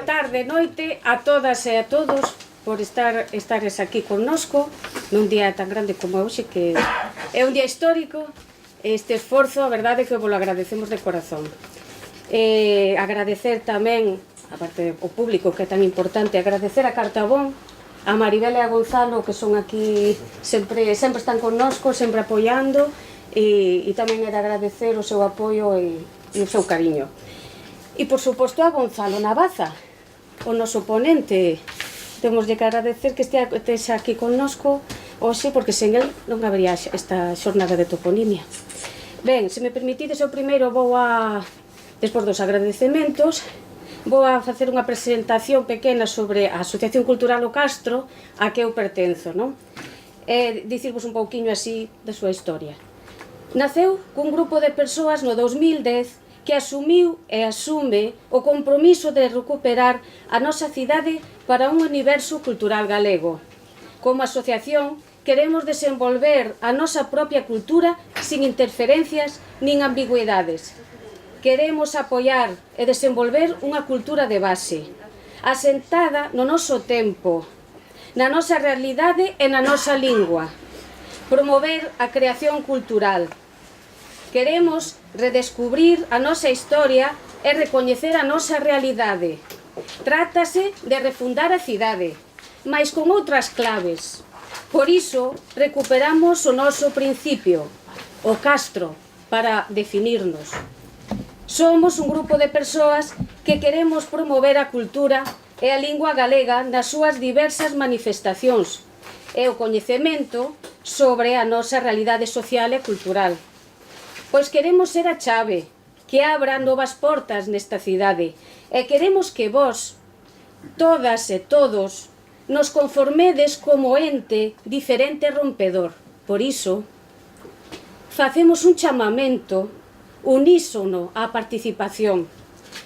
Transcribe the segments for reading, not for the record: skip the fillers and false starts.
boa tarde, noite a todas e a todos por estares aquí connosco nun día tan grande como hoxe, que é un día histórico. Este esforzo, a verdade, que vos lo agradecemos de corazón. Agradecer tamén, aparte o público que é tan importante, agradecer a Cartabón, a Maribel e a Gonzalo, que son aquí, sempre están connosco, sempre apoiando, e tamén é de agradecer o seu apoio e o seu cariño. E, por suposto, a Gonzalo Navaza, o noso ponente. Temos de agradecer que estea aquí connosco hoxe, porque sen el non habería esta xornada de toponimia. Ben, se me permitides, eu primeiro vou a, despois dos agradecementos, vou a facer unha presentación pequena sobre a Asociación Cultural O Castro, a que eu pertenzo, non? E dicirvos un pouquiño así da súa historia. Naceu cun grupo de persoas no 2010 que asumiu e asume o compromiso de recuperar a nosa cidade para un universo cultural galego. Como asociación, queremos desenvolver a nosa propia cultura sin interferencias nin ambigüidades. Queremos apoiar e desenvolver unha cultura de base, asentada no noso tempo, na nosa realidade e na nosa lingua. Promover a creación cultural. Queremos redescubrir a nosa historia e recoñecer a nosa realidade. Trátase de refundar a cidade, mais con outras claves. Por iso, recuperamos o noso principio, o castro, para definirnos. Somos un grupo de persoas que queremos promover a cultura e a lingua galega nas súas diversas manifestacións e o coñecemento sobre a nosa realidade social e cultural. Pois queremos ser a chave que abra novas portas nesta cidade e queremos que vós, todas e todos, nos conformedes como ente diferente e rompedor. Por iso, facemos un chamamento unísono á participación,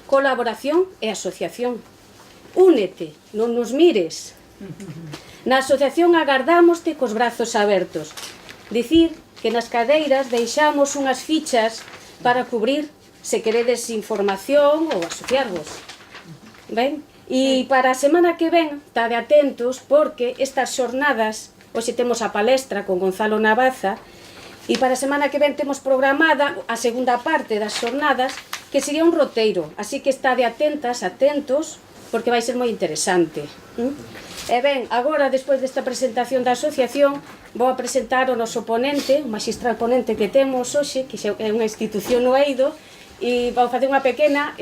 colaboración e asociación. Únete, non nos mires. Na asociación agardámoste cos brazos abertos. Dicir que nas cadeiras deixamos unhas fichas para cubrir se queredes información ou asociarvos. Ben? E para a semana que ven, tade atentos, porque estas xornadas, hoxe temos a palestra con Gonzalo Navaza, e para a semana que ven temos programada a segunda parte das xornadas, que sería un roteiro, así que estade atentas, atentos, porque vai ser moi interesante. E ben, agora, despois desta presentación da asociación, vou a presentar o noso ponente, o magistral ponente que temos hoxe, que é unha institución no Eido, e vou facer unha pequena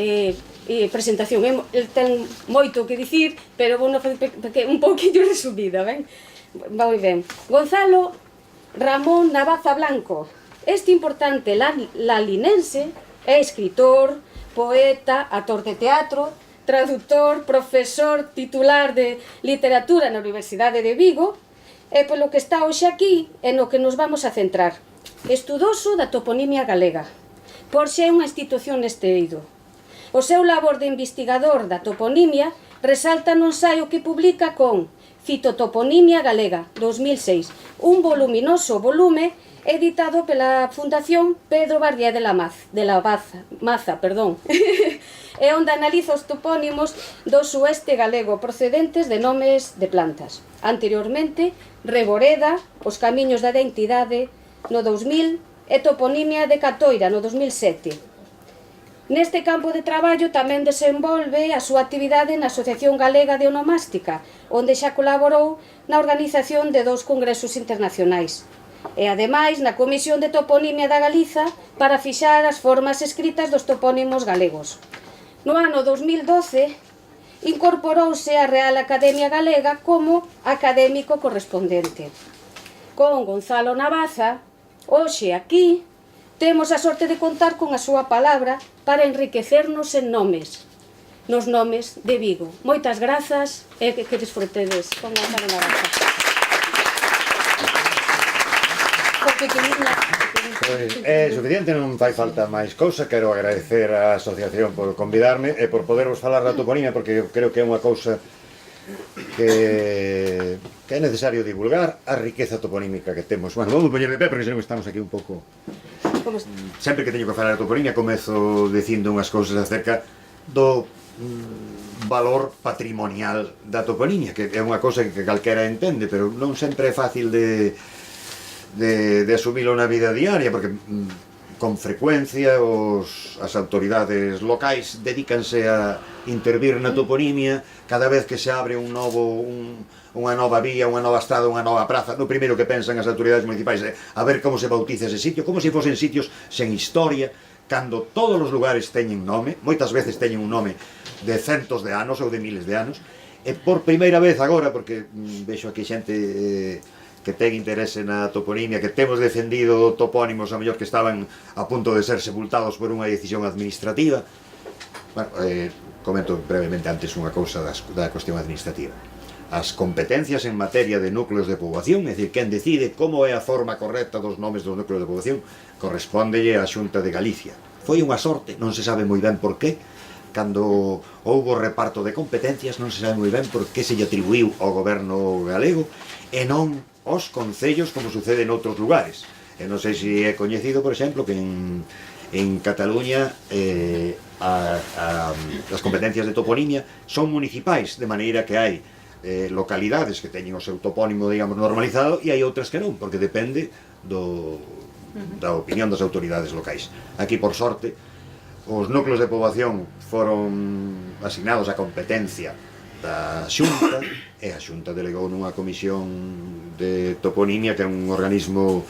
presentación. El ten moito que dicir, pero vou facer un pouquinho resumida, ben? Moi ben. Gonzalo Ramón Navaza Blanco, este importante lalinense, é escritor, poeta, actor de teatro, traductor, profesor titular de literatura na Universidade de Vigo, e polo que está hoxe aquí é no que nos vamos a centrar. Estudoso da toponimia galega, por ser unha institución neste eido. O seu labor de investigador da toponimia resalta no ensaio que publica con Fitotoponimia Galega, 2006, un voluminoso volume editado pela Fundación Pedro Bardié de la Maza, e onde analiza os topónimos do sueste galego procedentes de nomes de plantas. Anteriormente, Reboreda, Os Camiños da Identidade, no 2000, e Toponimia de Catoira, no 2007. Neste campo de traballo tamén desenvolve a súa actividade na Asociación Galega de Onomástica, onde xa colaborou na organización de 2 congresos internacionais. E, ademais, na Comisión de Toponimia da Galiza para fixar as formas escritas dos topónimos galegos. No ano 2012, incorporouse á Real Academia Galega como académico correspondente. Con Gonzalo Navaza, hoxe aquí, temos a sorte de contar con a súa palabra para enriquecernos en nomes, nos nomes de Vigo. Moitas grazas e que disfrutedes con Gonzalo Navaza. É suficiente, non fai falta máis cousa. Quero agradecer á asociación por convidarme e por podervos falar da toponimia, porque eu creo que é unha cousa que é necesario divulgar a riqueza toponímica que temos. Bueno, vamos poñer de pé, porque senón estamos aquí un pouco... Sempre que teño que falar da toponimia comezo dicindo unhas cousas acerca do valor patrimonial da toponimia, que é unha cousa que calquera entende, pero non sempre é fácil de asumilo na vida diaria, porque con frecuencia as autoridades locais dedícanse a intervir na toponimia cada vez que se abre unha nova vía, unha nova estrada, unha nova praza. No primeiro que pensan as autoridades municipais é a ver como se bautiza ese sitio, como se fosen sitios sen historia, cando todos os lugares teñen nome, moitas veces teñen un nome de centos de anos ou de miles de anos, e por primeira vez agora, porque vexo aquí xente que ten interese na toponimia, que temos defendido topónimos a mellor que estaban a punto de ser sepultados por unha decisión administrativa. Bueno, comento brevemente antes unha cousa da cuestión administrativa. As competencias en materia de núcleos de poboación, é dicir, quen decide como é a forma correcta dos nomes dos núcleos de poboación, correspóndelle á Xunta de Galicia. Foi unha sorte, non se sabe moi ben por qué, cando houbo reparto de competencias, non se sabe moi ben por que se lle atribuiu ao goberno galego e non aos concellos como sucede en outros lugares. E non sei se é coñecido, por exemplo, que en Cataluña as competencias de toponimia son municipais, de maneira que hai localidades que teñen o seu topónimo, digamos, normalizado, e hai outras que non, porque depende da opinión das autoridades locais. Aquí, por sorte, os núcleos de poboación foron asignados a competencia da Xunta, e a Xunta delegou nunha comisión de toponimia, que é un organismo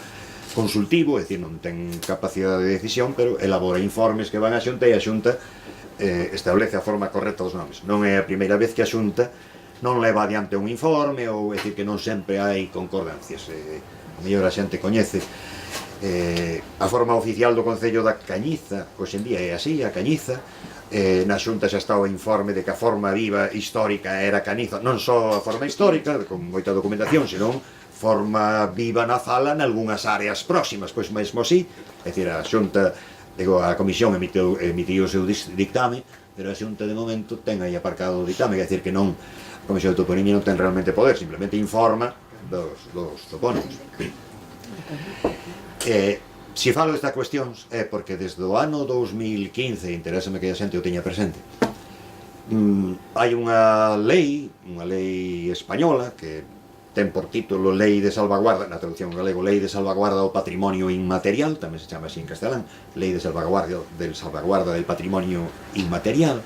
consultivo, é dicir, non ten capacidade de decisión, pero elabora informes que van á Xunta, e a Xunta establece a forma correcta dos nomes. Non é a primeira vez que a Xunta non leva adiante un informe, ou é dicir que non sempre hai concordancias. A mellor a xente coñece a forma oficial do Concello da Cañiza, hoxe en día é así, a Cañiza. Na Xunta xa está o informe de que a forma viva histórica era Caniza, non só a forma histórica, con moita documentación, senón forma viva na fala nalgúnas áreas próximas, pois mesmo así, é dicir, a Xunta, a Comisión emitiu o seu dictame, pero a Xunta de momento ten aí aparcado o dictame, é dicir que non, a Comisión de Toponimia non ten realmente poder, simplemente informa dos topónimos. Se falo desta cuestións é porque desde o ano 2015, interésame que a xente o teña presente, hai unha lei española que ten por título Lei de Salvaguarda, na traducción en galego, Lei de Salvaguarda do Patrimonio Inmaterial, tamén se chama así en castelán, Lei de Salvaguarda del Patrimonio Inmaterial.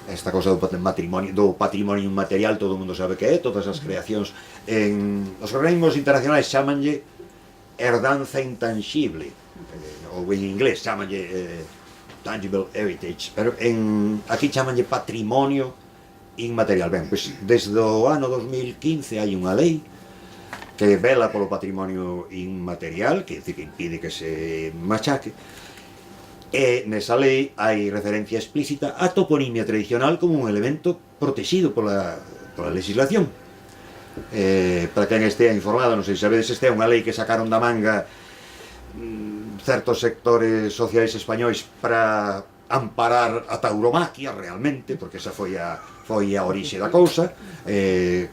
Esta cosa do patrimonio inmaterial todo o mundo sabe que é, todas as creacións. Os organismos internacionais chamanlle herdanza intangible, ou en inglés chamanlle tangible heritage, pero aquí chamanlle patrimonio inmaterial. Ben, pois desde o ano 2015 hai unha lei que vela polo patrimonio inmaterial, que impide que se machaque, e nesa lei hai referencia explícita a toponimia tradicional como un elemento protegido pola legislación. Para quen estea informado, non sei se sabedes, este é unha lei que sacaron da manga certos sectores sociais españois para amparar a tauromaquia realmente, porque esa foi a orixe da cousa.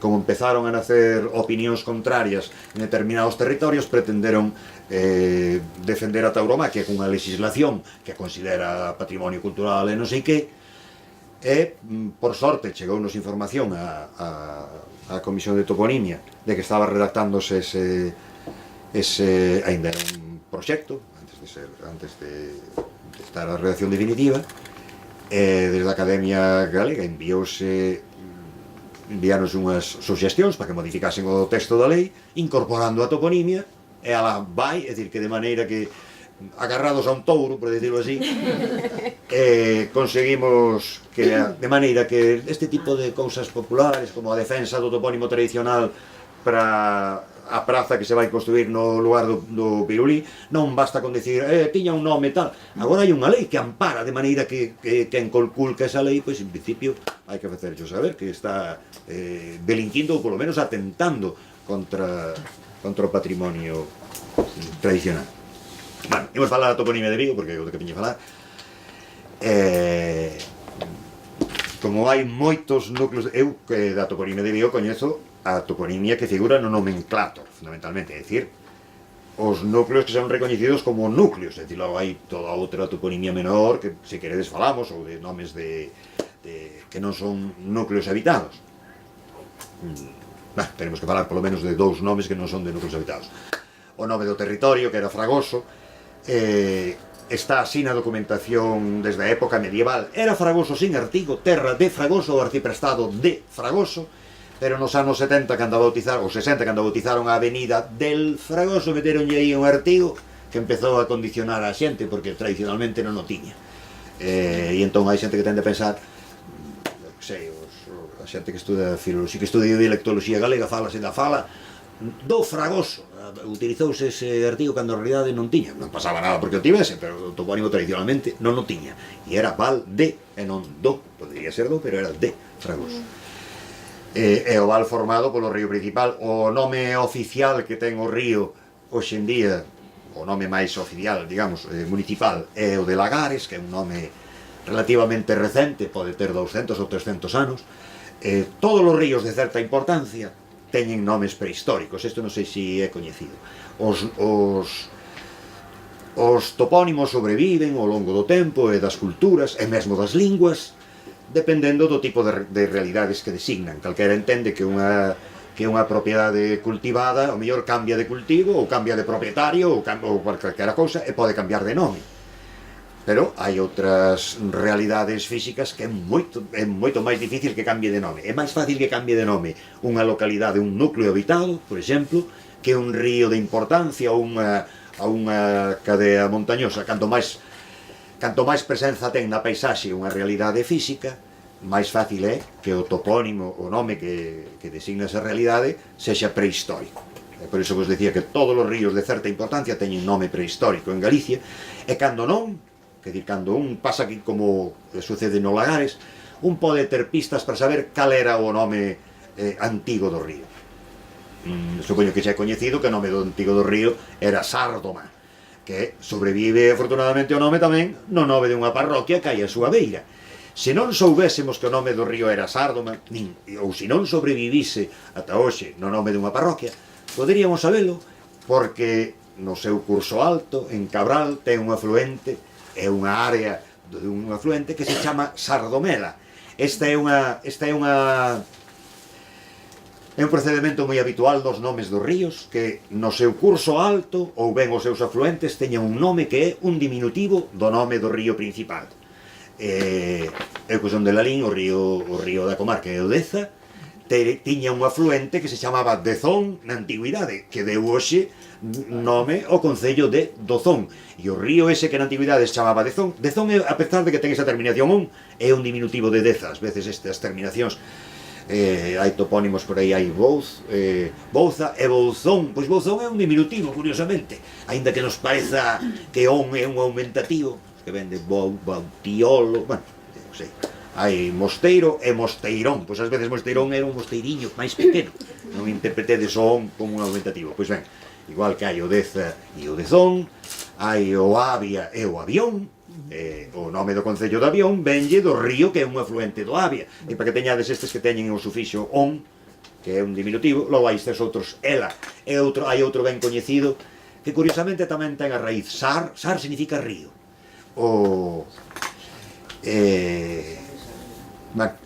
Como empezaron a nacer opinións contrarias en determinados territorios, pretenderon defender a tauromaquia cunha legislación que considera patrimonio cultural e non sei que, e por sorte chegounos información a Comisión de Toponimia de que estaba redactándose ainda era un proxecto antes de estar a redacción definitiva, e desde a Academia Galega enviáronse unhas suxestións para que modificasen o texto da lei incorporando a toponimia, e ela vai, é dicir, que de maneira que agarrados a un touro, por decirlo así, conseguimos que, de maneira que este tipo de cousas populares, como a defensa do topónimo tradicional para a praza que se vai construir no lugar do Pirulí, non basta con dicir tiña un nome tal. Agora hai unha lei que ampara, de maneira que quen conculca esa lei, pois en principio hai que facerlo saber que está delinquindo ou polo menos atentando contra o patrimonio tradicional. Bueno, imos falar da toponimia de Vigo, porque é o que viñe falar. Como hai moitos núcleos, eu que da toponimia de Vigo coñezo a toponimia que figura no nomenclátor, fundamentalmente, é dicir, os núcleos que son recoñecidos como núcleos, é dicir, logo hai toda outra toponimia menor que, se queredes, falamos, ou de nomes de que non son núcleos habitados. Tenemos que falar polo menos de dous nomes que non son de núcleos habitados. O nome do territorio, que era Fragoso, está así na documentación desde a época medieval. Era Fragoso sin artigo, terra de Fragoso, o arciprestado de Fragoso, pero nos anos 70 cando bautizaron, ou 60 cando bautizaron a avenida del Fragoso, meteronlle aí un artigo que empezou a condicionar a xente, porque tradicionalmente non o tiña. E entón hai xente que tende a pensar, a xente que estuda filoloxía, que estuda dialectoloxía galega, falase da fala do Fragoso. Utilizouse ese artigo cando en realidade non tiña. Non pasaba nada porque o tivese, pero o topónimo tradicionalmente non o tiña. E era Val de, e non do. Podría ser do, pero era de Fragoso. E o val formado polo río principal. O nome oficial que ten o río hoxe en día, o nome máis oficial, digamos, municipal, é o de Lagares, que é un nome relativamente recente, pode ter 200 ou 300 anos. Todos os ríos de certa importancia teñen nomes prehistóricos. Isto non sei se é coñecido. Os topónimos sobreviven ao longo do tempo e das culturas e mesmo das linguas, dependendo do tipo de realidades que designan. Calquera entende que unha propiedade cultivada, o mellor cambia de cultivo, ou cambia de propietario, ou calquera cousa, e pode cambiar de nome. Pero hai outras realidades físicas que é moito máis difícil que cambie de nome. É máis fácil que cambie de nome unha localidade, un núcleo habitado, por exemplo, que un río de importancia ou unha cadea montañosa. Canto máis presenza ten na paisaxe unha realidade física, máis fácil é que o topónimo, o nome que designa esa realidade, sexa prehistórico. Por iso vos decía que todos os ríos de certa importancia teñen nome prehistórico en Galicia, e cando non, que dir, cando un pasa aquí como sucede no Lagares, un pode ter pistas para saber cal era o nome antigo do río. Supoño que xa é coñecido que o nome do antigo do río era Sárdoma, que sobrevive afortunadamente o nome tamén no nome de unha parroquia que hai a súa beira. Se non soubésemos que o nome do río era Sárdoma, ou se non sobrevivise ata hoxe no nome dunha parroquia, poderíamos sabelo porque no seu curso alto, en Cabral, ten un afluente, é unha área dun afluente que se chama Sardomela. Este é un procedimento moi habitual dos nomes dos ríos, que no seu curso alto, ou ben os seus afluentes, teñan un nome que é un diminutivo do nome do río principal. Eu que son de Lalín, o río da comarca é o Deza, tiña un afluente que se chamaba Dezón na antigüidade, que deu hoxe nome ao concello de Dozón. E o río ese que na antigüidade se chamaba Dezón, a pesar de que ten esa terminación on, é un diminutivo de Deza. Ás veces estas terminacións, hai topónimos por aí, hai Bouza e Bouzón. Pois Bouzón é un diminutivo, curiosamente, aínda que nos pareza que on é un aumentativo, que ven de Bautiolo, bueno, non sei. Hai Mosteiro e Mosteirón. Pois ás veces Mosteirón era un mosteiriño máis pequeno. Non interpretedes o on como un aumentativo. Pois ben, igual que hai o Deza e o Dezón, hai o Avia e o Avión. O nome do concello de Avión venlle do río que é un afluente do Avia. E para que teñades estes que teñen o sufixo on, que é un diminutivo, logo hai estes outros ela. E hai outro ben coñecido que curiosamente tamén ten a raíz Sar. Sar significa río.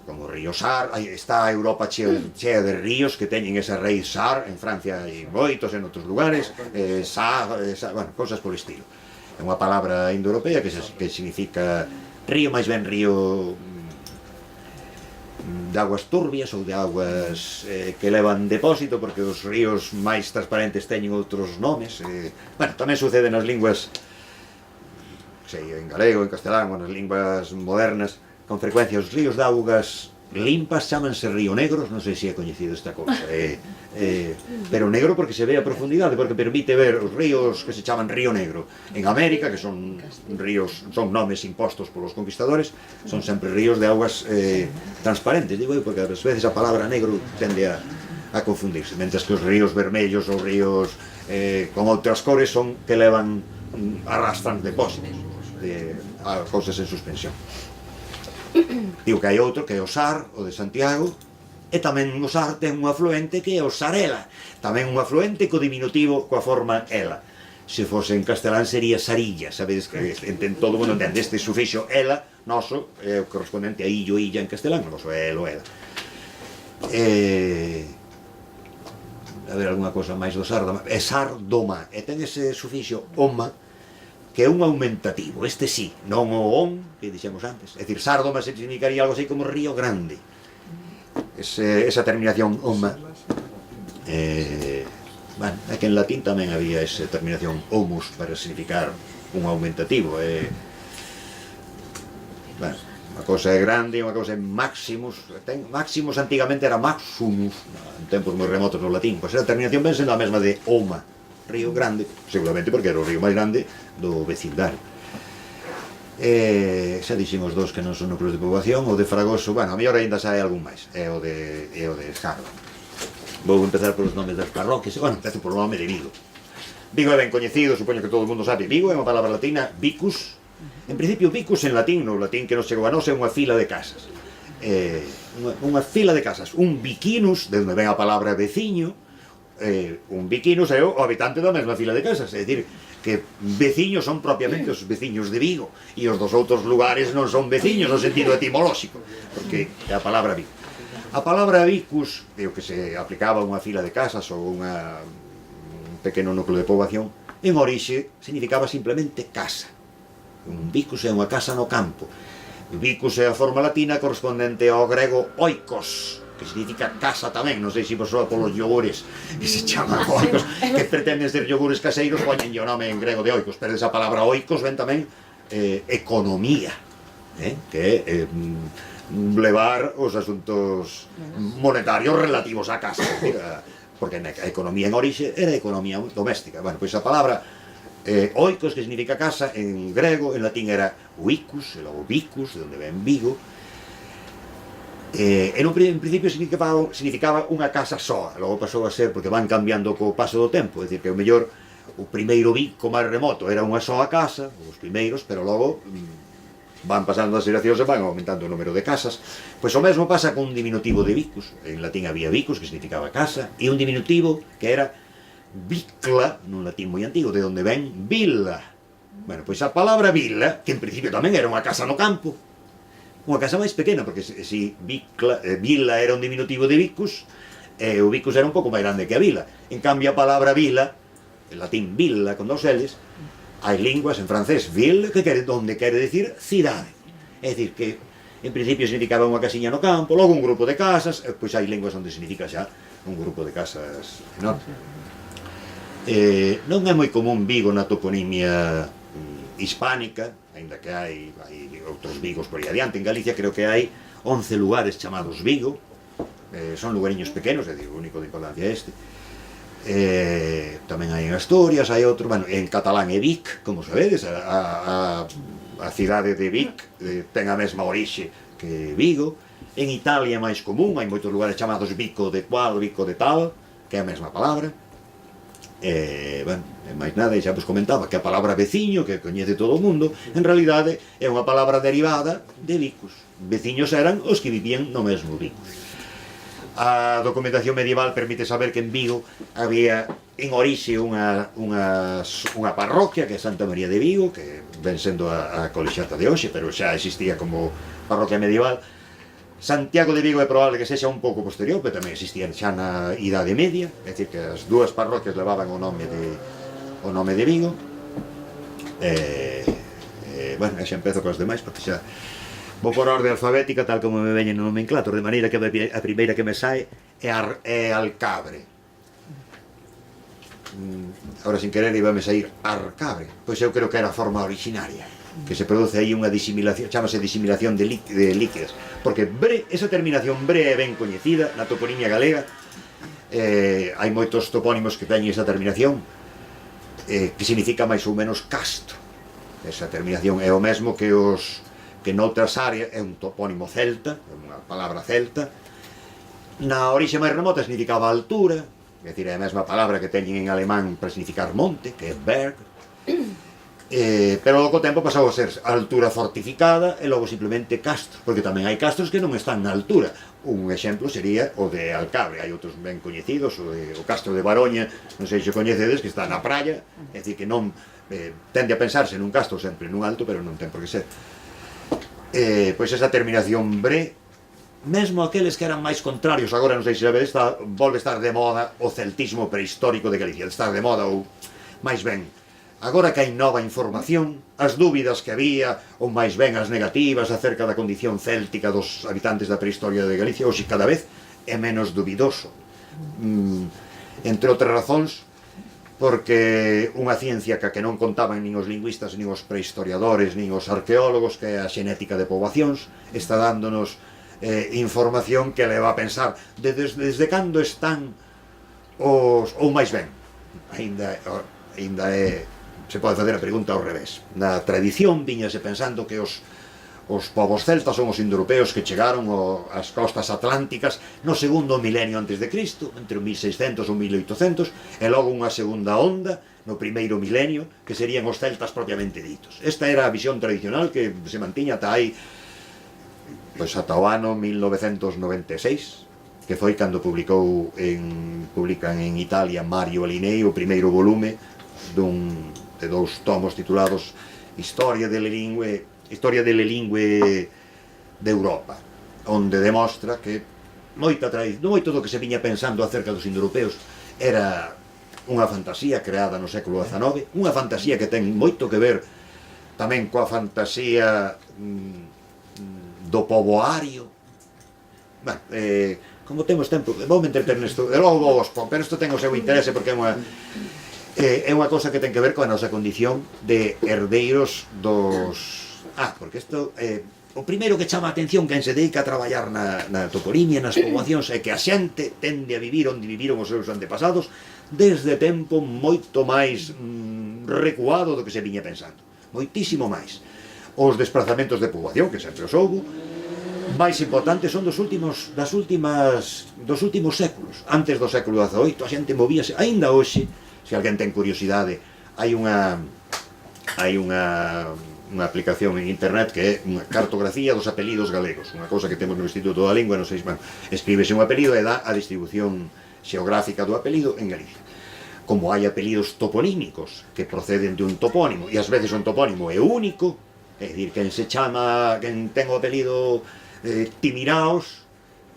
Como o río Sar, está a Europa chea de ríos que teñen esa raíz Sar. En Francia hai moitos, en outros lugares, bueno, cosas por estilo. É unha palabra indoeuropea que significa río, máis ben río de aguas turbias ou de aguas que levan depósito, porque os ríos máis transparentes teñen outros nomes. Bueno, tamén sucede nas linguas, en galego, en castelán, ou nas linguas modernas, con frecuencia os ríos de augas limpas chámanse río negros. Non sei se é coñecido esta cousa, pero negro porque se ve a profundidade, porque permite ver os ríos que se chaman río negro en América, que son ríos, son nomes impostos polos conquistadores, son sempre ríos de augas transparentes, digo eu, porque ás veces a palabra negro tende a confundirse, mentres que os ríos vermellos ou ríos con outras cores son que levan, arrastran depósitos de cousas en suspensión. Digo que hai outro que é o Sar, o de Santiago, e tamén o Sar ten un afluente que é o Sarela, tamén un afluente co diminutivo coa forma ela. se fose en castelán sería Sarilla, sabedes que todo o mundo entende este sufixo ela, noso, é o correspondente a illo, illa en castelán, noso é elo, ela. A ver, alguna cosa máis do sardoma, é sardoma, e ten ese sufixo oma, que é un aumentativo, este sí, non o on, que dixemos antes, é dicir, sardoma significaría algo así como río grande, esa terminación oma. Bueno, é que en latín tamén había esa terminación homus para significar un aumentativo. Bueno, unha cosa é grande, unha cosa é maximus. Maximus antigamente era maximus, en tempos moi remotos no latín. Pois a terminación ven sendo a mesma de oma, río grande, seguramente porque era o río máis grande do vecindario. Xa dixemos dos que non son núcleos de poboación. O de Fragoso, bueno, a mellor ainda xa hai algún máis, é o de Sardo. Vou empezar polos nomes das parroquias. Bueno, empezo polo nome de Vigo. Vigo é ben coñecido, supoño que todo o mundo sabe. Vigo é unha palabra latina, vicus. En principio, vicus en latín, no latín que nos chegou a nós, é unha fila de casas. Unha fila de casas. Un vicinus, de onde ven a palabra veciño. Un vicinus é o habitante da mesma fila de casas. É dicir, que veciños son propiamente os veciños de Vigo, e os dos outros lugares non son veciños no sentido etimolóxico, porque é a palabra Vigo. A palabra vicus, é o que se aplicaba a unha fila de casas ou un pequeno núcleo de poboación, en orixe significaba simplemente casa. Un vicus é unha casa no campo. Vicus é a forma latina correspondente ao grego oikos, que significa casa tamén. Non sei se vos soa polos yogures que se chaman oikos, que pretenden ser yogures caseiros, poñen o nome en grego de oikos, pero esa palabra oikos ven tamén economía, que é levar os asuntos monetarios relativos á casa, porque a economía en orixe era economía doméstica. Bueno, pois a palabra oikos, que significa casa, en grego, en latín era vicus, e logo vicus, de onde ven Vigo. En principio significaba unha casa soa, logo pasou a ser, porque van cambiando co paso do tempo, é dicir, que o mellor o primeiro Vico máis remoto era unha soa casa, os primeiros, pero logo van pasando as xeracións e van aumentando o número de casas. Pois o mesmo pasa con un diminutivo de vicus. En latín había vicus, que significaba casa, e un diminutivo que era vicla, nun latín moi antigo, de onde ven villa. Bueno, pois a palabra villa, que en principio tamén era unha casa no campo, unha casa máis pequena, porque se villa era un diminutivo de vicus, o vicus era un pouco máis grande que a vila. En cambio, a palabra vila, en latín villa, con dos L's, hai linguas en francés, ville, onde quere decir cidade. É dicir, que en principio significaba unha casiña no campo, logo un grupo de casas, pois hai linguas onde significa xa un grupo de casas enorme. Non é moi común Vigo na toponimia hispánica, aínda que hai outros Vigos por aí adiante. En Galicia creo que hai 11 lugares chamados Vigo, son lugariños pequenos, é dicir, o único de importancia é este. Tamén hai en Asturias, hai outro, bueno, en catalán é Vic, como sabedes, a cidade de Vic ten a mesma orixe que Vigo. En Italia é máis común, hai moitos lugares chamados Vico de cual, Vico de tal, que é a mesma palabra. Bueno, máis nada, xa vos comentaba que a palabra veciño, que coñece todo o mundo, en realidade é unha palabra derivada de vicus. Veciños eran os que vivían no mesmo Vicus. A documentación medieval permite saber que en Vigo había en orixe unha parroquia, que é Santa María de Vigo, que ven sendo a colexiata de hoxe, pero xa existía como parroquia medieval. Santiago de Vigo é probable que sexa un pouco posterior, pero tamén existía xa na Idade Media, é dicir, que as dúas parroquias levaban o nome de Vigo. Bueno, xa empezo cos demais, porque xa vou por orde alfabética, tal como me veñen no nomenclator, de maneira que a primeira que me sae é Alcabre. Ahora, sin querer, iba a me sair Arcabre, pois eu creo que era a forma originaria, que se produce aí unha disimilación, chamase disimilación de líquidas, porque esa terminación bre é ben coñecida na toponimia galega. Hai moitos topónimos que teñen esa terminación, que significa máis ou menos casto. Esa terminación é o mesmo que noutras áreas é un topónimo celta, é unha palabra celta. Na orixe máis remota significaba altura, é dicir, é a mesma palabra que teñen en alemán para significar monte, que é berg. Pero logo o tempo pasou a ser altura fortificada e logo simplemente castro, porque tamén hai castros que non están na altura. Un exemplo sería o de Alcabre, hai outros ben coñecidos, o Castro de Baroña, non sei se coñecedes, que está na praia, é dicir que non tende a pensarse nun castro sempre nun alto, pero non ten por que ser. Pois esa terminación bre, mesmo aqueles que eran máis contrarios, agora non sei se sabedes, volve a estar de moda o celtismo prehistórico de Galicia, estar de moda ou máis ben. Agora que hai nova información, as dúbidas que había, ou máis ben as negativas acerca da condición céltica dos habitantes da prehistoria de Galicia, hoxe cada vez é menos dubidoso. Entre outras razóns, porque unha ciencia que non contaban nin os lingüistas, nin os prehistoriadores, nin os arqueólogos, que é a xenética de poboacións, está dándonos información que leva a pensar desde cando están os, ou máis ben, ainda é, se pode facer a pregunta ao revés. Na tradición viñase pensando que os povos celtas son os indoeuropeos que chegaron ás costas atlánticas no segundo milenio antes de Cristo, entre o 1600 ou 1800, e logo unha segunda onda no primeiro milenio, que serían os celtas propiamente ditos. Esta era a visión tradicional que se mantiña ata aí, pois ata o ano 1996, que foi cando publican en Italia Mario Alinei o primeiro volume de dous tomos titulados Historia delle lingue de Europa, onde demostra que moito do que se viña pensando acerca dos indoeuropeos era unha fantasía creada no século XIX, unha fantasía que ten moito que ver tamén coa fantasía do poboario. Bueno, como temos tempo, vou me entreter nesto, e logo vou expor, pero isto ten o seu interese porque é unha cosa que ten que ver coa nosa condición de herdeiros dos... porque isto, o primeiro que chama a atención quen se dedica a traballar na toponimia, nas poboacións, é que a xente tende a vivir onde viviron os seus antepasados desde tempo moito máis recuado do que se viña pensando, moitísimo máis. Os desplazamentos de poboación, que sempre os houbo, máis importantes son dos últimos séculos. Antes do século XVIII a xente movíase, aínda hoxe, se alguén ten curiosidade, hai unha aplicación en internet que é unha cartografía dos apelidos galegos, unha cousa que temos no Instituto da Lingua, non sei, escríbese un apelido e dá a distribución xeográfica do apelido en Galicia. Como hai apelidos toponímicos que proceden de un topónimo, e ás veces un topónimo é único, é dicir, quen ten o apelido Timiraos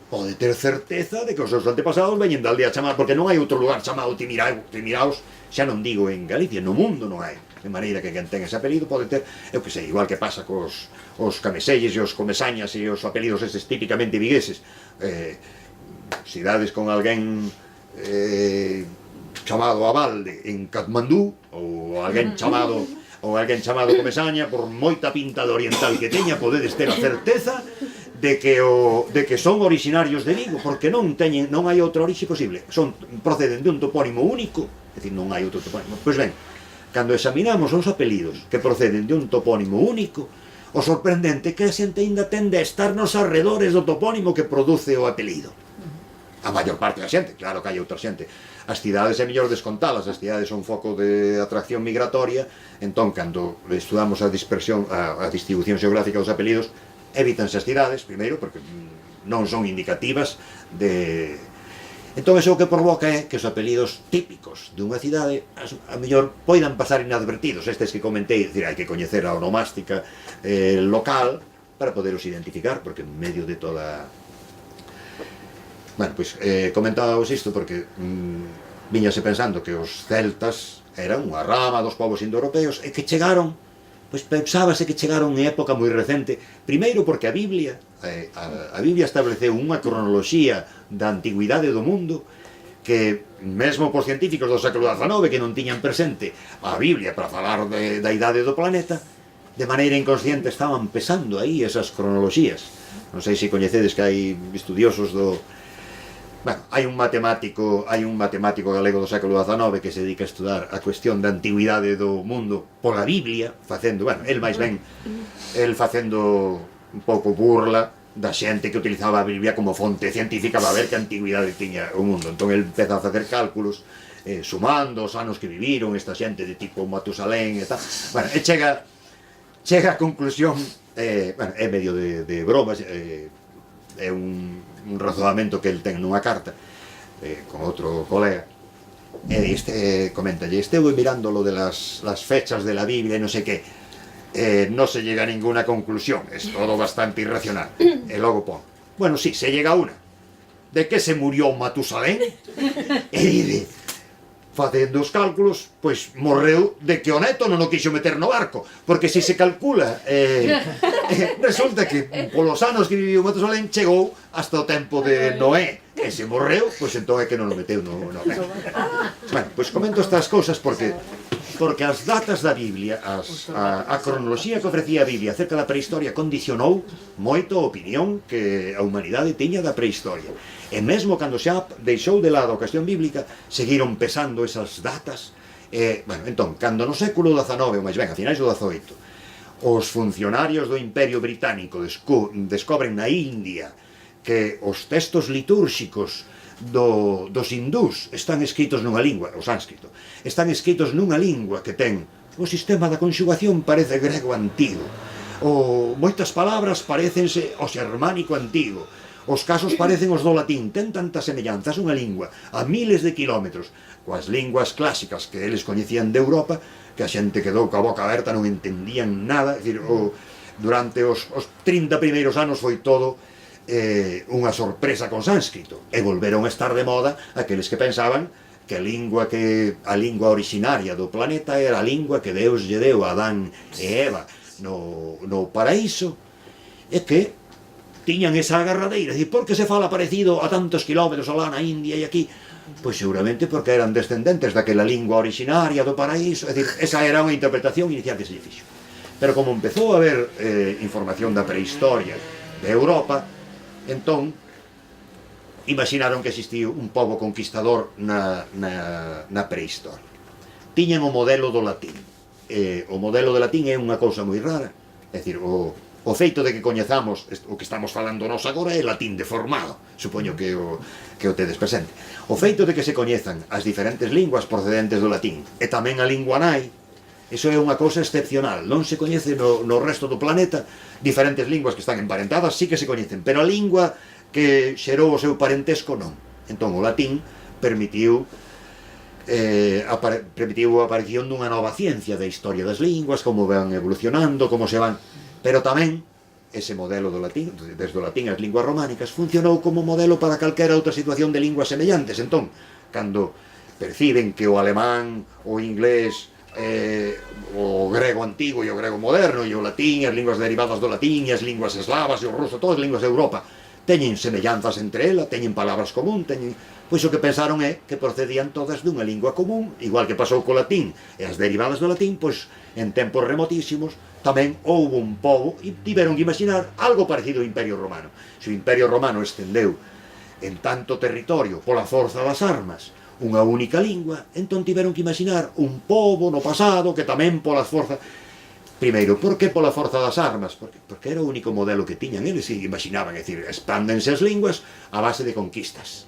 pode ter certeza de que os seus antepasados veñen da aldea chamada, porque non hai outro lugar chamado Timiraos, xa non digo en Galicia, no mundo non hai, de maneira que quen ten ese apelido pode ter, eu que sei, igual que pasa cos cameselles e os comesañas e os apelidos eses típicamente vigueses, cidades con alguén chamado Abalde en Katmandú, ou alguén chamado comesaña, por moita pinta de oriental que teña, podedes ter a certeza de que son originarios de Vigo, porque non hai outra orixe posible, proceden de un topónimo único, é dicir, non hai outro topónimo. Pois ben, cando examinamos os apelidos que proceden de un topónimo único, o sorprendente é que a xente ainda tende a estar nos arredores do topónimo que produce o apelido. A maior parte da xente, claro que hai outra xente. As cidades é mellor descontalas, as cidades son foco de atracción migratoria, entón, cando estudamos a distribución xeográfica dos apelidos, evítanse as cidades, primeiro, porque non son indicativas de... Entón, iso o que provoca é que os apelidos típicos dunha cidade a mellor poidan pasar inadvertidos, estes que comentei, é dicir, hai que coñecer a onomástica local para poderos identificar, porque en medio de toda... Bueno, pois comentábamos isto porque viñase pensando que os celtas eran unha rama dos povos indoeuropeos e que chegaron, pois pensábase que chegaron en época moi recente, primeiro porque a Biblia estableceu unha cronoloxía da antigüidade do mundo que mesmo por científicos do século XIX que non tiñan presente a Biblia para falar da idade do planeta, de maneira inconsciente estaban pesando aí esas cronoloxías. Non sei se coñecedes que hai estudiosos do... Bueno, hai un matemático galego do século XIX que se dedica a estudar a cuestión da antigüidade do mundo pola Biblia, facendo, bueno, el facendo un pouco burla da xente que utilizaba a Biblia como fonte científica para ver que antigüidade tiña o mundo. Entón, el empeza a facer cálculos, sumando os anos que viviron esta xente de tipo Matusalén e tal. Bueno, e chega a conclusión, bueno, é medio de bromas, é un razoamento que el ten nunha carta con outro colega, e coméntalle, esteu mirando lo de las fechas de la Biblia e non sei que, no se llega a ninguna conclusión, es todo bastante irracional. E logo pon, bueno, sí, se llega a una. De que se murió Matusalén? E dice, facendo os cálculos, pois morreu de que o neto non o quixo meter no barco, porque se se calcula, resulta que polos anos que viviu Matusalén chegou hasta o tempo de Noé, e se morreu, pois entón é que non o meteu no barco. Bueno, pois comento estas cousas porque as datas da Biblia, a cronoloxía que ofrecía a Biblia acerca da prehistoria condicionou moito a opinión que a humanidade tiña da prehistoria. E mesmo cando xa deixou de lado a cuestión bíblica, seguiron pesando esas datas. Bueno, entón, cando no século XIX, ou máis ben, a finais do XVIII, os funcionarios do Imperio Británico descobren na India que os textos litúrxicos dos hindús están escritos nunha lingua, o sánscrito, están escritos nunha lingua que ten o sistema da conxugación parece grego antigo, moitas palabras parecense ao xermánico antigo, os casos parecen os do latín, ten tantas semellanzas unha lingua a miles de kilómetros coas linguas clásicas que eles coñecían de Europa, que a xente quedou coa boca aberta, non entendían nada. É dicir, durante os 30 primeiros anos foi todo unha sorpresa con sánscrito, e volveron a estar de moda aqueles que pensaban que a lingua originaria do planeta era a lingua que Deus lle deu a Adán e Eva no paraíso, e que tiñan esa agarradeira. Por que se fala parecido a tantos kilómetros alá na India e aquí? Pois seguramente porque eran descendentes daquela lingua originaria do paraíso. É dicir, esa era unha interpretación inicial que se lle fixo. Pero como empezou a haber información da prehistoria de Europa, entón imaginaron que existía un pobo conquistador na prehistoria. Tiñan o modelo do latín. O modelo do latín é unha cousa moi rara. É dicir, o feito de que coñezamos o que estamos falando nós agora é latín deformado, supoño que o tedes presente. O feito de que se coñezan as diferentes linguas procedentes do latín e tamén a lingua nai, iso é unha cousa excepcional. Non se coñece no resto do planeta. Diferentes linguas que están emparentadas sí que se coñecen, pero a lingua que xerou o seu parentesco non. Entón o latín permitiu a aparición dunha nova ciencia da historia das linguas, como van evolucionando, como se van. Pero tamén ese modelo do latín, desde o latín as linguas románicas, funcionou como modelo para calquera outra situación de linguas semellantes. Entón, cando perciben que o alemán, o inglés, o grego antigo e o grego moderno, e o latín, as linguas derivadas do latín, e as linguas eslavas e o ruso, todas as linguas de Europa teñen semellanzas entre elas, teñen palabras común, pois o que pensaron é que procedían todas dunha lingua común, igual que pasou co latín e as derivadas do latín, pois en tempos remotísimos tamén houve un pobo e tiveron que imaginar algo parecido ao Imperio Romano. Se o Imperio Romano estendeu en tanto territorio pola forza das armas unha única lingua, entón tiveron que imaginar un pobo no pasado que tamén pola forza. Primeiro, por que pola forza das armas? Porque era o único modelo que tiñan eles e imaginaban, é dicir, expándense as linguas a base de conquistas.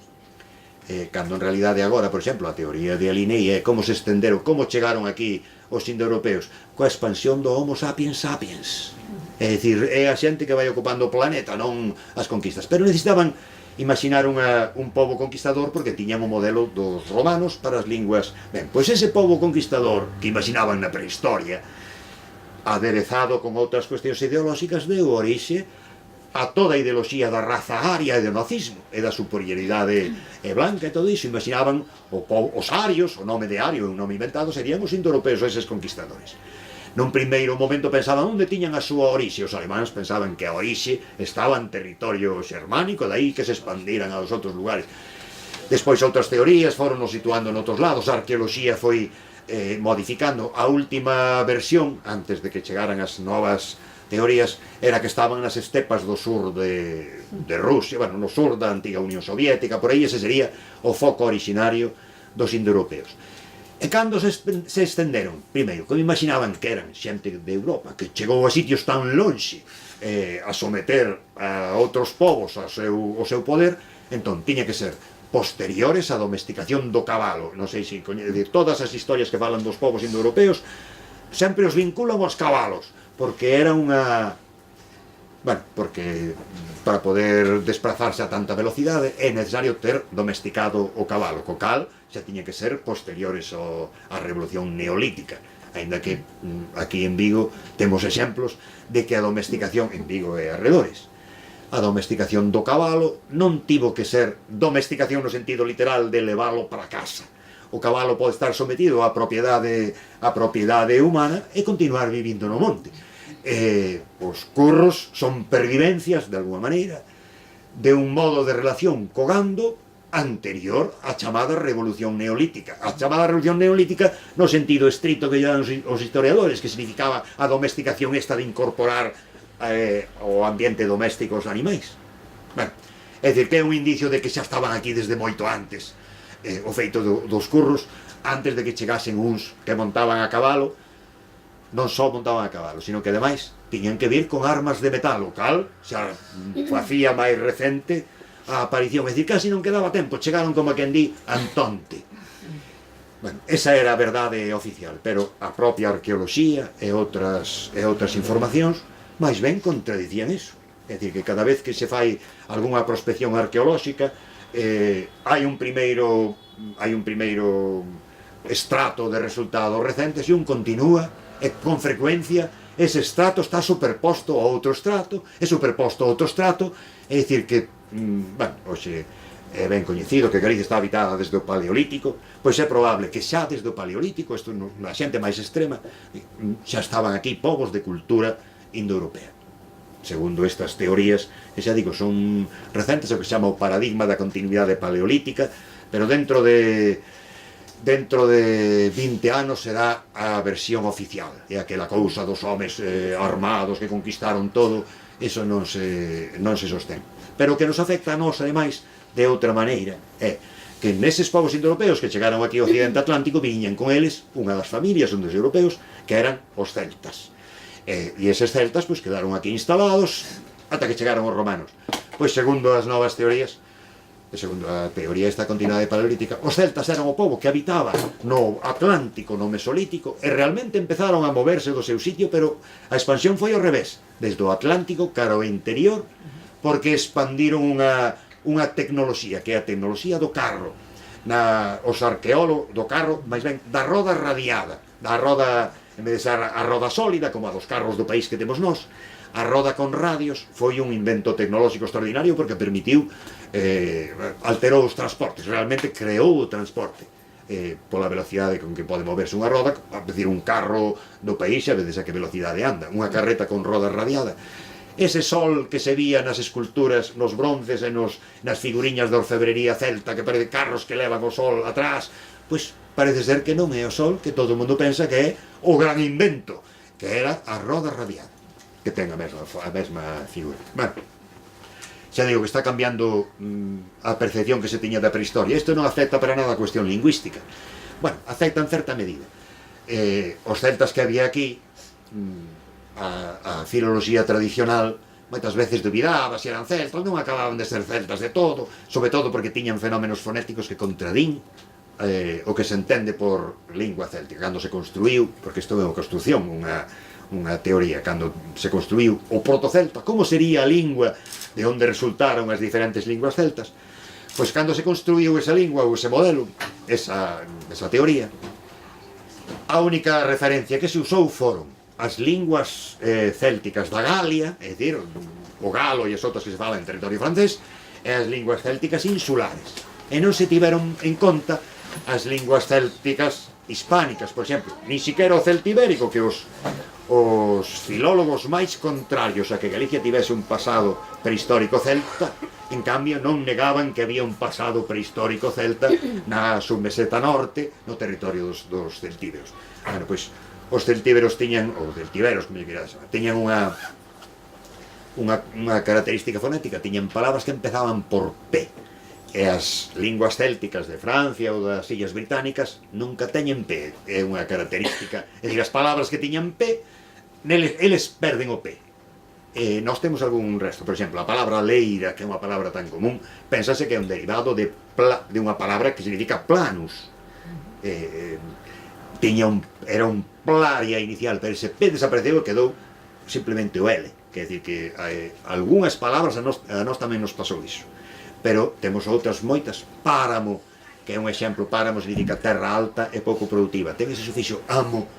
Cando en realidade agora, por exemplo, a teoría de Alineia é como se estenderon, como chegaron aquí os indoeuropeos coa expansión do Homo sapiens sapiens. É dicir, é a xente que vai ocupando o planeta, non as conquistas. Pero necesitaban imaginar un pobo conquistador porque tiñan o modelo dos romanos para as linguas. Ben, pois ese pobo conquistador que imaginaban na prehistoria, aderezado con outras cuestións ideolóxicas, deu orixe a toda a ideoloxía da raza aria e do nazismo e da superioridade blanca e todo iso. Imaginaban os arios, o nome de ario é un nome inventado, serían os indoeuropeos, eses conquistadores. Nun primeiro momento pensaban onde tiñan a súa orixe. Os alemáns pensaban que a orixe estaba en territorio xermánico, dai que se expandiran aos outros lugares. Despois outras teorías foron nos situando noutros lados, a arqueoloxía foi modificando. A última versión, antes de que chegaran as novas teorías, era que estaban nas estepas do sur de Rusia, bueno, no sur da antiga Unión Soviética, por aí ese sería o foco originario dos indoeuropeos. E cando se estenderon, primeiro, como imaginaban que eran xente de Europa, que chegou a sitios tan lonxe a someter a outros povos ao seu poder, entón tiña que ser posteriores á domesticación do cabalo. Non sei se coñece, todas as historias que falan dos povos indoeuropeos sempre os vinculan aos cabalos, porque era unha Bueno, porque para poder desplazarse a tanta velocidade é necesario ter domesticado o cabalo, co cal xa tiña que ser posteriores á revolución neolítica, aínda que aquí en Vigo temos exemplos de que a domesticación en Vigo e arredores, a domesticación do cabalo non tivo que ser domesticación no sentido literal de leválo para casa. O cabalo pode estar sometido á propiedade humana e continuar vivindo no monte. Os curros son pervivencias, de alguma maneira, de un modo de relación co gando anterior á chamada Revolución Neolítica. A chamada Revolución Neolítica no sentido estrito que lle dan os historiadores, que significaba a domesticación esta de incorporar ao ambiente doméstico os animais. Bueno, é dicir, que é un indicio de que xa estaban aquí desde moito antes, o feito dos curros, antes de que chegasen uns que montaban a cabalo. Non só montaban a cabalo, sino que ademais tiñan que vir con armas de metal, o cal xa facía máis recente a aparición, é dicir, casi non quedaba tempo, chegaron como quen di Antonte. Bueno, esa era a verdade oficial, pero a propia arqueoloxía e outras informacións máis ben contradicían iso. É dicir, que cada vez que se fai algunha prospección arqueolóxica hai un primeiro estrato de resultados recentes e un continúa, e con frecuencia ese estrato está superposto a outro estrato, e superposto a outro estrato, é dicir que, hoxe é ben coñecido que Galicia está habitada desde o Paleolítico, pois é probable que xa desde o Paleolítico, isto na xente máis extrema, xa estaban aquí povos de cultura indoeuropea. Segundo estas teorías, que xa digo, son recentes, o que se chama o paradigma da continuidade paleolítica, pero dentro de 20 anos será a versión oficial, e aquela cousa dos homes armados que conquistaron todo, iso non se sostén. Pero o que nos afecta a nós, ademais, de outra maneira, é que neses povos indoeuropeos que chegaron aquí ao occidente atlántico viñan con eles unha das familias dos europeos que eran os celtas, e eses celtas pois quedaron aquí instalados ata que chegaron os romanos. Pois segundo as novas teorías, segundo a teoría esta continuidade paleolítica, os celtas eran o pobo que habitaba no Atlántico, no Mesolítico, e realmente empezaron a moverse do seu sitio, pero a expansión foi ao revés, desde o Atlántico cara ao interior, porque expandiron unha tecnoloxía, que é a tecnoloxía do carro. Os arqueólogos do carro, máis ben, da roda radiada, da roda, en vez de ser a roda sólida, como a dos carros do país que temos nós, a roda con radios foi un invento tecnolóxico extraordinario porque permitiu, alterou os transportes, realmente creou o transporte pola velocidade con que pode moverse unha roda, a decir, un carro do país a veces a que velocidade anda, unha carreta con roda radiada. Ese sol que se vía nas esculturas, nos bronces e nas figuriñas de orfebrería celta, que parece carros que levan o sol atrás, pois parece ser que non é o sol, que todo o mundo pensa que é o gran invento, que era a roda radiada, que ten a mesma figura. Bueno, xa digo que está cambiando a percepción que se tiña da prehistoria. Isto non afecta para nada a cuestión lingüística. Bueno, afecta en certa medida. Os celtas que había aquí, a filoloxía tradicional moitas veces dubidaba se eran celtas, non acababan de ser celtas de todo, sobre todo porque tiñan fenómenos fonéticos que contradín o que se entende por lingua céltica. Cando se construiu, porque isto é unha construción, unha teoría, cando se construiu o protocelta, como sería a lingua de onde resultaron as diferentes linguas celtas, pois cando se construiu esa lingua ou ese modelo, esa teoría, a única referencia que se usou foron as linguas célticas da Galia, é dicir, o galo e as outras que se falan en territorio francés, e as linguas célticas insulares. E non se tiveron en conta as linguas célticas hispánicas, por exemplo, ni siquiera o celtibérico, que os filólogos máis contrarios a que Galicia tivese un pasado prehistórico celta, en cambio non negaban que había un pasado prehistórico celta na submeseta norte, no territorio dos celtíberos. Bueno, pois, os celtíberos tiñan, ou celtiberos, como lle queira chamar, tiñan unha característica fonética, tiñan palabras que empezaban por P, e as linguas célticas de Francia ou das Illas Británicas nunca teñen P, é unha característica, é dicir, as palabras que tiñan P, eles perden o P. Nós temos algún resto, por exemplo, a palabra leira, que é unha palabra tan común, pensase que é un derivado de unha palabra que significa planus. Era un plaria inicial, pero ese P desapareceu e quedou simplemente o L. quer dicir que algunhas palabras a nós tamén nos pasou iso, pero temos outras moitas. Páramo, que é un exemplo, páramo significa terra alta e pouco productiva, ten ese sufixo amo,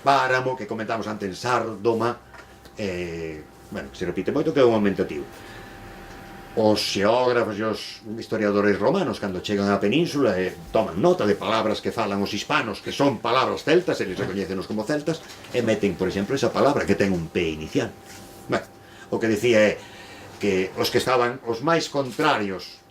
páramo, que comentamos antes, sárdoma, bueno, se repite moito, que é un aumentativo. Os xeógrafos e os historiadores romanos, cando chegan á península, toman nota de palabras que falan os hispanos, que son palabras celtas, eles recoñecenos como celtas, e meten, por exemplo, esa palabra que ten un P inicial. Bueno, o que decía é que os que estaban os máis contrarios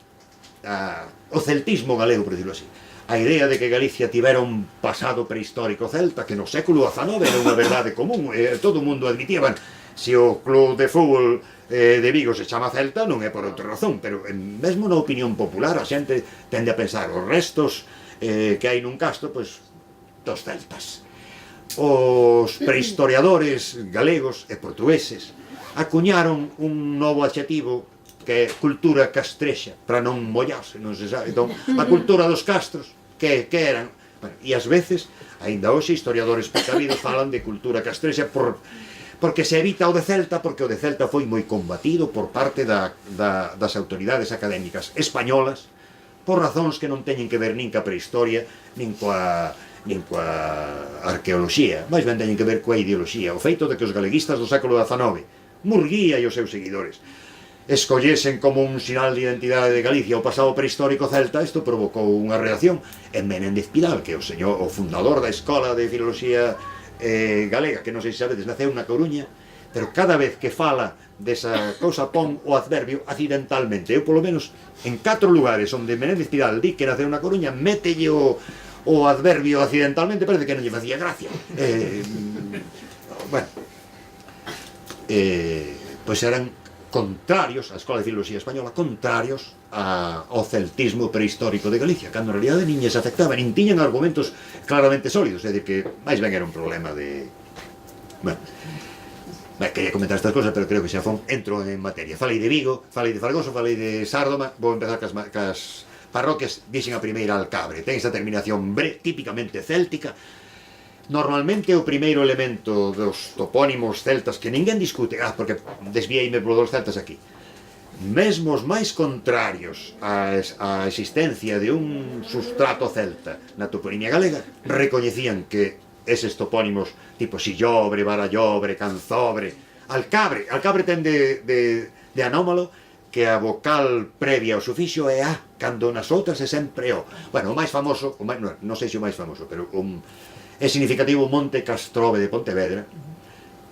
ao celtismo galego, por decirlo así, a idea de que Galicia tivera un pasado prehistórico celta, que no século XIX era unha verdade común, todo o mundo admitía, bueno, se o club de fútbol de Vigo se chama Celta non é por outra razón, pero mesmo na opinión popular a xente tende a pensar os restos que hai nun castro, pois, dos celtas. Os prehistoriadores galegos e portugueses acuñaron un novo adxetivo que é cultura castrexa, para non mollarse, non se sabe. Entón, a cultura dos castros, que eran? Bueno, e ás veces, aínda hoxe, historiadores precavidos falan de cultura castrexa porque se evita o de Celta, porque o de Celta foi moi combatido por parte das autoridades académicas españolas, por razóns que non teñen que ver nin ca prehistoria, nin coa arqueoloxía, máis ben teñen que ver coa ideoloxía, o feito de que os galeguistas do século XIX, Murguía e os seus seguidores, escollesen como un sinal de identidade de Galicia o pasado prehistórico celta, isto provocou unha reacción en Menéndez Pidal, que é o fundador da Escola de Filoloxía galega, que non sei se sabedes, naceu na Coruña, pero cada vez que fala desa cousa pon o adverbio accidentalmente. Eu, polo menos, en 4 lugares onde Menéndez Pidal di que naceu na Coruña, mételle o adverbio accidentalmente, parece que non lle facía gracia. Bueno, pois eran contrarios, a Escola de Filoloxía Española, contrarios ao celtismo prehistórico de Galicia, cando en realidade nin lles afectaba, nin tiñan argumentos claramente sólidos, é dicir, que máis ben era un problema de... Bueno, quería comentar estas cosas, pero creo que xa entro en materia. Falei de Vigo, falei de Fargoso, falei de Sárdoma, vou empezar cas parroquias. Dixen a primeira Alcabre, ten esa terminación bre, típicamente céltica. Normalmente o primeiro elemento dos topónimos celtas que ninguén discute, porque desviéime polo dos celtas aquí, mesmo os máis contrarios á existencia de un substrato celta na toponimia galega, recoñecían que eses topónimos tipo Sillobre, Barallobre, Canzobre, Alcabre ten de anómalo que a vocal previa ao sufixo é a, cando nas outras é sempre o. Bueno, o máis famoso, non sei se o máis famoso, pero é significativo o Monte Castrobe de Pontevedra,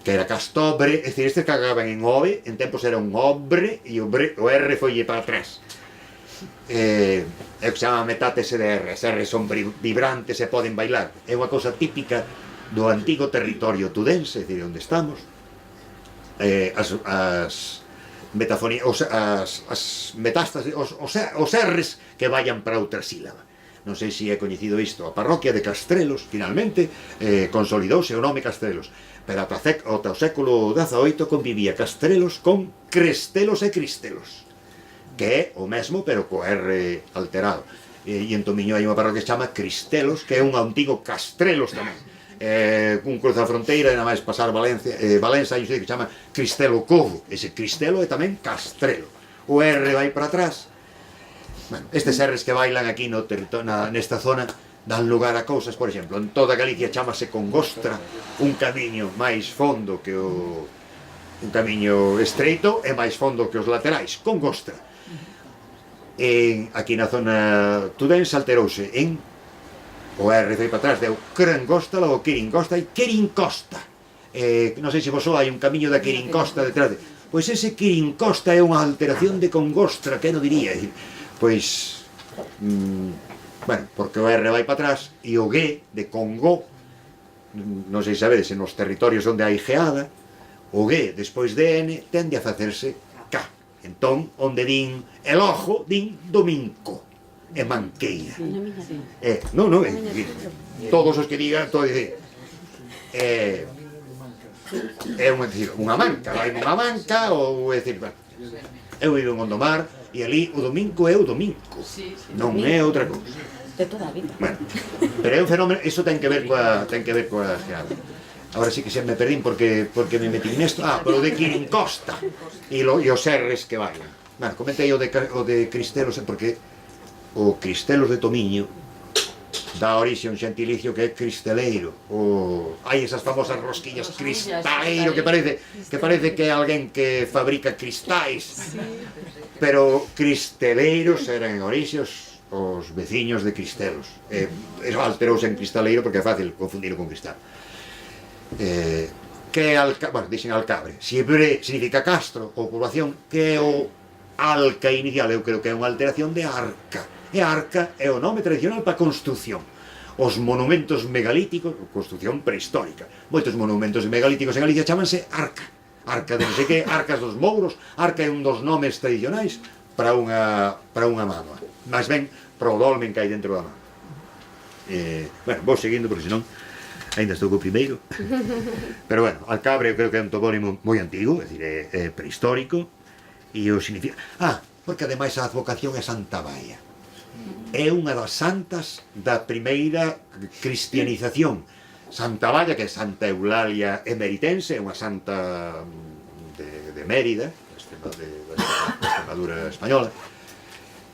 que era Castobre, é dicir, estes cagaban en ove, en tempos era un obre, e o R foille para atrás. É o que se chama metátese de R, as R son vibrantes e poden bailar. É unha cousa típica do antigo territorio tudense, é dicir, onde estamos. As metástases, os R's que vayan para outra sílaba. Non sei se é coñecido isto. A parroquia de Castrelos, finalmente, consolidouse o nome Castrelos. Pero ata o século XVIII convivía Castrelos con Crestelos e Cristelos, que é o mesmo, pero co R alterado. E en Tomiño hai unha parroquia que se chama Cristelos, que é un antigo Castrelos tamén. Un cruza a fronteira e nada máis pasar Valença, hai un sitio que se chama Cristelo Covo. Ese Cristelo é tamén Castrelo. O R vai para atrás. Bueno, estes R's que bailan aquí nesta zona dan lugar a cousas, por exemplo, en toda Galicia chamase Congostra, un camiño máis fondo que un camiño estreito e máis fondo que os laterais, Congostra. Aquí na zona tudense alterouse en o R foi para atrás, deu Crangosta, logo Quiringosta e Quirincosta. Non sei se vos hai un camiño da Quirincosta detrás de... Pois ese Quirincosta é unha alteración de Congostra, que non diría? Pois... bueno, porque o R vai para atrás e o G de Congo, non sei se sabedes, nos territorios onde hai geada, o G despois de N tende a facerse K. Entón, onde din el ojo, din dominco e manqueira. Non, todos os que digan, todo dice, é unha manca, vai unha manca, ou é dicir, eu vivo en Gondomar, e ali o domingo é o domingo, non é outra cousa. De toda a vida. Bueno, pero é un fenómeno, iso ten que ver coa geada. Agora sí que se me perdín porque me metí nesto. Pero de Quirincosta e os R's que vayan. Bueno, comentei o de Cristelos porque o Cristelos de Tomiño dá orixe a un xentilicio que é cristeleiro. Hai esas famosas rosquillas cristaleiro que parece que é alguén que fabrica cristais, pero cristeleiros eran en orixe os veciños de Cristelos. Alterouse en cristaleiro porque é fácil confundirlo con cristal. Que é bueno, dixen Alcabre, Siebre significa castro ou población, que é o Alca inicial, eu creo que é unha alteración de Arca. E Arca é o nome tradicional para construción. Os monumentos megalíticos, construción prehistórica. Moitos monumentos megalíticos en Galicia chámanse Arca. Arca de non sei que, Arcas dos Mouros. Arca é un dos nomes tradicionais para unha mámoa. Mais ben, para o dolmen que hai dentro da mámoa. Bueno, vou seguindo porque senón ainda estou co primeiro. Pero bueno, Alcabre eu creo que é un topónimo moi antigo, é dicir, é prehistórico. E o significa... porque ademais a advocación é Santa Baia. É unha das santas da primeira cristianización. Santa Baia, que é Santa Eulalia Emeritense, é unha santa de Mérida, da Extremadura española,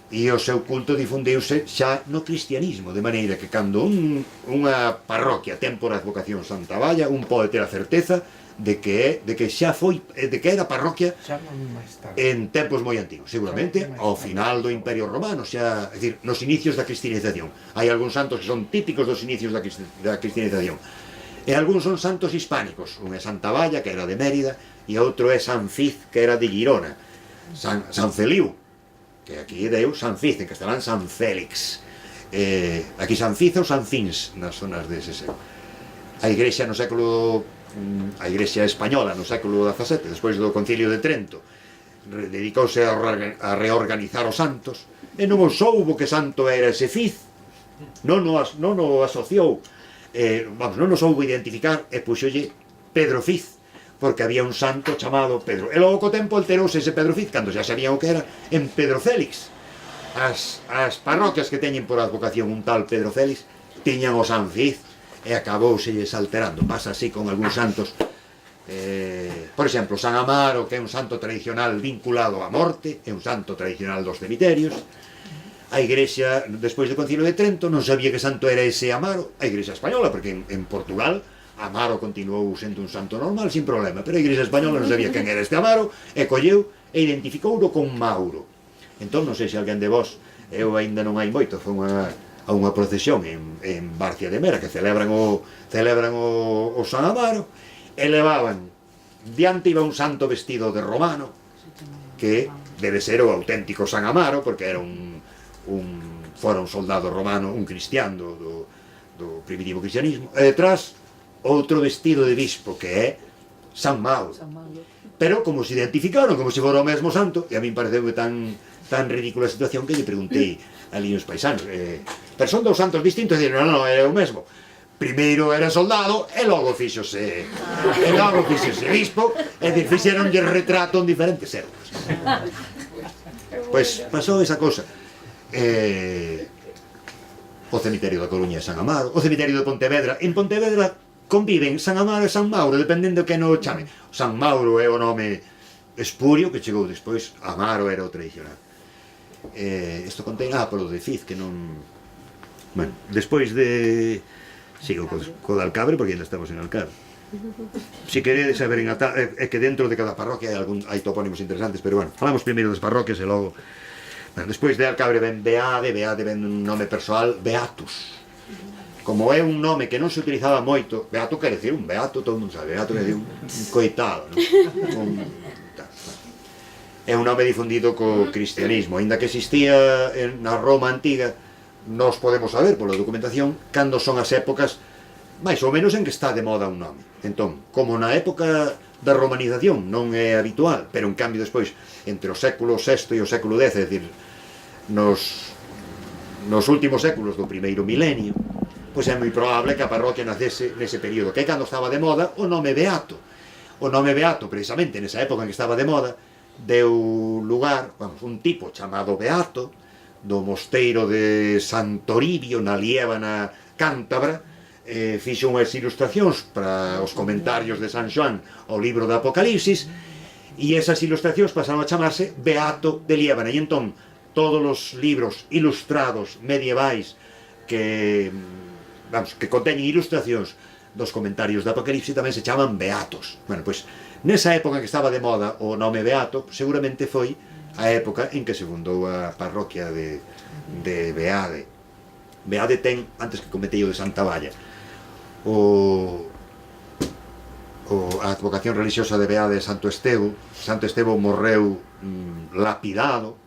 e o seu culto difundiuse xa no cristianismo, de maneira que cando unha parroquia ten por advocación Santa Baia, un pode ter a certeza de que xa foi, de que era parroquia en tempos moi antigos, seguramente ao final do Imperio Romano, xa, é dicir, nos inicios da cristianización. Hai algúns santos que son típicos dos inicios da cristianización, e algúns son santos hispánicos. Un é Santa Baia, que era de Mérida, e outro é San Fiz, que era de Girona. San Feliu, que aquí deu San Fiz, en castelán San Félix. Aquí San Fiz ou San Fins, nas zonas de Seseu. A Igrexa no século... a Igrexa española no século XVII, despois do Concilio de Trento, dedicouse a reorganizar os santos, e non o soubo que santo era ese Fiz, non o asociou, non o soubo identificar, e puxolle Pedro Fiz, porque había un santo chamado Pedro. E logo co tempo alterouse ese Pedro Fiz, cando xa sabían o que era, en Pedro Félix. As parroquias que teñen por advocación un tal Pedro Félix tiñan o San Fiz, e acabouselles alterando. Pasa así con algúns santos, por exemplo, San Amaro, que é un santo tradicional vinculado á morte, é un santo tradicional dos cemiterios. A Igrexa, despois do Concilio de Trento, non sabía que santo era ese Amaro, a Igrexa española, porque en Portugal Amaro continuou sendo un santo normal sin problema, pero a Igrexa española non sabía quen era este Amaro, e colleu e identificouno con Mauro. Entón, non sei se alguén de vos, eu aínda non hai moito, foi a unha procesión en Barcia de Mera, que celebran o San Amaro, e levaban, diante iba un santo vestido de romano, que debe ser o auténtico San Amaro, porque era fora un soldado romano, un cristiano do primitivo cristianismo, e detrás outro vestido de bispo, que é San Mauro. Pero como se identificaron, como se fora o mesmo santo, e a min pareceu tan ridícula a situación que lle preguntei ali uns paisanos, pero son dous santos distintos, e dixeron, non, é o mesmo. Primeiro era soldado e logo fixose bispo, e dicir, fixeronlle retrato en diferentes épocas. Pois pasou esa cosa. O cemiterio da Coruña é San Amaro, o cemiterio de Pontevedra, en Pontevedra conviven San Amaro e San Mauro, dependendo que no chame. San Mauro é o nome espurio que chegou despois, Amaro era o tradicional. Isto contén, polo de Fiz, que non... Bueno, despois de... Sigo co de Alcabre, porque ainda estamos en Alcabre. Se queredes saber é que dentro de cada parroquia hai topónimos interesantes, pero bueno, falamos primeiro das parroquias e logo... Bueno, despois de Alcabre ven Beade ven un nome persoal, Beatus. Como é un nome que non se utilizaba moito, Beato quere decir un beato, todo mundo sabe, Beato quere decir un coitado, non? É un nome difundido co cristianismo, aínda que existía na Roma antiga, nós podemos saber pola documentación cando son as épocas máis ou menos en que está de moda un nome. Entón, como na época da romanización non é habitual, pero en cambio despois entre o século VI e o século X, é dicir, nos últimos séculos do primeiro milenio, pois é moi probable que a parroquia nacese nese período, que é cando estaba de moda o nome Beato. O nome Beato, precisamente nesa época en que estaba de moda, deu lugar, un tipo chamado Beato, do mosteiro de Santoribio, na Liébana cántabra, fixo unhas ilustracións para os comentarios de San Xoán ao libro do Apocalipsis, e esas ilustracións pasaron a chamarse Beato de Liébana, e entón todos os libros ilustrados medievais que conteñen ilustracións dos comentarios do Apocalipsis tamén se chaman beatos. Bueno, pois, nesa época que estaba de moda o nome beato, seguramente foi a época en que se fundou a parroquia de Beade. Beade ten, antes que cometei o de Santa Valla, a advocación religiosa de Beade de Santo Estevo. Santo Estevo morreu lapidado,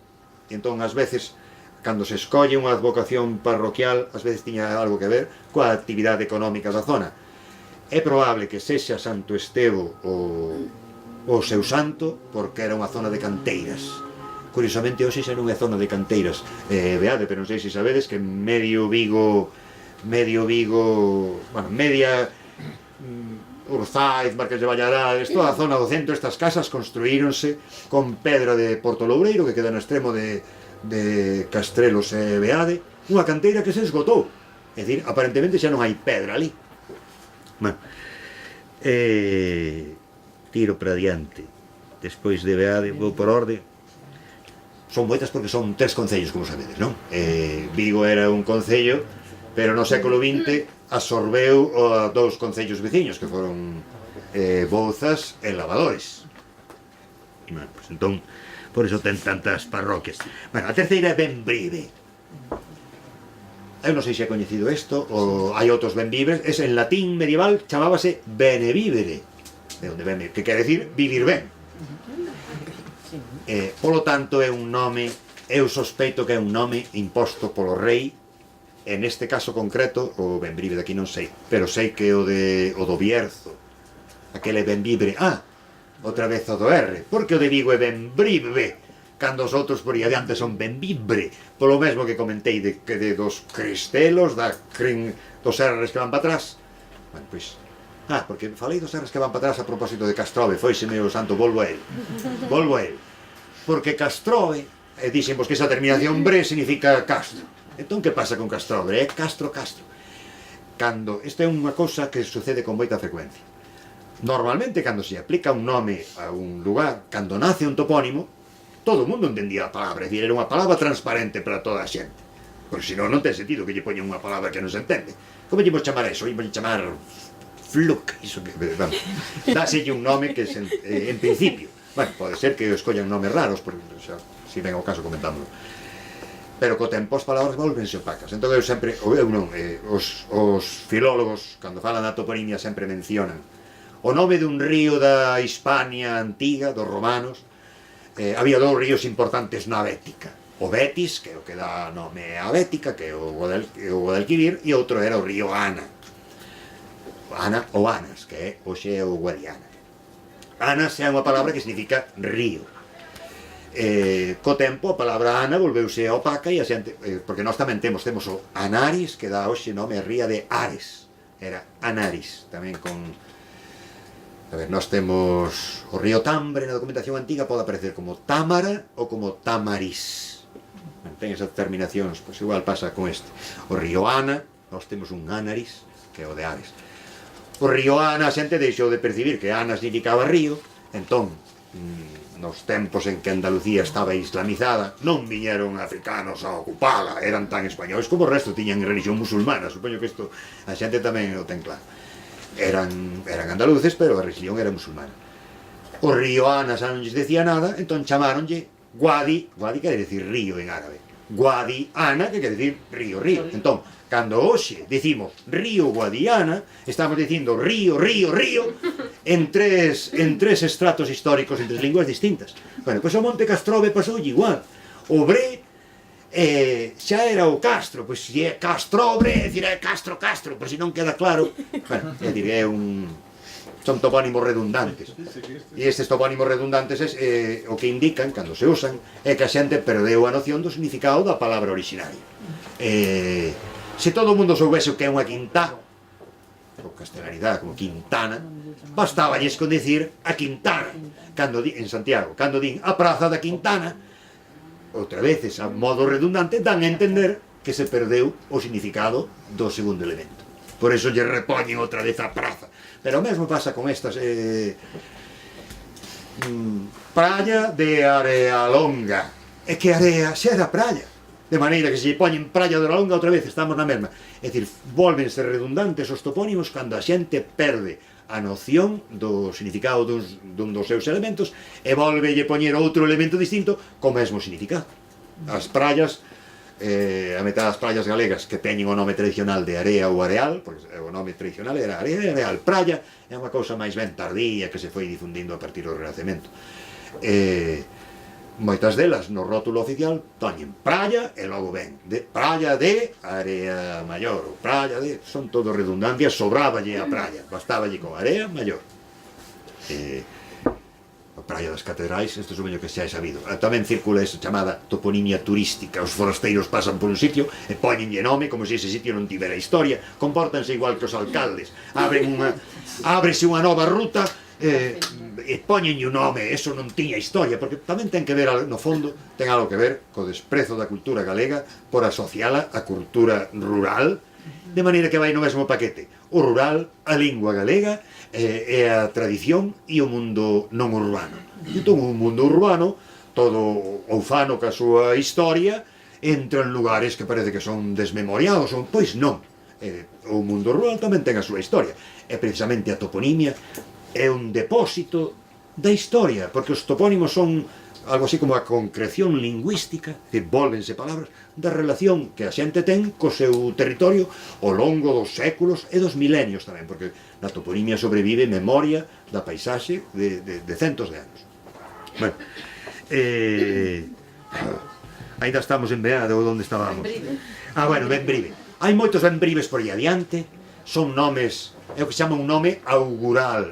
e entón, ás veces, cando se escolle unha advocación parroquial, ás veces tiña algo que ver coa actividade económica da zona. É probable que sexa Santo Estevo o seu santo, porque era unha zona de canteiras. Curiosamente, hoxe xa non é zona de canteiras Beade, pero non sei se sabedes que medio Vigo, bueno, media Urzaiz, Marqués de Valladares, toda a zona do centro, estas casas construíronse con pedra de Porto Loureiro, que queda no extremo de Castrelos e Beade, unha canteira que se esgotou. É dicir, aparentemente xa non hai pedra ali. Bueno, tiro para diante. Despois de Beade, vou por orde. Son moitas porque son 3 concellos, como sabedes, non? Vigo era un concello, pero no século XX absorbeu a 2 concellos veciños, que foron Bouzas e Lavadores. Bueno, pues entón, por iso ten tantas parroquias. Bueno, a terceira é Bembrive. Eu non sei se é coñecido isto, ou hai outros Benvibres. Es en latín medieval, chamábase Benevivere, de onde ven, que quere decir vivir ben. Polo tanto, é un nome, eu sospeito que é un nome imposto polo rei. En este caso concreto, o Bembrive de aquí non sei, pero sei que o do Bierzo, aquele Benvibre, outra vez o do R, porque o de Vigo é Bembrive, cando os outros por aí adiante son Benvibre, polo mesmo que comentei dos cristelos, dos R's que van para atrás. Bueno, pois, porque falei dos R's que van para atrás a propósito de Castrove, foiseme o santo, volvo a él, porque Castrove, dixen que esa terminación bre significa Castro. Entón, que pasa con Castrobre? É Castro. Esta é unha cousa que sucede con moita frecuencia. Normalmente, cando se aplica un nome a un lugar, cando nace un topónimo, todo o mundo entendía a palabra, é dicir, era unha palabra transparente para toda a xente. Porque senón non ten sentido que lle poñan unha palabra que non se entende. Como lle vos chamar eso? Lle vos chamar Fluc, iso que, vamos, dáselle un nome que en principio, bueno, pode ser que escollan nomes raros, porque se ven ao caso comentámoslo. Pero co tempo as palabras volvense opacas. Entón eu sempre, os filólogos, cando falan da toponimia, sempre mencionan o nome dun río da Hispania antiga, dos romanos. Había 2 ríos importantes na Bética, o Betis, que é o que dá nome á Bética, que é o Guadalquivir, e outro era o río Ana ou Anas, que é hoxe o Guadiana. Anas é unha palabra que significa río. Co tempo a palabra Ana volveuse opaca, e a xente, porque nós tamén temos o Anaris, que dá hoxe nome a ría de Ares, era Anaris, tamén con... A ver, nós temos o río Tambre na documentación antiga, pode aparecer como Támara ou como Tamaris. Ten esas terminacións, pois igual pasa con este. O río Ana, nós temos un Anaris, que é o de Ares. O río Ana, a xente deixou de percibir que Ana significaba río, entón, nos tempos en que Andalucía estaba islamizada, non viñeron africanos a ocupala, eran tan españoles como o resto, tiñan religión musulmana. Supoño que isto a xente tamén o ten claro. Eran andaluces, pero a religión era musulmana. O río Ana xa non lles decía nada, entón chamaronlle Guadi quere decir río en árabe, Guadi Ana, que quere decir río. Entón, cando hoxe dicimos río Guadiana, estamos dicindo río en tres estratos históricos, en 3 linguas distintas. Bueno, pois o Monte Castrove pasou igual. O Bre xa era o Castro, pois se é Castrobre, é dicir, é Castro, por se non queda claro. Bueno, é dicir, son topónimos redundantes. E estes topónimos redundantes o que indican, cando se usan, é que a xente perdeu a noción do significado da palabra originaria. Se todo o mundo soubese o que é unha quintá, ou castelanidade como Quintana, bastaballes con dicir a Quintana, en Santiago, cando din a Praza da Quintana, outra veces, a modo redundante, dan a entender que se perdeu o significado do segundo elemento. por eso lle repoñen outra vez a praza. Pero o mesmo pasa con estas praia de Arealonga. É que Area xa era praia, de maneira que se lle poñen praia de Arealonga outra vez estamos na mesma. É dicir, volvense redundantes os topónimos cando a xente perde a noción do significado dun dos seus elementos e volvelle poñer outro elemento distinto co mesmo significado. As praias, a metade das praias galegas que teñen o nome tradicional de Area ou Areal, porque o nome tradicional era Area e Areal. Praia é unha cousa máis ben tardía que se foi difundindo a partir do Renacemento. Moitas delas no rótulo oficial poñen praia e logo ven de praia de Area Maior ou praia de... son todo redundancias, sobráballe a praia, bastáballe con Area Maior. A praia das catedrais, isto supoño que xa é sabido. Tamén circula esa chamada toponimia turística. Os forasteiros pasan por un sitio e poñenlle nome como se ese sitio non tivera historia. Compórtanse igual que os alcaldes. Ábrese unha nova ruta e poñenlle un nome, eso non tiña historia, porque tamén ten que ver, no fondo, ten algo que ver co desprezo da cultura galega por asociala á cultura rural, de maneira que vai no mesmo paquete. O rural, a lingua galega, e a tradición e o mundo non urbano. Entón, o mundo urbano, todo o ufano ca súa historia, entra en lugares que parece que son desmemoriados, ou pois non. O mundo rural tamén ten a súa historia. E precisamente a toponimia é un depósito da historia, porque os topónimos son algo así como a concreción lingüística, que volvense palabras, da relación que a xente ten co seu territorio ao longo dos séculos e dos milenios tamén, porque na toponimia sobrevive memoria da paisaxe de centos de anos. Bueno, ainda estamos en Beade, ou onde estábamos? Bueno, Bembrive. Hai moitos Bembrives por aí adiante, son nomes, é o que se chama un nome augural,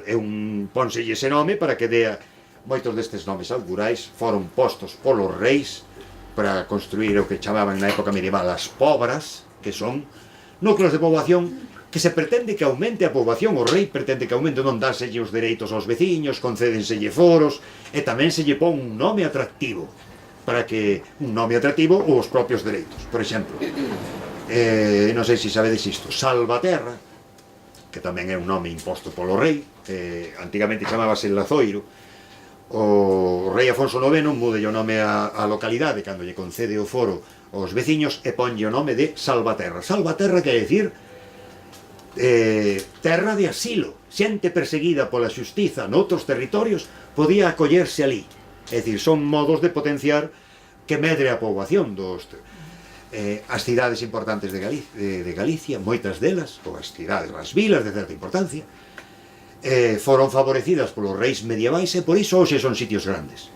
pónselle ese nome para que dea. Moitos destes nomes augurais foron postos polos reis para construir o que chamaban na época medieval as pobras, que son núcleos de poboación que se pretende que aumente a poboación. O rei pretende que aumente, non dáselle os dereitos aos veciños, concédenselle foros, e tamén se lle pon un nome atractivo, para que un nome atractivo ou os propios dereitos. Por exemplo, non sei se sabedes isto, Salvaterra, que tamén é un nome imposto polo rei, antigamente chamábase Lazoiro. O rei Afonso IX mude o nome á localidade cando lle concede o foro aos veciños e ponlle o nome de Salvaterra. Salvaterra quer dicir terra de asilo. Xente perseguida pola xustiza noutros territorios podía acollerse ali. É dicir, son modos de potenciar que medre a poboación dos... as cidades importantes de Galicia, moitas delas, ou as cidades, as vilas de certa importancia, foron favorecidas polos reis medievais e por iso hoxe son sitios grandes.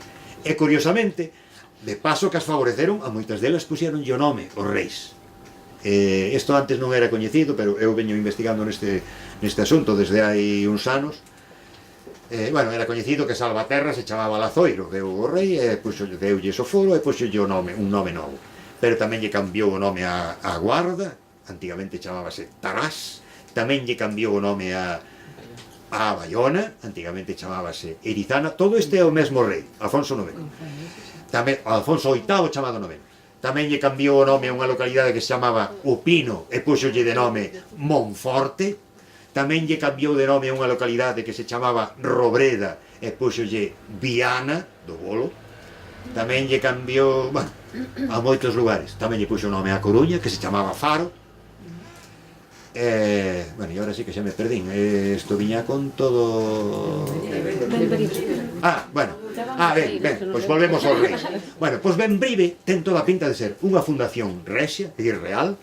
E curiosamente, de paso que as favoreceron, a moitas delas puxeronlle o nome os reis. Isto antes non era coñecido, pero eu veño investigando neste asunto desde hai uns anos. Bueno, era coñecido que Salvaterra se chamaba Lazoiro, deu o rei e deulle o foro e puxolle un nome novo. Pero tamén lle cambiou o nome a Guarda, antigamente chamábase Tarás, tamén lle cambiou o nome a Bayona, antigamente chamábase Erizana. Todo este é o mesmo rei, Afonso IX. Tamén Alfonso VIII chamado IX. Tamén lle cambiou o nome a unha localidade que se chamaba O Pino e puxolle de nome Monforte. Tamén lle cambiou de nome a unha localidade que se chamaba Robreda e puxolle Viana, do Bolo. Tamén lle cambiou, bueno, a moitos lugares. Tamén lle puxo o nome a Coruña, que se chamaba Faro. Bueno, e agora sí que xa me perdín. Isto viña con todo... ben, pois volvemos ao rei. Bueno, pois Bembrive ten toda a pinta de ser unha fundación rexia, é dicir, real,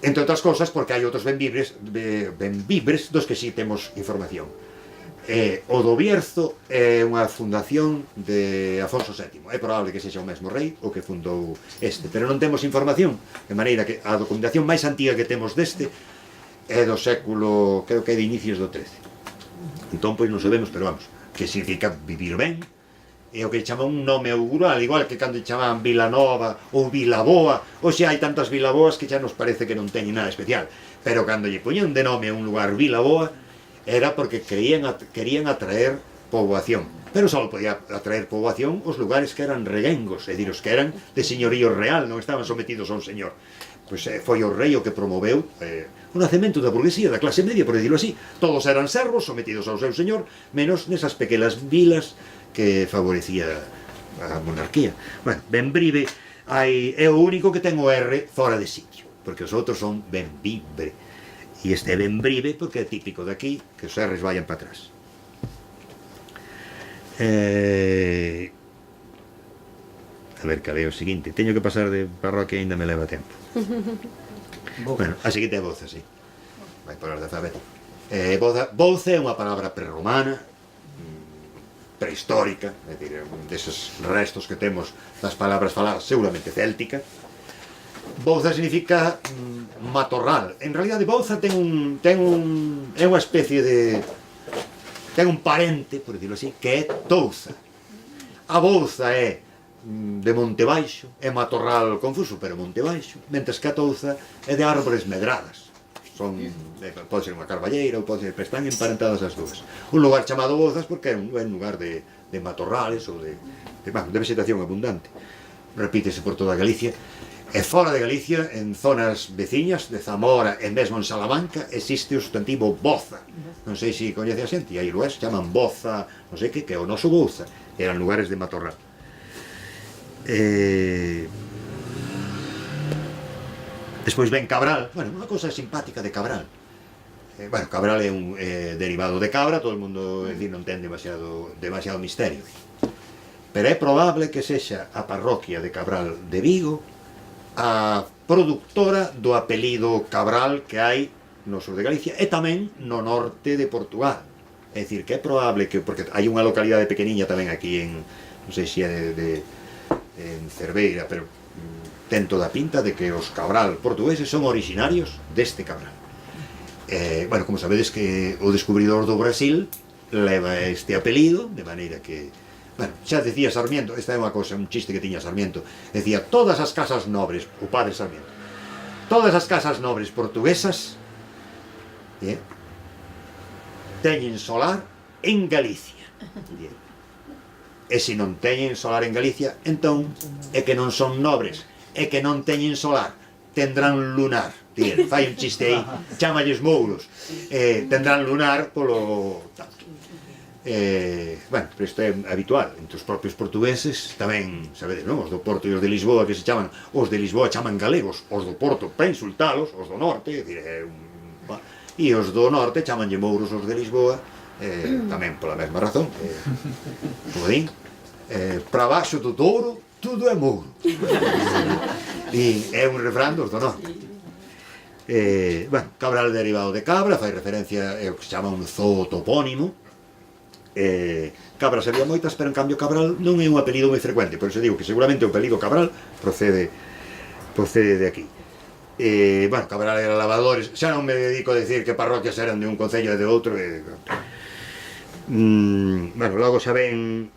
entre outras cousas porque hai outros Bemvibres dos que sí temos información. O do Bierzo é unha fundación de Afonso VII. É probable que sexa o mesmo rei o que fundou este, pero non temos información, de maneira que a documentación máis antiga que temos deste é do século, creo que é de inicios do XIII. Entón, pois non sabemos, pero vamos, que significa vivir ben. É o que chama un nome augural, igual que cando chamaban Vilanova ou Vilaboa. Hoxe hai tantas Vilaboas que xa nos parece que non teñen nada especial, pero cando lle poñen de nome a un lugar Vilaboa era porque querían atraer poboación, pero só podía atraer poboación os lugares que eran reguengos, é dicir, os que eran de señorío real, non estaban sometidos a un señor. pois foi o rei o que promoveu o nacemento da burguesía, da clase media, por decirlo así. Todos eran servos sometidos ao seu señor, menos nesas pequenas vilas que favorecía a monarquía. Bueno, Bembrive é o único que ten o R fora de sitio, porque os outros son Bembibre. E este é Bembrive porque é típico de aquí, que os R's vayan para atrás. A ver, cal é o seguinte. Teño que pasar de parroquia e ainda me leva tempo. Bueno, a seguinte é Boza, sí. Vai por orde alfabeto. Boza é unha palabra prerromana, prehistórica, é dicir, deses restos que temos das palabras faladas, seguramente céltica. Bouza significa matorral. En realidade, Bouza é unha especie de... ten un parente, por dicirlo así, que é Touza. A Bouza é de monte baixo, é matorral confuso, pero monte baixo, mentres que a Touza é de árbores medradas. Pode ser unha carballeira ou pode ser, pero están emparentadas as dúas. Un lugar chamado Bouzas porque é un lugar de matorrales ou de vegetación abundante. Repítese por toda Galicia. E fora de Galicia, en zonas veciñas de Zamora e mesmo en Salamanca, existe o substantivo boza. Non sei se coñece a xente, e aí lugares chaman boza, non sei que é o noso Bouza. Eran lugares de matorral. Despois ven Cabral, bueno, unha cosa simpática de Cabral. Bueno, Cabral é un derivado de cabra, todo o mundo non ten demasiado misterio. Pero é probable que sexa a parroquia de Cabral de Vigo a produtora do apelido Cabral que hai no sur de Galicia e tamén no norte de Portugal. É dicir, que é probable que, porque hai unha localidade pequeniña tamén aquí en, non sei se é en Cerveira, pero ten toda a pinta de que os Cabral portugueses son originarios deste Cabral. Bueno, como sabedes que o descubridor do Brasil leva este apelido, de maneira que, bueno, xa decía Sarmiento, esta é unha cosa, un chiste que tiña Sarmiento, decía, todas as casas nobres, o padre Sarmiento, todas as casas nobres portuguesas teñen solar en Galicia. E se non teñen solar en Galicia, entón é que non son nobres, é que non teñen solar, tendrán lunar. Fai un chiste aí, chámalles mouros, tendrán lunar polo tanto. Bueno, pero isto é habitual entre os propios portugueses, tamén, sabedes, non? Os do Porto e os de Lisboa, que se chaman, os de Lisboa chaman galegos, os do Porto para insultalos, os do norte, e os do norte chamanlle mouros os de Lisboa, tamén pola mesma razón, como din, para baixo do Douro, tudo é mouro. E é un refrán dos do norte. Bueno, Cabral derivado de cabra, fai referencia ao que se chama un zootopónimo. Cabras había moitas, pero en cambio Cabral non é un apelido moi frecuente, por iso digo que seguramente o apelido Cabral procede de aquí. Bueno, Cabral era lavadores, xa non me dedico a decir que parroquias eran de un concello e de outro. Bueno, logo xa ven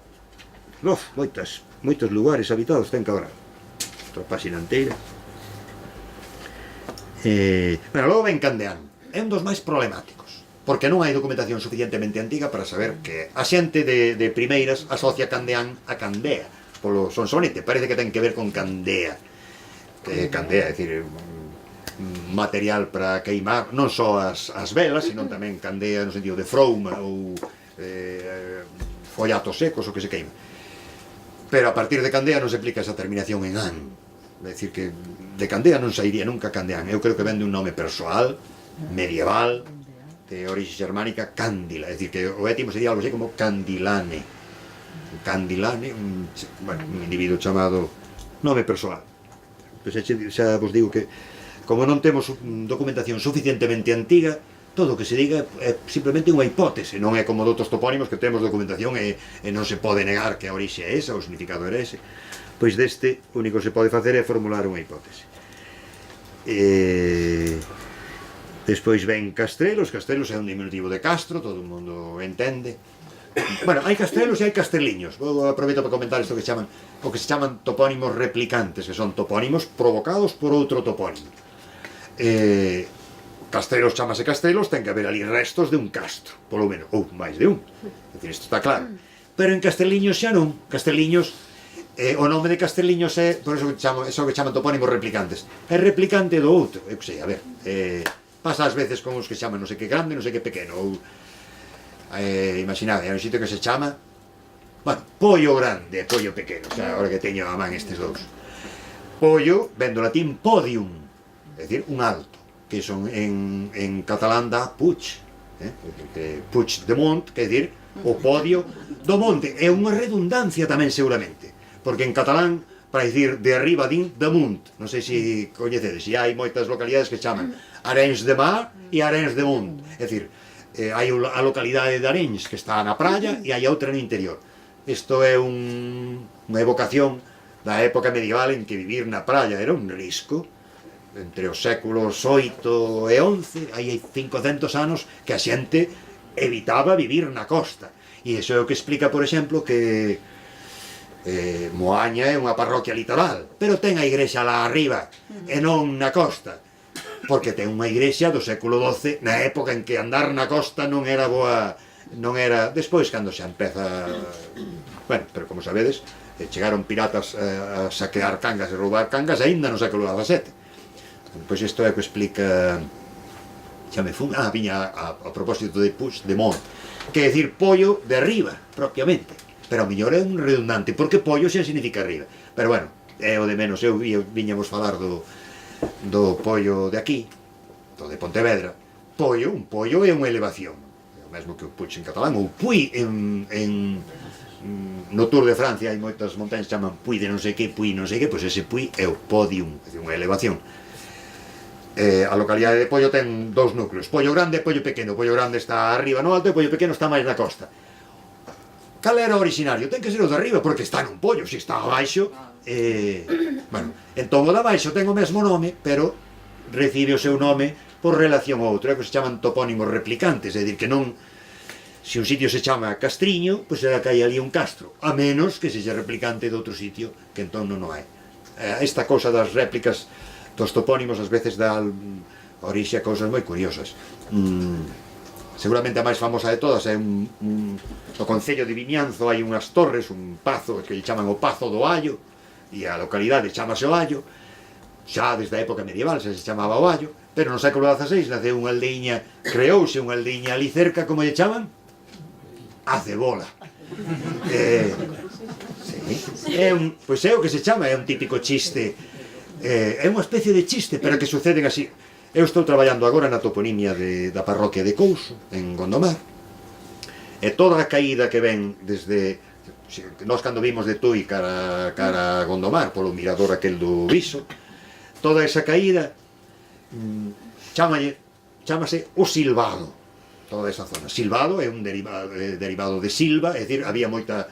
moitos lugares habitados ten Cabral. Outra páxina inteira. Bueno, logo ven Candeán, é un dos máis problemáticos, porque non hai documentación suficientemente antiga para saber que a xente de primeiras asocia Candeán a Candea, polo Sonsonete, parece que ten que ver con Candea. Candea, é dicir, material para queimar, non só as velas, sino tamén Candea no sentido de frouma ou follatos secos, o que se queima. Pero a partir de Candea non se aplica esa terminación en an. É dicir que de Candea non sairía nunca Candeán. Eu creo que vende un nome persoal, medieval, de orixe germánica, Cándila. É dicir que o étimo sería algo así como Candilane. Candilane, un individuo chamado nome persoal. Pois xa vos digo que como non temos documentación suficientemente antiga, todo o que se diga é simplemente unha hipótese, non é como de outros topónimos que temos documentación e non se pode negar que a orixe é esa, o significado era ese. Pois deste, o único que se pode facer é formular unha hipótese. Despois ven Castrelos. Castrelos é un diminutivo de Castro, todo o mundo entende. Bueno, hai Castrelos e hai Castreliños. Vou aproveito para comentar isto que se chaman topónimos replicantes, que son topónimos provocados por outro topónimo. Castrelos chamase Castelos, ten que haber ali restos de un castro, polo menos, ou máis de un. É dicir, isto está claro. Pero en Castreliños xa non. Castreliños O nome de Castreliños é, por eso que chaman topónimos replicantes. É replicante do outro, eu que sei, a ver, pasa ás veces con os que chaman non sei que grande, non sei que pequeno, ou imaginade, hai un sitio que se chama, bueno, pollo grande, pollo pequeno, o sea, ahora que teño a man estes dous. Pollo, ven do latín podium, é dicir, un alto, que son en catalán da puig, puig de mont, que é dicir, o podio do monte, é unha redundancia tamén seguramente, porque en catalán, para dicir de arriba din damunt, non sei se coñecedes, e hai moitas localidades que chaman Arenys de Mar e Arenys de Mont, é dicir, hai a localidade de Arenys que está na praia e hai outra no interior. Isto é unha evocación da época medieval en que vivir na praia era un risco, entre os séculos 8 e 11, hai 500 anos que a xente evitaba vivir na costa, e iso é o que explica, por exemplo, que Moaña é unha parroquia litoral, pero ten a igrexa lá arriba e non na costa, porque ten unha igrexa do século XII na época en que andar na costa non era boa, non era despois cando xa empeza, bueno, pero como sabedes, chegaron piratas a saquear Cangas e roubar Cangas aínda no século XVII. Pois isto é o que explica, xa me fun, viña a propósito de puig de mont, que é dicir pollo de arriba, propiamente. Pero ao mellor é un redundante, porque pollo xa significa arriba. Pero bueno, é o de menos, viñamos falar do pollo de aquí, do de Pontevedra. Un pollo é unha elevación, é o mesmo que o puig en catalán, ou puy no Tour de Francia hai moitas montañas que chaman puy de non sei que, pois ese puy é o podium, é unha elevación. A localidade de Pollo ten dous núcleos, Pollo grande e Pollo pequeno. Pollo grande está arriba no alto e Pollo pequeno está máis na costa. Cal era o originario? Ten que ser o de arriba, porque está nun pollo, se está abaixo, bueno, entón o de abaixo ten o mesmo nome, pero recibe o seu nome por relación ao outro, é que se chaman topónimos replicantes, é dicir, que non, se un sitio se chama Castriño, pois será que hai ali un castro, a menos que sexa replicante de outro sitio, que entón non o hai. Esta cousa das réplicas dos topónimos ás veces dá orixe a cousas moi curiosas. Seguramente a máis famosa de todas é no concello de Vimianzo hai unhas torres, un pazo que lle chaman o Pazo do Allo, e a localidade chamase o Allo, xa desde a época medieval se chamaba o Allo, pero no século XVI naceu unha aldeiña, creouse unha aldeiña ali cerca, como lle chaman? A Cebola. Pois é o que se chama, é un típico chiste, é unha especie de chiste, pero que suceden así. Eu estou traballando agora na toponimia da parroquia de Couso, en Gondomar, e toda a caída que ven desde, nós cando vimos de Tui cara a Gondomar, polo mirador aquel do Viso, toda esa caída chámase o Silvado, toda esa zona. Silvado é un derivado de silva, é dicir, había moita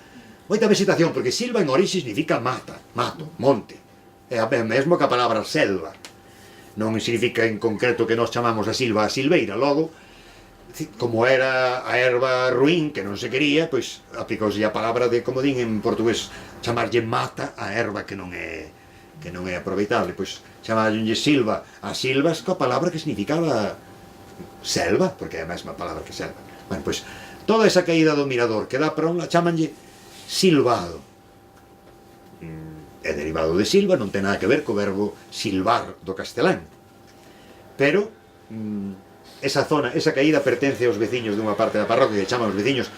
vegetación, porque silva en orixe significa mato, monte, é a mesmo que a palabra selva. Non significa en concreto que nós chamamos a silva a silveira, logo, como era a erva ruín que non se quería, pois aplicouse a palabra de, como din en portugués, chamarlle mata a erva que non é aproveitable, pois chamarlle silva a silvas coa palabra que significaba selva, porque é a mesma palabra que selva. Bueno, pois toda esa caída do mirador que dá para unha chamanlle silvado. É derivado de silva, non ten nada que ver co verbo silvar do castelán, pero esa zona, esa caída pertence aos veciños dunha parte da parroquia que chaman os veciños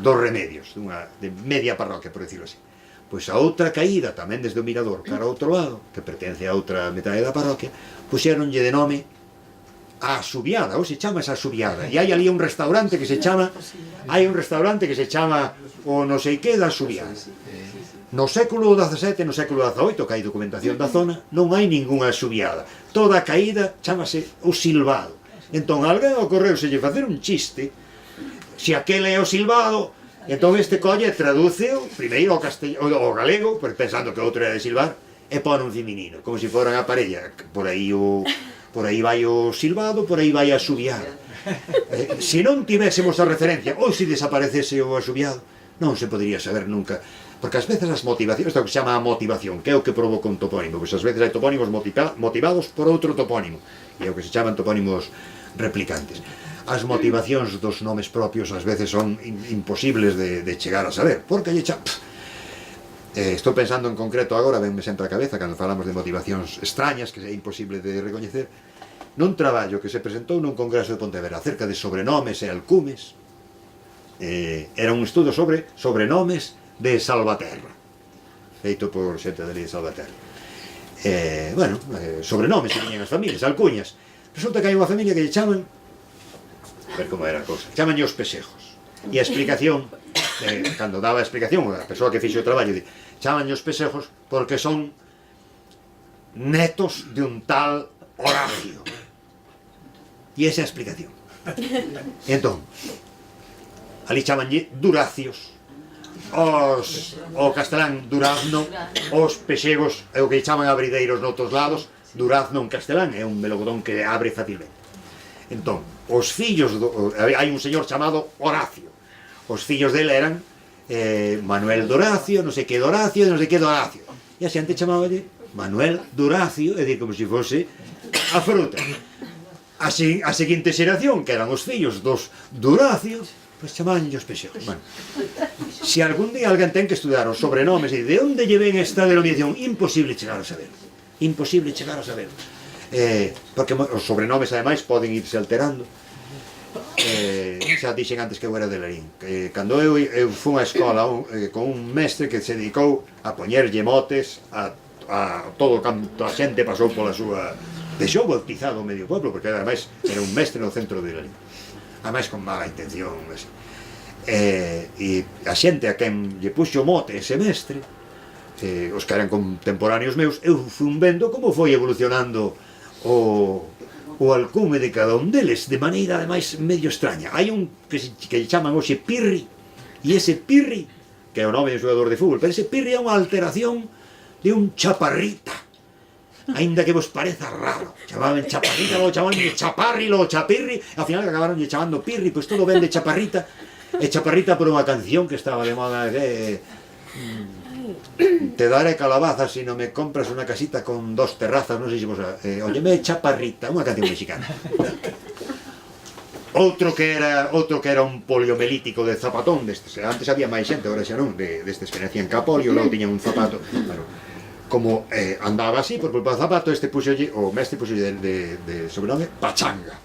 dos Remedios, de media parroquia, por decirlo así. Pois a outra caída, tamén desde o mirador cara ao outro lado, que pertence a outra metade da parroquia, puxeronlle de nome a Asubiada, ou se chama esa Asubiada, e hai ali un restaurante que se chama o non sei que da Asubiada. No século XVII e no século XVIII, que hai documentación da zona, non hai ningunha Asubiada. Toda a caída chamase o Silvado. Entón, alguén ocorreuselle facer un chiste, se aquel é o Silvado, entón este colle tradúceo primeiro ao galego, pensando que outro era de silvar, e pon un feminino, como se foran a parella. Por aí vai o Silvado, por aí vai a Asubiada. Se non tivésemos a referencia, ou se desaparecese o Asubiado, non se podría saber nunca. Porque ás veces as motivacións, isto que se chama a motivación, que é o que provoca un topónimo, pois ás veces hai topónimos motivados por outro topónimo, e é o que se chaman topónimos replicantes. As motivacións dos nomes propios ás veces son imposibles de chegar a saber, porque lle chaman... Estou pensando en concreto agora, venme sempre a cabeza cando falamos de motivacións extrañas que é imposible de recoñecer, nun traballo que se presentou nun congreso de Pontevedra acerca de sobrenomes e alcumes. Era un estudo sobre sobrenomes de Salvaterra, feito por xente de Salvaterra. Bueno, sobrenomes que tiñan as familias, alcuñas. Resulta que hai unha familia que lle chaman, a ver como era a cosa, chamanlle os Pesejos. E a explicación, cando daba a explicación, a persoa que fixo o traballo, chamanlle os Pesejos porque son netos de un tal Horacio. E esa é a explicación. Entón, ali chamanlle Duracios, o castelán Durazno, os Pexegos é o que chaman abrideiros noutros lados, Durazno en castelán, é un melocotón que abre facilmente. Entón, os fillos, hai un señor chamado Horacio, os fillos dele eran Manuel Doracio, non sei que Doracio, non sei que Doracio, e a xente chamáballe Manuel Duracio, é dicir, como se fose a fruta. A seguinte xeración, que eran os fillos dos Duracio, pois chamaban os Pexegos. Bueno, se algún día alguén ten que estudar os sobrenomes e de onde lle ven esta denominación, imposible chegar a saber. Imposible chegar a saber. Porque os sobrenomes, ademais, poden irse alterando. Xa dixen antes que eu era de Larín. Cando eu fui a escola con un mestre que se dedicou a poñerlle motes a todo canto a xente pasou pola súa... Deixou bautizado o medio pueblo, porque ademais era un mestre no centro de Larín. Ademais con mala intención. E a xente a quen lle puxo mote ese mestre, os que eran contemporáneos meus, eu fui vendo como foi evolucionando o alcume de cada un deles, de maneira ademais medio extraña. Hai un que lle chaman hoxe Pirri, e ese Pirri, que é o nome de xogador de fútbol, pero ese Pirri é unha alteración de un Chaparrita, aínda que vos pareza raro. Chamaban Chaparrita, logo chamaban Chaparri, logo Chapirri, e ao final acabaron lle chamando Pirri, pois todo ven de Chaparrita, e Chaparrita por unha canción que estaba de moda, te daré calabaza si non me compras unha casita con 2 terrazas, non sei se vos... Óyeme Chaparrita, unha canción mexicana. Outro que era un poliomelítico de zapatón destes, antes había máis xente, agora xa non, destes que nacían ca polio, logo tiñan un zapato, bueno, como andaba así por culpa do zapato, o mestre puxolle de sobrenome Pachanga,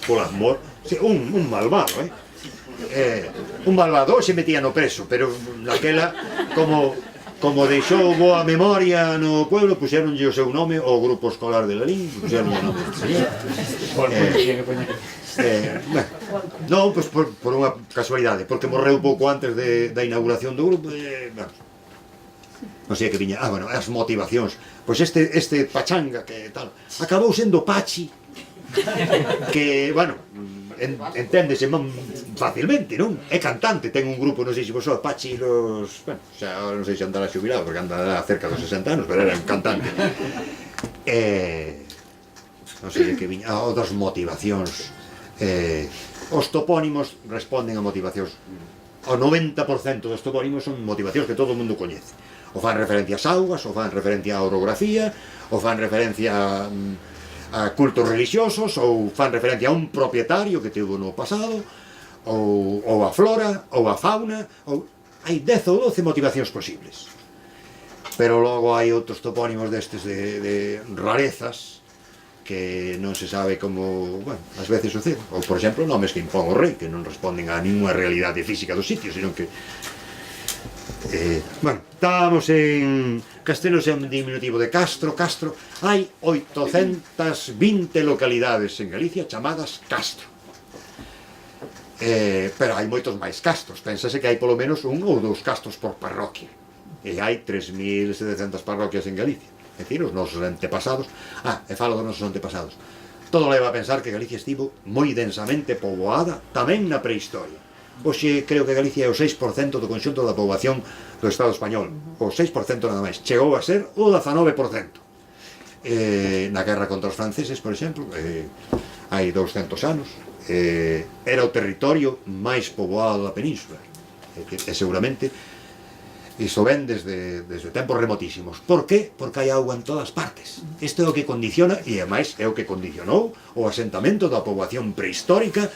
por amor, un malvado, un malvado, se metía no preso, pero naquela, como deixou boa memoria no pueblo, puxeronlle o seu nome ao grupo escolar de Larín, puxeronlle o nome deste señor. Non, pois por unha casualidade, porque morreu pouco antes da inauguración do grupo, non sei que viña, bueno, as motivacións, pois este Pachanga que tal, acabou sendo Pachi, que, bueno, enténdese facilmente, non? É cantante, ten un grupo, non sei se vos sois, Pachi los... Bueno, xa non sei se andará xubilado, porque andará cerca dos 60 anos, pero era un cantante. Non sei que viña, o das motivacións. Os topónimos responden a motivacións. O 90% dos topónimos son motivacións que todo o mundo coñece. O fan referencia ás augas, o fan referencia á orografía, o fan referencia a cultos religiosos, ou fan referencia a un propietario que tivo no pasado, ou a flora, ou a fauna, hai 10 ou 12 motivacións posibles. Pero logo hai outros topónimos destes de rarezas que non se sabe como, bueno, ás veces sucede. Ou, por exemplo, nomes que impón o rei, que non responden a ninguna realidade física do sitio, sino que... bueno, estábamos en Castelos, é un diminutivo de Castro. Hai 820 localidades en Galicia chamadas Castro. Pero hai moitos máis castros. Pénsase que hai polo menos 1 ou 2 castros por parroquia. E hai 3.700 parroquias en Galicia. É dicir, os nosos antepasados... e falo dos nosos antepasados. Todo leva a pensar que Galicia estivo moi densamente poboada tamén na prehistoria. Hoxe creo que Galicia é o 6% do conxunto da poboación do Estado español. O 6% nada máis. Chegou a ser o 19%. Na guerra contra os franceses, por exemplo, hai 200 anos, era o territorio máis poboado da península. E seguramente iso ven desde tempos remotísimos. Por que? Porque hai auga en todas partes. Isto é o que condiciona, e ademais é o que condicionou o asentamento da poboación prehistórica.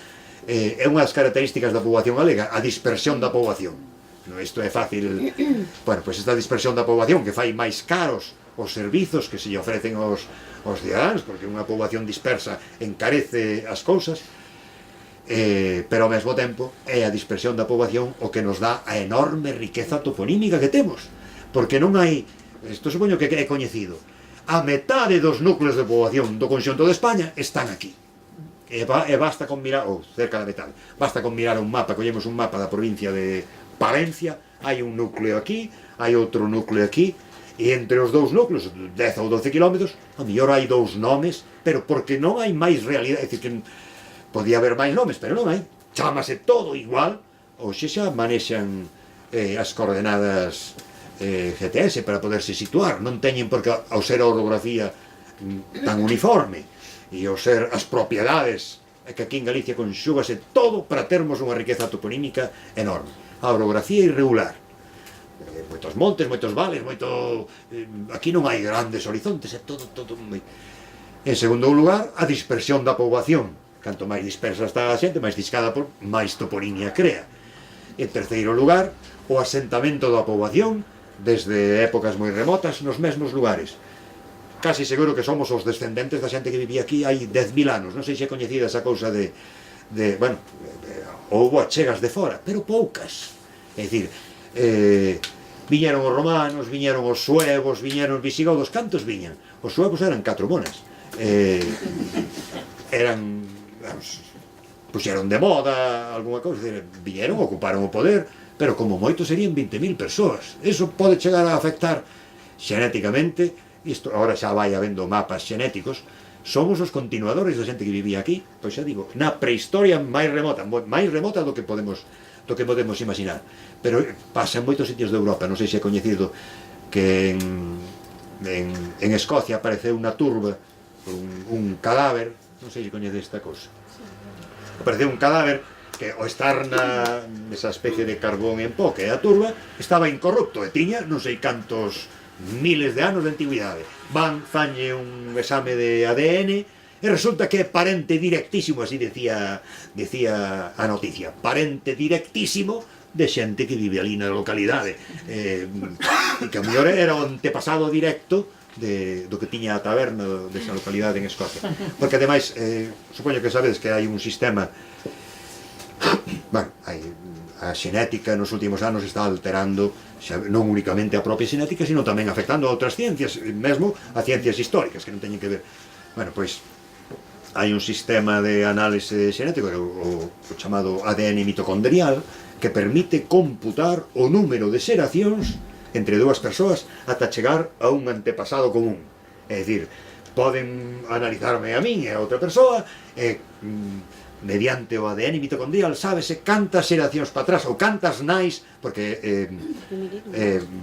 É unha das características da poboación galega, a dispersión da poboación. isto é fácil, bueno, pois esta dispersión da poboación que fai máis caros os servizos que se lle ofrecen aos ciudadanos, porque unha poboación dispersa encarece as cousas, pero ao mesmo tempo é a dispersión da poboación o que nos dá a enorme riqueza toponímica que temos, porque non hai, isto supoño que é coñecido, a metade dos núcleos de poboación do conxunto de España están aquí. E basta con mirar, ou cerca da metade, basta con mirar un mapa, collemos un mapa da provincia de Palencia, hai un núcleo aquí, hai outro núcleo aquí, e entre os dous núcleos, 10 ou 12 kilómetros, a mellor hai dous nomes, pero porque non hai máis realidade, é dicir que podía haber máis nomes, pero non hai, chámase todo igual, hoxe xa manexan as coordenadas GTS para poderse situar, non teñen porque ao ser a orografía tan uniforme, e ao ser as propiedades, é que aquí en Galicia conxúgase todo para termos unha riqueza toponímica enorme. A orografía irregular, moitos montes, moitos vales, aquí non hai grandes horizontes, é todo moi... En segundo lugar, a dispersión da poboación, canto máis dispersa está a xente, máis discada por máis toponimia crea. En terceiro lugar, o asentamento da poboación desde épocas moi remotas nos mesmos lugares. Casi seguro que somos os descendentes da xente que vivía aquí hai 10.000 anos. Non sei se é coñecida esa cousa de bueno, houbo achegas de fora, pero poucas. É dicir, viñeron os romanos, viñeron os suevos, viñeron os visigodos. Cantos viñan? Os suevos eran 4 monas. Eran, vamos, puxeron de moda algunha cousa, viñeron, ocuparon o poder, pero como moito serían 20.000 persoas. Eso pode chegar a afectar xenéticamente. Isto agora xa vai habendo mapas xenéticos, somos os continuadores da xente que vivía aquí, pois xa digo, na prehistoria máis remota do que podemos imaginar, pero pasa en moitos sitios de Europa. Non sei se é coñecido que en Escocia apareceu unha turba, un cadáver, non sei se coñece esta cousa, apareceu un cadáver que ao estar nesa especie de carbón en pó que é a turba, estaba incorrupto e tiña non sei cantos miles de anos de antigüidade. Fanlle un exame de ADN e resulta que é parente directísimo, así decía a noticia, parente directísimo de xente que vive ali na localidade, e que a mellor era o antepasado directo do que tiña a taberna desa localidade en Escocia, porque ademais supoño que sabedes que hai un sistema, bueno, a xenética nos últimos anos está alterando non únicamente a propia xenética, sino tamén afectando a outras ciencias, mesmo a ciencias históricas que non teñen que ver. Bueno, pois hai un sistema de análise xenético, o chamado ADN mitocondrial, que permite computar o número de xeracións entre dúas persoas ata chegar a un antepasado común. É dicir, poden analizarme a min e a outra persoa e mediante o ADN mitocondrial sábese cantas xeracións para atrás ou cantas nais, porque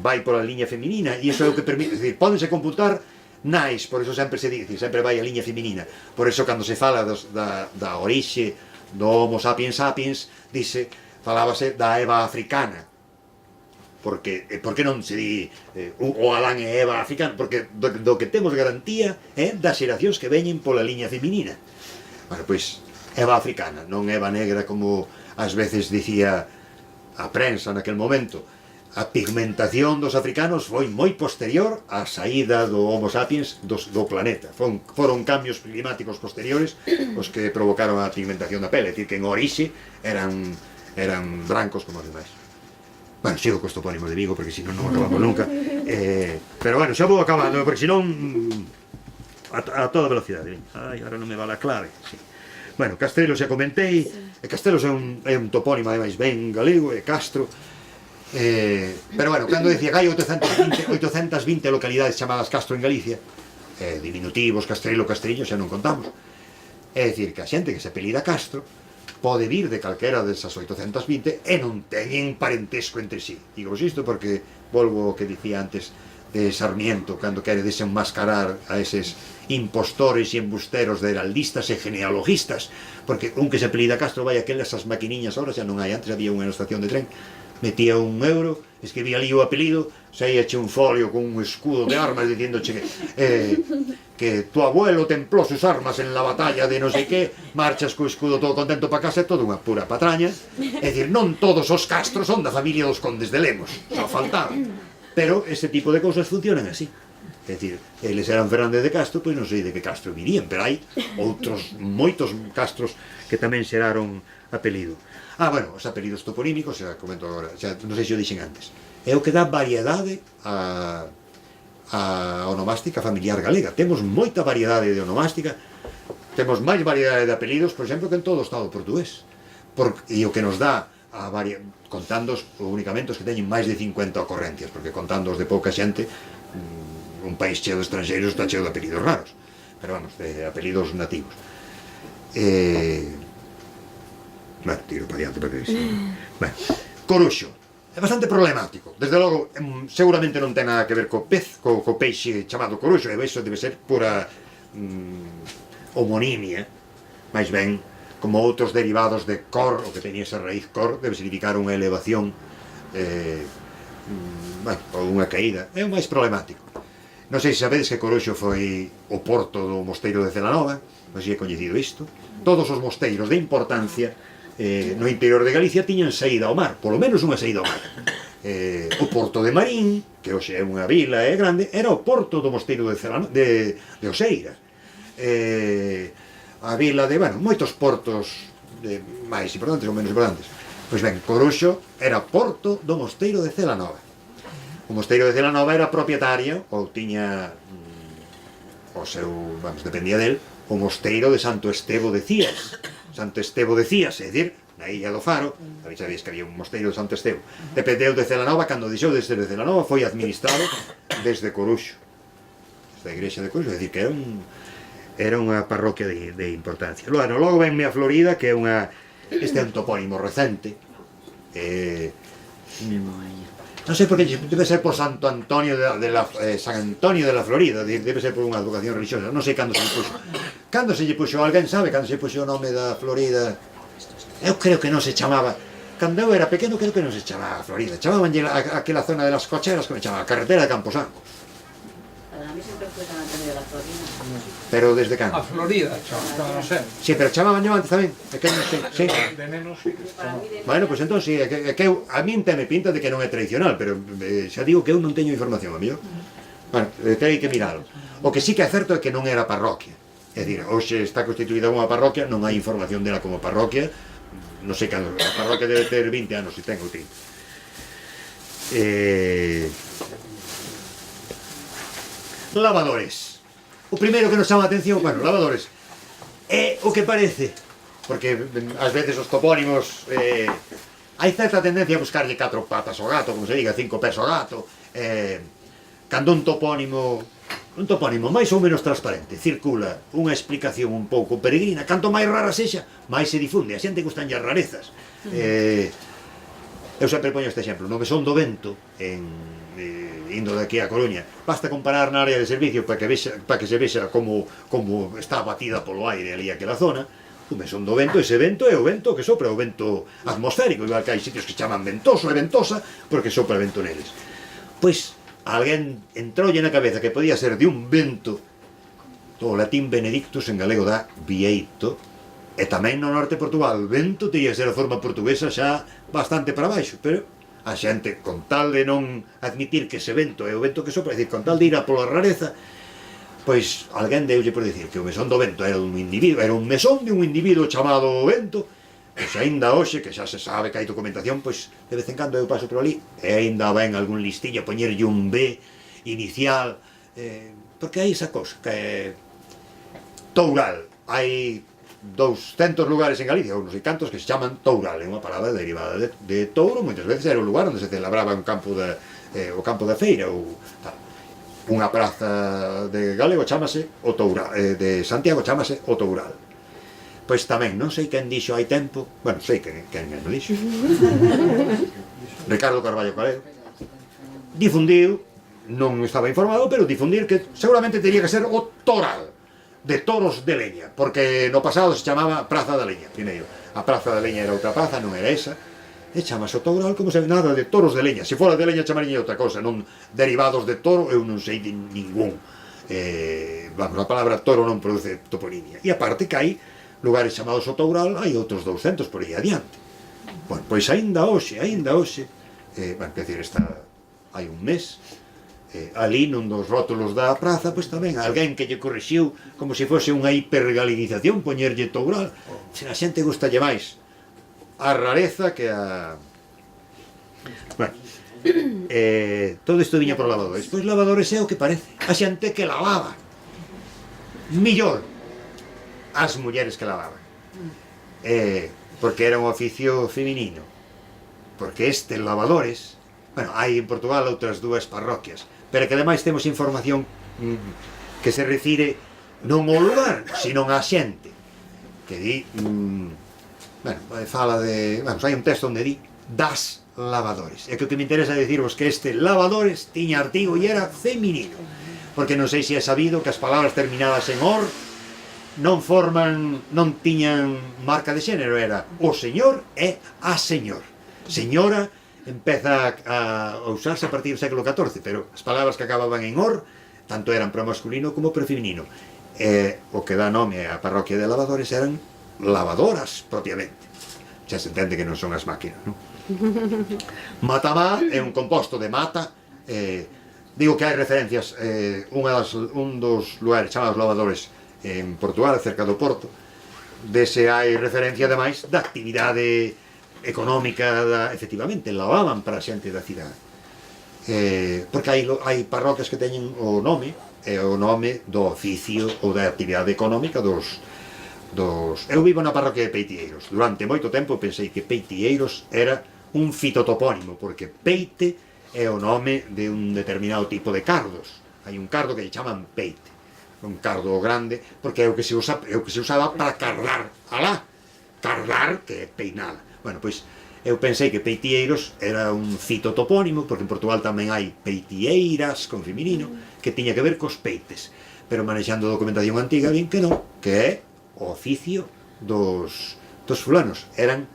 vai pola liña feminina, e iso é o que permite, é dicir, pódense computar nais, por iso sempre se dice, sempre vai a liña feminina. Por iso cando se fala da orixe do Homo sapiens sapiens, falábase da Eva africana, porque non se di o Adán e Eva africana, porque do que temos garantía é das xeracións que veñen pola liña feminina. Bueno, pois Eva africana, non Eva negra como ás veces dicía a prensa naquel momento. A pigmentación dos africanos foi moi posterior á saída do Homo sapiens do planeta. Foron cambios climáticos posteriores os que provocaron a pigmentación da pele, é dicir, que en orixe eran brancos como os demais. Bueno, sigo cos topónimos de Vigo porque senón non acabamos nunca. Pero bueno, xa vou acabando, porque senón a toda velocidade. Ai, agora non me va a clave. Sí. Bueno, Castrelos xa comentei, e Castrelos é un topónimo ademais ben galego, e Castro. Pero bueno, cando decía que hai 820 localidades chamadas Castro en Galicia, diminutivos, Castrelo, Castriño, xa non contamos. É dicir, que a xente que se apelida Castro pode vir de calquera desas 820 e non teñen parentesco entre sí. Digo isto porque volvo ao que dicía antes de Sarmiento, cando quere desenmascarar a eses impostores e embusteros de heraldistas e genealogistas, porque un que se apelida Castro vai aquelas as maquiniñas, ahora xa non hai, antes había unha na estación de tren, metía €1, escribía ali o apelido, saíache un folio con un escudo de armas diciéndoche que que tu abuelo templó sus armas en la batalla de non sei que, marchas co escudo todo contento para casa, é toda unha pura patraña. É dicir, non todos os castros son da familia dos condes de Lemos, só faltaba. Pero ese tipo de cousas funcionan así. É dicir, eles eran Fernández de Castro, pois non sei de que castro virían, pero hai outros, moitos castros que tamén xeraron apelido. Bueno, os apelidos toponímicos, xa comento agora, xa non sei se o dixen antes. É o que dá variedade a onomástica familiar galega. Temos moita variedade de onomástica, temos máis variedade de apelidos, por exemplo, que en todo o estado portugués. E o que nos dá, contando únicamente os que teñen máis de 50 ocorrencias, porque contando os de pouca xente, un país cheo de estranxeiros está cheo de apelidos raros, pero vamos, de apelidos nativos. Bueno, tiro para diante para que dixe. Bueno, Coruxo. É bastante problemático. Desde logo, seguramente non ten nada que ver co pez, co peixe chamado coruxo, e iso debe ser pura homonimia, máis ben, como outros derivados de cor, o que teña esa raíz cor, debe significar unha elevación, ou unha caída. É o máis problemático. Non sei se sabedes que Coruxo foi o porto do mosteiro de Celanova, non sei se é coñecido isto. Todos os mosteiros de importancia no interior de Galicia tiñan saída ao mar, polo menos unha saída ao mar. O porto de Marín, que hoxe é unha vila grande, era o porto do mosteiro de Oseira. A vila de, bueno, moitos portos máis importantes ou menos importantes. Pois ben, Coruxo era porto do mosteiro de Celanova. O mosteiro de Celanova era propietario, ou tiña o seu, vamos, dependía del, o mosteiro de Santo Estevo de Cías. Santo Estevo de Cías, é dicir, na illa do Faro, sabéis que había un mosteiro de Santo Estevo. Dependeu de Celanova, cando deixou de ser de Celanova, foi administrado desde Coruxo. Desde a igrexa de Coruxo, é dicir, que era unha parroquia de importancia. Logo venme a Florida, que é este é un topónimo recente. Non sei por que, debe ser por Santo Antonio San Antonio de la Florida, debe ser por unha advocación religiosa, non sei cando se lle puxo. Cando se lle puxo, alguén sabe cando se puxo o nome da Florida? Eu creo que non se chamaba, cando eu era pequeno creo que non se chamaba Florida, chamaban aquela zona de las cocheras, que me chamaba carretera de Camposanco. A mí sempre foi San Antonio de la Florida. Pero desde cando? A Florida, non sei. Si, pero chamaban yo antes tamén, é que non sei, sí. De neno sí. Bueno, pois entón, si, é que a min teme pinta de que non é tradicional, pero xa digo que eu non teño información, a mellor. Bueno, terei que miralo. O que sí que é certo é que non era parroquia. É dicir, hoxe está constituída unha parroquia, non hai información dela como parroquia, non sei cando, a parroquia debe ter 20 anos, se ten ou 30. Lavadores. O primeiro que nos chama a atención, bueno, lavadores, é o que parece, porque ás veces os topónimos hai certa tendencia a buscarlle 4 patas ao gato, como se diga, 5 pés ao gato. Cando un topónimo máis ou menos transparente circula unha explicación un pouco peregrina, canto máis rara sexa, máis se difunde, a xente gustan as rarezas. Eu sempre poño este exemplo, no Mesón do Vento, indo de aquí a Coruña, basta comparar na área de servicio para que se vexa como está batida polo aire ali aquela zona. O Mesón do Vento, ese vento é o vento que sopra, o vento atmosférico, igual que hai sitios que chaman ventoso e ventosa porque sopra vento neles. Pois alguén entroulle na cabeza que podía ser de un vento, do latín benedictus, en galego dá vieito, e tamén no norte de Portugal vento teria que ser a forma portuguesa xa bastante para baixo, pero a xente, con tal de non admitir que ese vento é o vento que sopra, é dicir, con tal de ir a pola rareza, pois alguén deulle por dicir que o mesón do vento era un individuo, era un mesón de un individuo chamado vento. Pois aínda hoxe, que xa se sabe que hai documentación, pois de vez en cando eu paso por ali e aínda ven algún listillo a poñerlle un B inicial, porque hai esa cosa que é Toural. Hai 200 lugares en Galicia, ou non sei cantos, que se chaman Toural, é unha palabra derivada de touro, moitas veces era o lugar onde se celebraba o campo da feira ou tal. Unha praza de galego chamase o Toural, de Santiago chamase o Toural. Pois tamén, non sei quen dixo hai tempo, bueno, sei quen me dixo, Ricardo Carballo Calero, difundiu, non estaba informado, pero difundir que seguramente teria que ser o Toral, de toros de leña, porque no pasado se chamaba Praza da Leña, primeiro. A Praza da Leña era outra praza, non era esa, e chamase o Toural como se nada de toros de leña. Se fora de leña chamaría outra cosa, non derivados de toro, eu non sei de ningún. Vamos, a palabra toro non produce toponimia. E aparte que hai lugares chamados o Toural, hai outros 200 por aí adiante. Bueno, pois aínda hoxe, bueno, quer dizer, hai un mes, ali nun dos rótulos da praza, pois tamén alguén que lle corrixiu como se fose unha hipergalinización poñerlle Toural. Se a xente gustalle máis a rareza que a... Bueno, todo isto viña por lavadores. Pois lavadores é o que parece. A xente que lavaba millor as mulleres que lavaban, porque era un oficio feminino, porque estes lavadores, bueno, hai en Portugal outras dúas parroquias, pero que ademais temos información que se refire non ao lugar, sino á xente, que di, bueno, fala de, vamos, hai un texto onde di das lavadores, e que o que me interesa decirvos que este lavadores tiña artigo e era feminino, porque non sei se é sabido que as palabras terminadas en or non tiñan marca de xénero, era o señor e a señor. Señora empeza a usarse a partir do século XIV, pero as palabras que acababan en or tanto eran para masculino como para feminino. O que dá nome á parroquia de lavadores eran lavadoras propiamente. Xa se entende que non son as máquinas, non? Matamá é un composto de mata. Digo que hai referencias, un dos lugares chamados lavadores en Portugal, cerca do Porto, dese hai referencia ademais da actividade económica, efectivamente, lavaban para a xente da cidade, porque hai parroquias que teñen o nome do oficio ou da actividade económica dos... Eu vivo na parroquia de Peitieiros. Durante moito tempo pensei que Peitieiros era un fitotopónimo, porque peite é o nome de un determinado tipo de cardos. Hai un cardo que lle chaman peite, un cardo grande, porque é o que se usaba para cardar, cardar, que é peinada. Bueno, pois, eu pensei que Peitieiros era un fitotopónimo, porque en Portugal tamén hai peitieiras, con feminino, que tiña que ver cos peites, pero manexando a documentación antiga, vin que non, que é o oficio dos fulanos, eran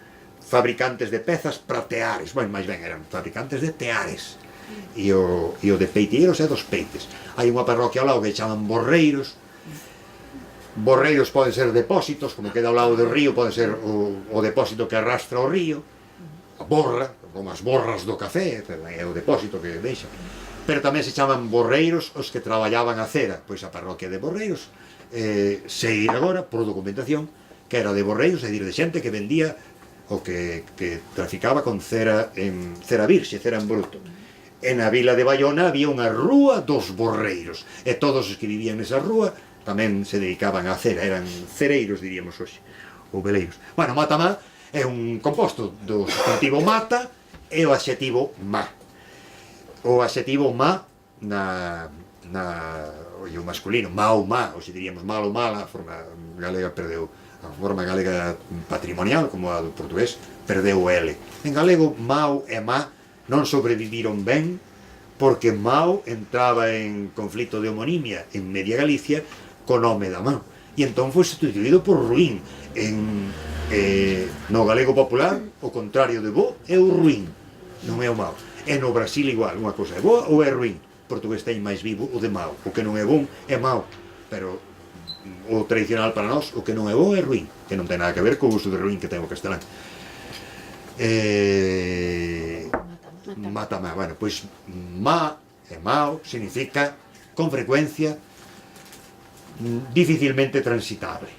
fabricantes de pezas para teares, bueno, máis ben, eran fabricantes de teares, e o de peitieiros é dos peites. Hai unha parroquia ao lado que chaman borreiros. Borreiros poden ser depósitos, como queda ao lado do río, pode ser o depósito que arrastra o río, a borra, como as borras do café, é o depósito que deixa. Pero tamén se chaman borreiros os que traballaban a cera, pois a parroquia de Borreiros, sei agora, por documentación, que era de borreiros, é dicir, de xente que vendía o que traficaba con cera virxe, cera en bruto. E na vila de Baiona había unha rúa dos borreiros, e todos os que vivían nesa rúa tamén se dedicaban á cera, eran cereiros, diríamos hoxe, ou veleiros. Bueno, matamá é un composto do substantivo mata e o adxetivo má. O adxetivo má o masculino, má ou má, ou se diríamos mal ou mala, a forma galega perdeu, a forma galega patrimonial, como a do portugués, perdeu o L. En galego, mau e má non sobreviviron ben, porque mau entraba en conflito de homonimia en media Galicia co nome da má, e entón foi substituído por ruín. No galego popular, o contrario de bo é o ruín, non é o mau. E no Brasil igual, unha cosa é boa ou é ruín. O portugués ten máis vivo o de mau, o que non é bon é mau, pero o tradicional para nós, o que non é bo é ruín, que non ten nada que ver co uso de ruín que ten o castelán. Matamá, bueno, pois má e mau significa con frecuencia dificilmente transitable,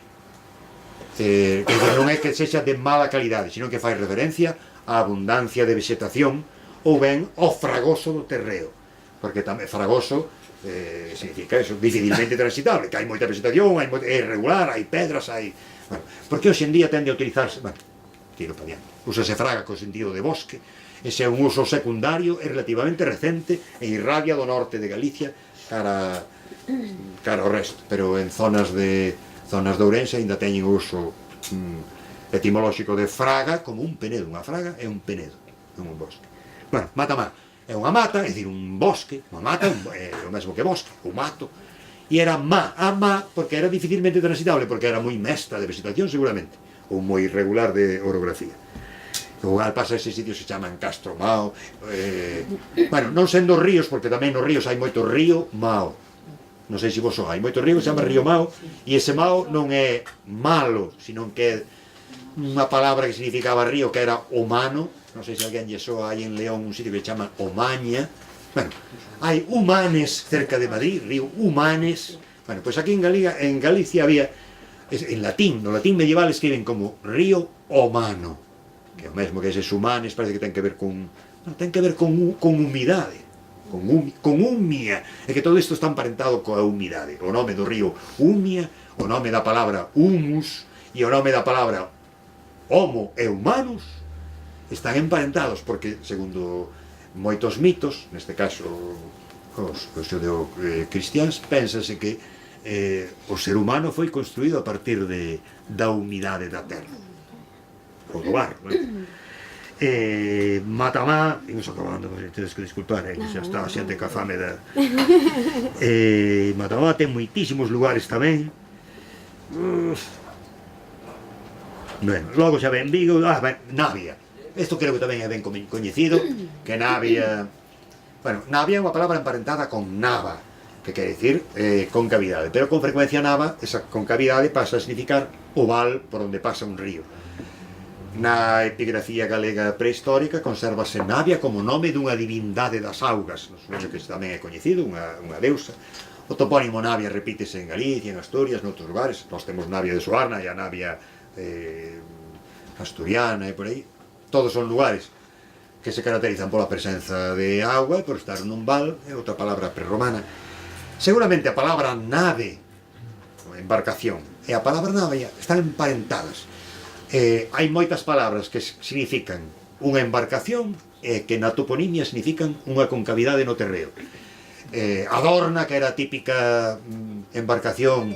que non é que sexa de mala calidade, sino que fai referencia á abundancia de vegetación ou ben ao fragoso do terreo, porque tamén fragoso significa eso, dificilmente transitable, que hai moita vegetación, é irregular, hai pedras, hai... Bueno, porque hoxe en día tende a utilizarse, bueno, tiro para diante, úsase fraga co sentido de bosque, ese é un uso secundario, é relativamente recente e irradia do norte de Galicia cara ao resto, pero en zonas de Ourense ainda teñen uso etimolóxico de fraga como un penedo. Unha fraga é un penedo, non un bosque. Bueno, matamá é unha mata, é dicir, un bosque, unha mata é o mesmo que bosque, o mato, e era má, a má, porque era dificilmente transitable, porque era moi mesta de vegetación seguramente, ou moi irregular de orografía. O lugar pasa eses sitios se chaman Castro Mao, bueno, non sendo ríos, porque tamén nos ríos hai moito río Mao, non sei se vos son, hai moitos ríos, se chama Río Mao, e ese Mao non é malo, sino que é unha palabra que significaba río, que era humano, non sei se alguén lle soa, hai en León un sitio que se chama Omaña, bueno, hai Humanes cerca de Madrid, río Humanes, bueno, pois aquí en Galicia había, en latín, no latín medieval escriben como río Omano, que é o mesmo que eses Humanes, parece que ten que ver con, non, ten que ver con humidade, con humia, é que todo isto está emparentado coa humidade, o nome do río Umia, o nome da palabra humus, e o nome da palabra homo e humanus, están emparentados, porque, segundo moitos mitos, neste caso os xudeo-cristiáns, pénsase que o ser humano foi construído a partir da humidade da terra, ou do ar, non? Matamá, imos acabando, tedes que disculpar, que xa está a xente ca fame da... Matamá ten moitísimos lugares tamén. Ben, logo xa ven Vigo, Navia. Isto creo que tamén é ben coñecido, que Navia... Bueno, Navia é unha palabra emparentada con Nava, que quere dicir concavidade, pero con frecuencia Nava, esa concavidade pasa a significar o val por onde pasa un río. Na epigrafía galega prehistórica consérvase Navia como nome dunha divindade das augas, supoño que tamén é coñecido, unha deusa. O topónimo Navia repítese en Galicia, en Asturias, noutros lugares. Nós temos Navia de Soarna e a Navia asturiana e por aí. Todos son lugares que se caracterizan pola presenza de auga e por estar nun val, é outra palabra prerromana. Seguramente a palabra nave, embarcación, e a palabra Navia están emparentadas. Hai moitas palabras que significan unha embarcación e que na toponimia significan unha concavidade no terreo. A Dorna, que era a típica embarcación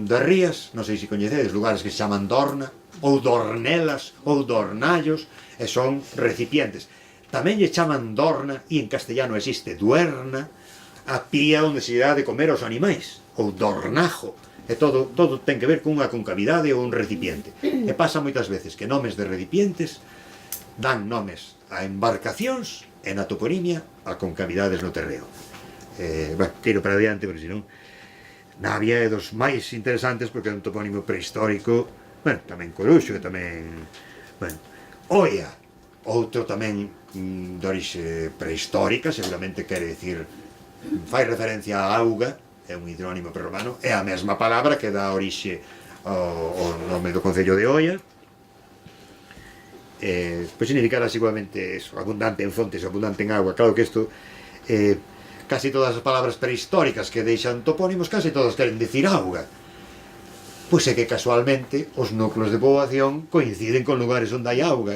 de rías, non sei se coñecedes, lugares que se chaman Dorna, ou Dornelas, ou Dornallos, e son recipientes. Tamén lle chaman Dorna, e en castellano existe Duerna, a pía onde se dá de comer aos animais, ou Dornajo. E todo ten que ver cunha concavidade ou un recipiente. E pasa moitas veces que nomes de recipientes dan nomes a embarcacións e na toponimia a concavidades no terreo. Bueno, tiro para adiante, porque senón Navia é dos máis interesantes porque é un topónimo prehistórico, bueno, tamén Coruxo, que tamén, bueno, Oia, outro tamén de orixe prehistórica, seguramente quere dicir, fai referencia a auga, é un hidrónimo prerromano, é a mesma palabra que dá orixe ao nome do concello de Oia. Pois significará seguramente eso, abundante en fontes, abundante en agua. Claro que isto, casi todas as palabras prehistóricas que deixan topónimos, casi todas queren dicir auga. Pois é que casualmente os núcleos de poboación coinciden con lugares onde hai auga.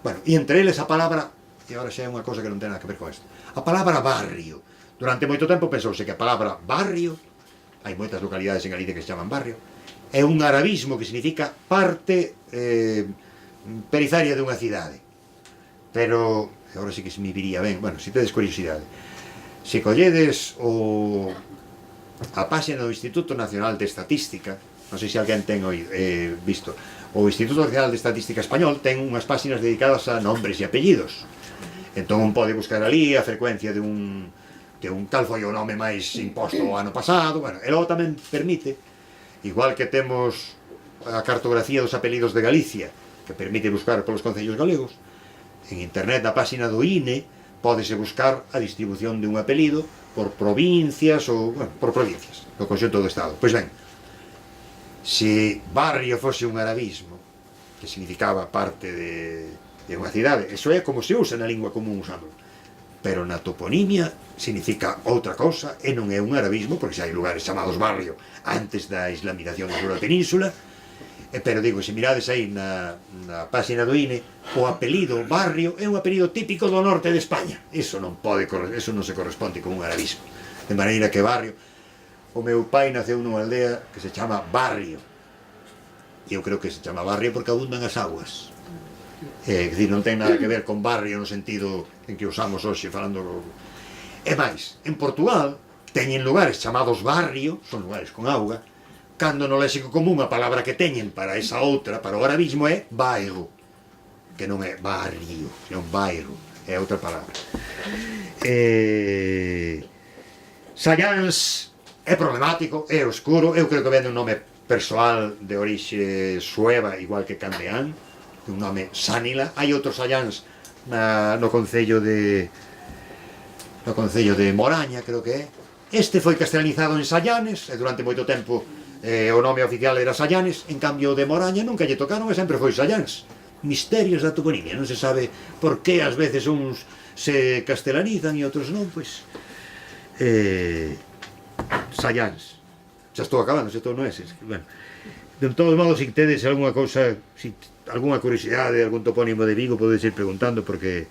Bueno, e entre eles a palabra, e agora xa é unha cosa que non ten nada que ver con isto, a palabra barrio. Durante moito tempo pensouse que a palabra barrio, hai moitas localidades en Galicia que se chaman barrio, é un arabismo que significa parte periferia dunha cidade. Pero, agora sí que se me viría ben, bueno, se tedes curiosidade, se colledes a páxina do Instituto Nacional de Estatística, non sei se alguén ten visto, o Instituto Nacional de Estatística Español ten unhas páxinas dedicadas a nombres e apellidos. Entón un pode buscar ali a frecuencia de un tal foi o nome máis imposto o ano pasado, bueno, e logo tamén permite, igual que temos a cartografía dos apelidos de Galicia, que permite buscar polos concellos galegos, en internet na páxina do INE pódese buscar a distribución de un apelido por provincias ou, bueno, por provincias do conxunto do Estado. Pois ben, se barrio fose un arabismo que significaba parte de unha cidade, eso é como se usa na lingua común usándolo, pero na toponimia significa outra cousa e non é un arabismo, porque xa hai lugares chamados barrio antes da islamización da península. Pero digo, se mirades aí na páxina do INE, o apelido barrio é un apelido típico do norte de España. Eso non se corresponde con un arabismo. De maneira que barrio, o meu pai naceu nunha aldea que se chama Barrio, e eu creo que se chama barrio porque abundan as aguas. É dicir, non ten nada que ver con barrio no sentido en que usamos hoxe falando. E máis, en Portugal teñen lugares chamados barrio, son lugares con auga, cando no léxico común a palabra que teñen para esa outra, para o arabismo, é bairro, que non é barrio, senón bairro, é outra palabra. Salláns é problemático, é oscuro, eu creo que vende un nome persoal de orixe sueva, igual que Candeán, un nome Sánila. Hai outros Salláns no concello de Moraña, creo que é. Este foi castelanizado en Sallanes, e durante moito tempo o nome oficial era Sallanes. En cambio de Moraña nunca lle tocaron e sempre foi Salláns. Misterios da toponimia, non se sabe por que ás veces uns se castelanizan e outros non, pois Salláns. Xa estou acabando, se estou non é bueno. De todos modos, se tedes algunha cousa, algunha curiosidade, algún topónimo de Vigo, podedes ir preguntando, porque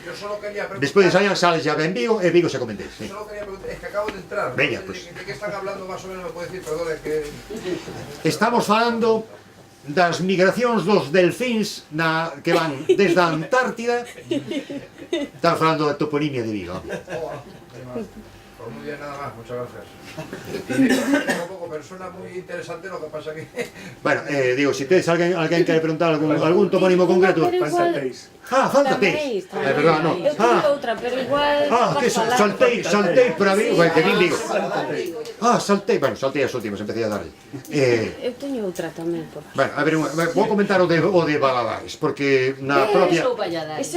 Yo solo quería preguntar... despois de Salláns sales ya ben Vigo, e Vigo se comentéis. Sí. Solo quería preguntar, es que acabo de entrar. Venga, No pues. sé ¿De qué están hablando más o menos? ¿Me puede decir? Perdón, es que... Estamos falando das migracións dos delfíns que van desde a Antártida. Estamos falando da toponimia de Vigo. Pues muy bien, nada más, muchas gracias. Un poco persona muy interesante, lo que pasa que... Bueno, digo, si tedes alguén quere preguntar algún topónimo concreto. Pero igual- Falta Tamén, peix. É verdad, non. Eu teño outra, pero igual... Que saltei para Vigo, que vin Vigo. Saltei as últimas, empecé a darlle. Eu teño outra tamén, por Bueno, a ver, vou comentar o de Valadares, porque na propia... Ou Valladares.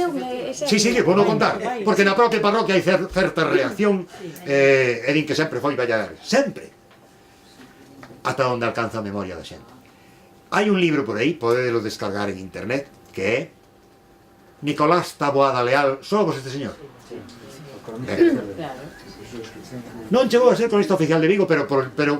Sí, vou non contar, porque na propia parroquia hai certa reacción e din que sempre foi Valladares, sempre, ata onde alcanza a memoria da xente. Hai un libro por aí, podedelo descargar en internet, que é Nicolás Taboada Leal. Somos este señor? Claro. Non chegou a ser cronista oficial de Vigo, pero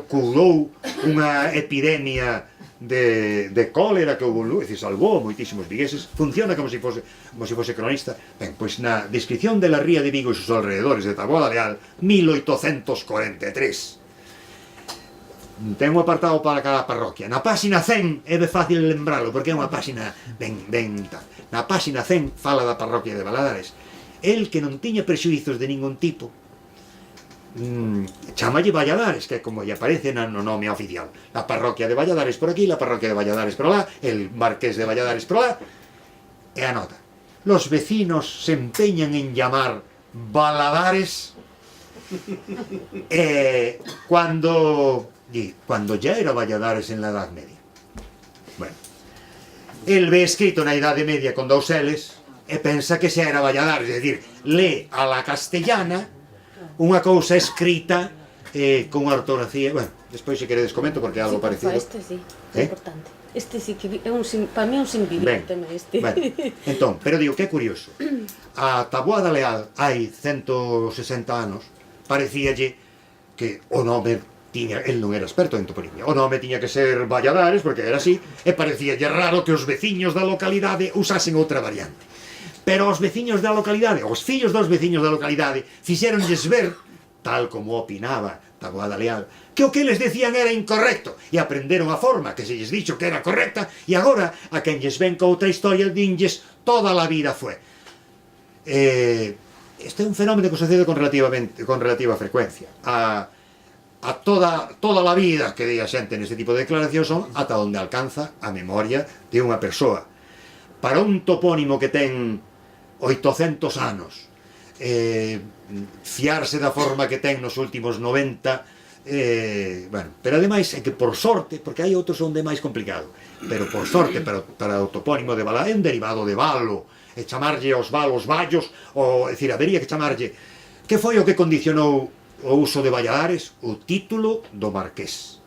curou unha epidemia de cólera que houve en Lugo, salvou moitísimos vigueses. Funciona como se fose cronista. Ben, pois na descripción de la ría de Vigo e sus alrededores de Taboada Leal, 1843. Ten un apartado para cada parroquia. Na páxina 100 é fácil lembralo, porque é unha páxina ben tal. Na páxina 100 fala da parroquia de Valadares. El que non tiña prexuizos de ningún tipo, chamalle Valladares, que é como lle aparece no nome oficial. La parroquia de Valladares por aquí, la parroquia de Valladares por lá, el marqués de Valladares por lá, e anota. Los vecinos se empeñan en llamar Valadares cuando ya era Valladares en la Edad Media. Bueno, el ve escrito na Idade Media con dous L's e pensa que xa era Valladares, é dicir, lee a la castellana unha cousa escrita con ortografía. Bueno, despois se queredes comento porque é algo parecido. Este sí, é importante. Este sí que é para mí é un sinviviente este. Bueno, entón, pero digo que é curioso. A Taboada Leal hai 160 anos parecíalle que o nome tiña, el non era experto en toponimia, o nome tiña que ser Valladares porque era así, e parecíalle raro que os veciños da localidade usasen outra variante. Pero os veciños da localidade, os fillos dos veciños da localidade, fixéronlles ver, tal como opinaba Taboada Leal, que o que les decían era incorrecto, e aprenderon a forma que se lles dixo que era correcta, e agora a quen lles ven ca outra historia dinlles toda a vida fue. Este é un fenómeno que sucede con relativa frecuencia. A toda a vida que di a xente neste tipo de declaracións son ata onde alcanza a memoria de unha persoa. Para un topónimo que ten 800 anos, fiarse da forma que ten nos últimos 90, bueno, pero ademais é que por sorte, porque hai outros onde é máis complicado, pero por sorte para o topónimo de Valadares é un derivado de valo, e chamarlle aos valos vallos, ou, é dicir, habería que chamarlle, que foi o que condicionou o uso de Valladares? O título do marqués,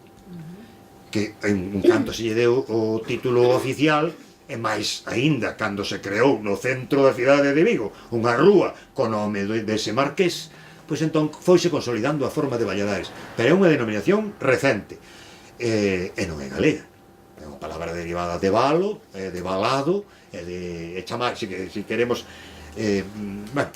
que en canto se lle deu o título oficial, e máis aínda cando se creou no centro da cidade de Vigo unha rúa con nome dese marqués, pois entón foise consolidando a forma de Valladares, pero é unha denominación recente e non é galega, é unha palabra derivada de valo, de valado, e de chamar, se queremos, bueno,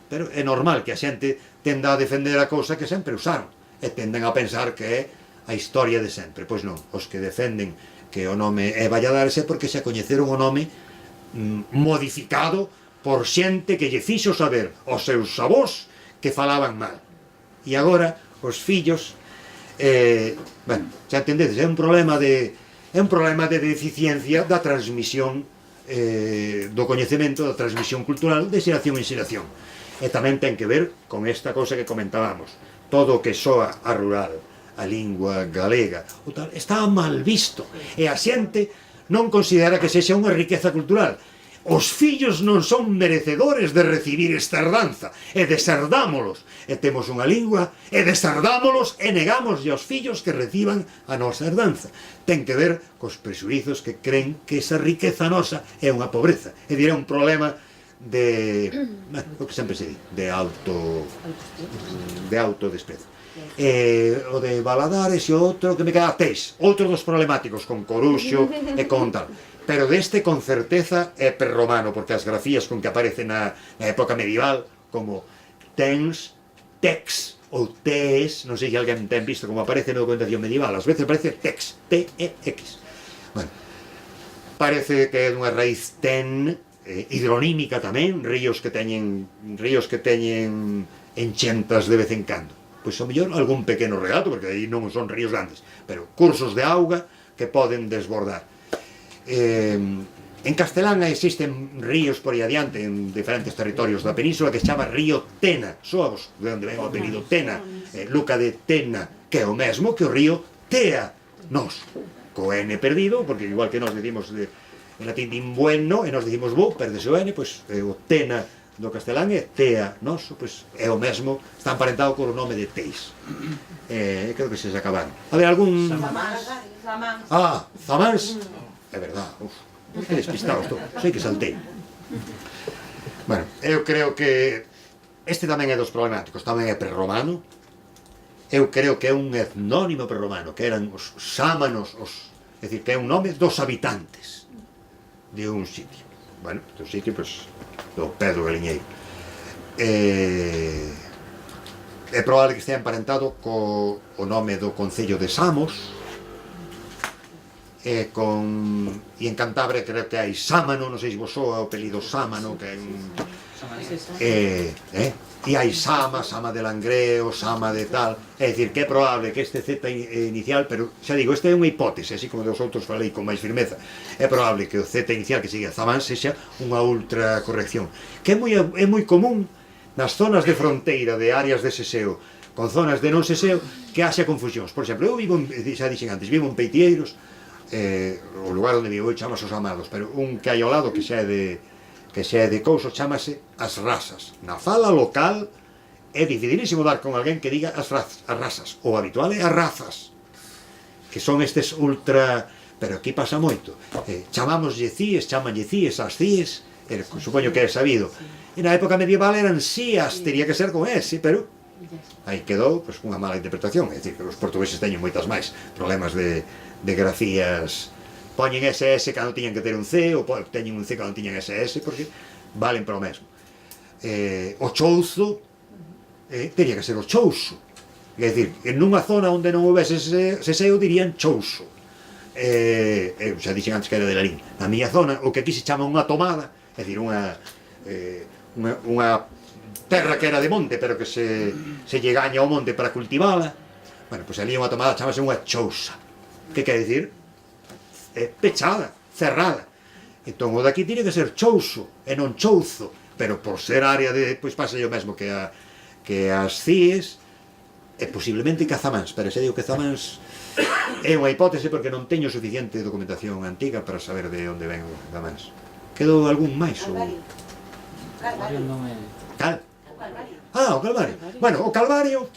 pero é normal que a xente tenda a defender a cousa que sempre usaron e tenden a pensar que é a historia de sempre. Pois non, os que defenden que o nome é Valladares é porque xa coñeceron o nome modificado por xente que lle fixo saber aos seus avós que falaban mal, e agora os fillos, bueno, xa entendedes, é un problema de deficiencia da transmisión do coñecemento, da transmisión cultural de xeración en xeración. E tamén ten que ver con esta cousa que comentábamos, todo o que soa a rural, a lingua galega, o tal, está mal visto, e a xente non considera que sexa unha riqueza cultural. Os fillos non son merecedores de recibir esta herdanza, e deserdámolos, e temos unha lingua, e deserdámolos, e negamos aos fillos que reciban a nosa herdanza. Ten que ver cos presuizos que creen que esa riqueza nosa é unha pobreza, é dicir, é un problema de, o que sempre se di, de autodesprezo. O de Valadares e outro que me queda Teix, outro dos problemáticos con Coruxo e con tal, pero deste con certeza é prerromano, porque as grafías con que aparece na época medieval, como tens, tex ou tes, non sei se alguén ten visto como aparece na documentación medieval, ás veces aparece tex, T-E-X. Bueno, parece que é dunha raíz ten, hidronímica tamén, ríos que teñen enchentas de vez en cando. Pois ao mellor algún pequeno regato, porque aí non son ríos grandes, pero cursos de auga que poden desbordar. En castelán existen ríos por aí adiante en diferentes territorios da península que se chama río Tena, soavos de onde ven o apelido Tena, Luca de Tena, que é o mesmo que o río Tea, nos, co N perdido, porque igual que nos decimos en latín din bueno, e nos decimos bo, perdese o N, pois o Tena do castelán é Tea, noso, pois é o mesmo, está emparentado co nome de Teis. Creo que se acabaron. A ver, algún... Zamáns. Ah, Zamáns. É verdad, que despistado estou, sei que saltei. Bueno, eu creo que este tamén é dos problemáticos, tamén é prerromano. Eu creo que é un etnónimo prerromano, que eran os sámanos, é dicir, que é un nome dos habitantes de un sitio. Bueno, do sitio, pois, do pé do Galiñeiro. É probable que estea emparentado co nome do concello de Samos, e en Cantabria creo que hai Sámano, non sei se vos soa o apelido Sámano, que é e hai Sama de Langreo, Sama de tal, é dicir, que é probable que este Z inicial, pero xa digo, esta é unha hipótese, así como dos outros falei con máis firmeza, é probable que o Z inicial que siga Zamán sexa unha ultra corrección, que é moi común nas zonas de fronteira de áreas de seseo con zonas de non seseo, que haxa confusións. Por exemplo, eu vivo, xa dixen antes, vivo en Peitieiros, o lugar onde vivo chamase Os Amados, pero un que hai ao lado que xa é de Couso chamase As Rasas. Na fala local é dificilísimo dar con alguén que diga as rasas, o habitual é as razas, que son estes ultra, pero aquí pasa moito, chamámoslle cíes, chamanlle cíes, as cíes, supoño que é sabido, e na época medieval eran sías, teria que ser con S, pero aí quedou pois, unha mala interpretación, é dicir, que os portugueses teñen moitas máis problemas de grafías, poñen SS cando tiñan que ter un C, ou teñen un C cando tiñan SS, porque valen para o mesmo. O chouzo teria que ser o chouso, é dicir, en nunha zona onde non houvese seseo dirían chouso. Eu xa dixen antes que era de Larín. Na miña zona, o que aquí se chama unha tomada, é dicir, unha terra que era de monte, pero que se lle gaña ao monte para cultivala, bueno, pois ali unha tomada chamase unha chousa. Que quer dicir? É pechada, cerrada. Entón o daqui tiene que ser chouso e non chouzo, pero por ser área de, pois pasa o mesmo que as cíes, e posiblemente que a Zamáns, pero se digo que Zamáns é unha hipótese porque non teño suficiente documentación antiga para saber de onde ven o Zamáns. Quedou algún máis? Calvario. Cal? Ah, o Calvario. Bueno, o Calvario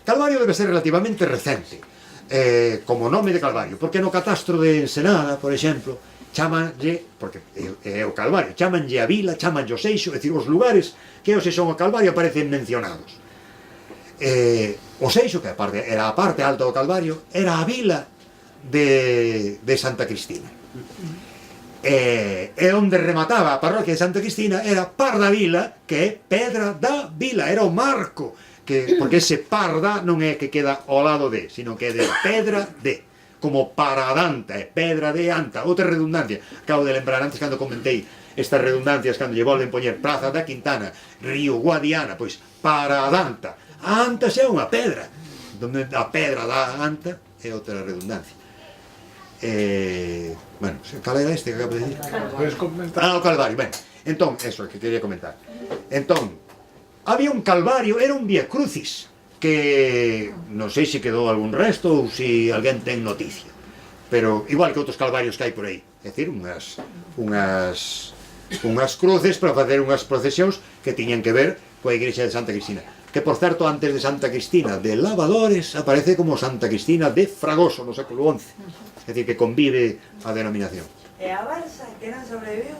debe ser relativamente recente, como nome de Calvario, porque no catastro de Ensenada, por exemplo, chamanlle, porque é o Calvario, chamanlle a vila, chamanlle o Seixo, é dicir, os lugares que hoxe son o Calvario aparecen mencionados. O Seixo, que era a parte alta do Calvario, era a vila de Santa Cristina. E onde remataba a parroquia de Santa Cristina era Par da Vila, que é Pedra da Vila, era o marco, porque ese Parda non é que queda ao lado de, sino que é de Pedra de, como Paradanta, é Pedra de Anta, outra redundancia. Acabo de lembrar antes cando comentei estas redundancias, cando lle volven poñer Praza da Quintana, Río Guadiana, pois Paradanta. A Anta xa é unha pedra, donde a pedra da Anta é outra redundancia. Bueno, cal era este que acabo de dicir? Podes comentar. Ah, o Calvario, ben. Entón, eso é que quería comentar. Entón, había un Calvario, era un Vía Crucis, que non sei se quedou algún resto ou se alguén ten noticia, pero igual que outros calvarios que hai por aí, é dicir, unhas cruces para facer unhas procesións que tiñan que ver coa igrexa de Santa Cristina, que por certo antes de Santa Cristina de Lavadores aparece como Santa Cristina de Fragoso no século XI, é dicir, que convive a denominación. E a Barça, que non sobreviu?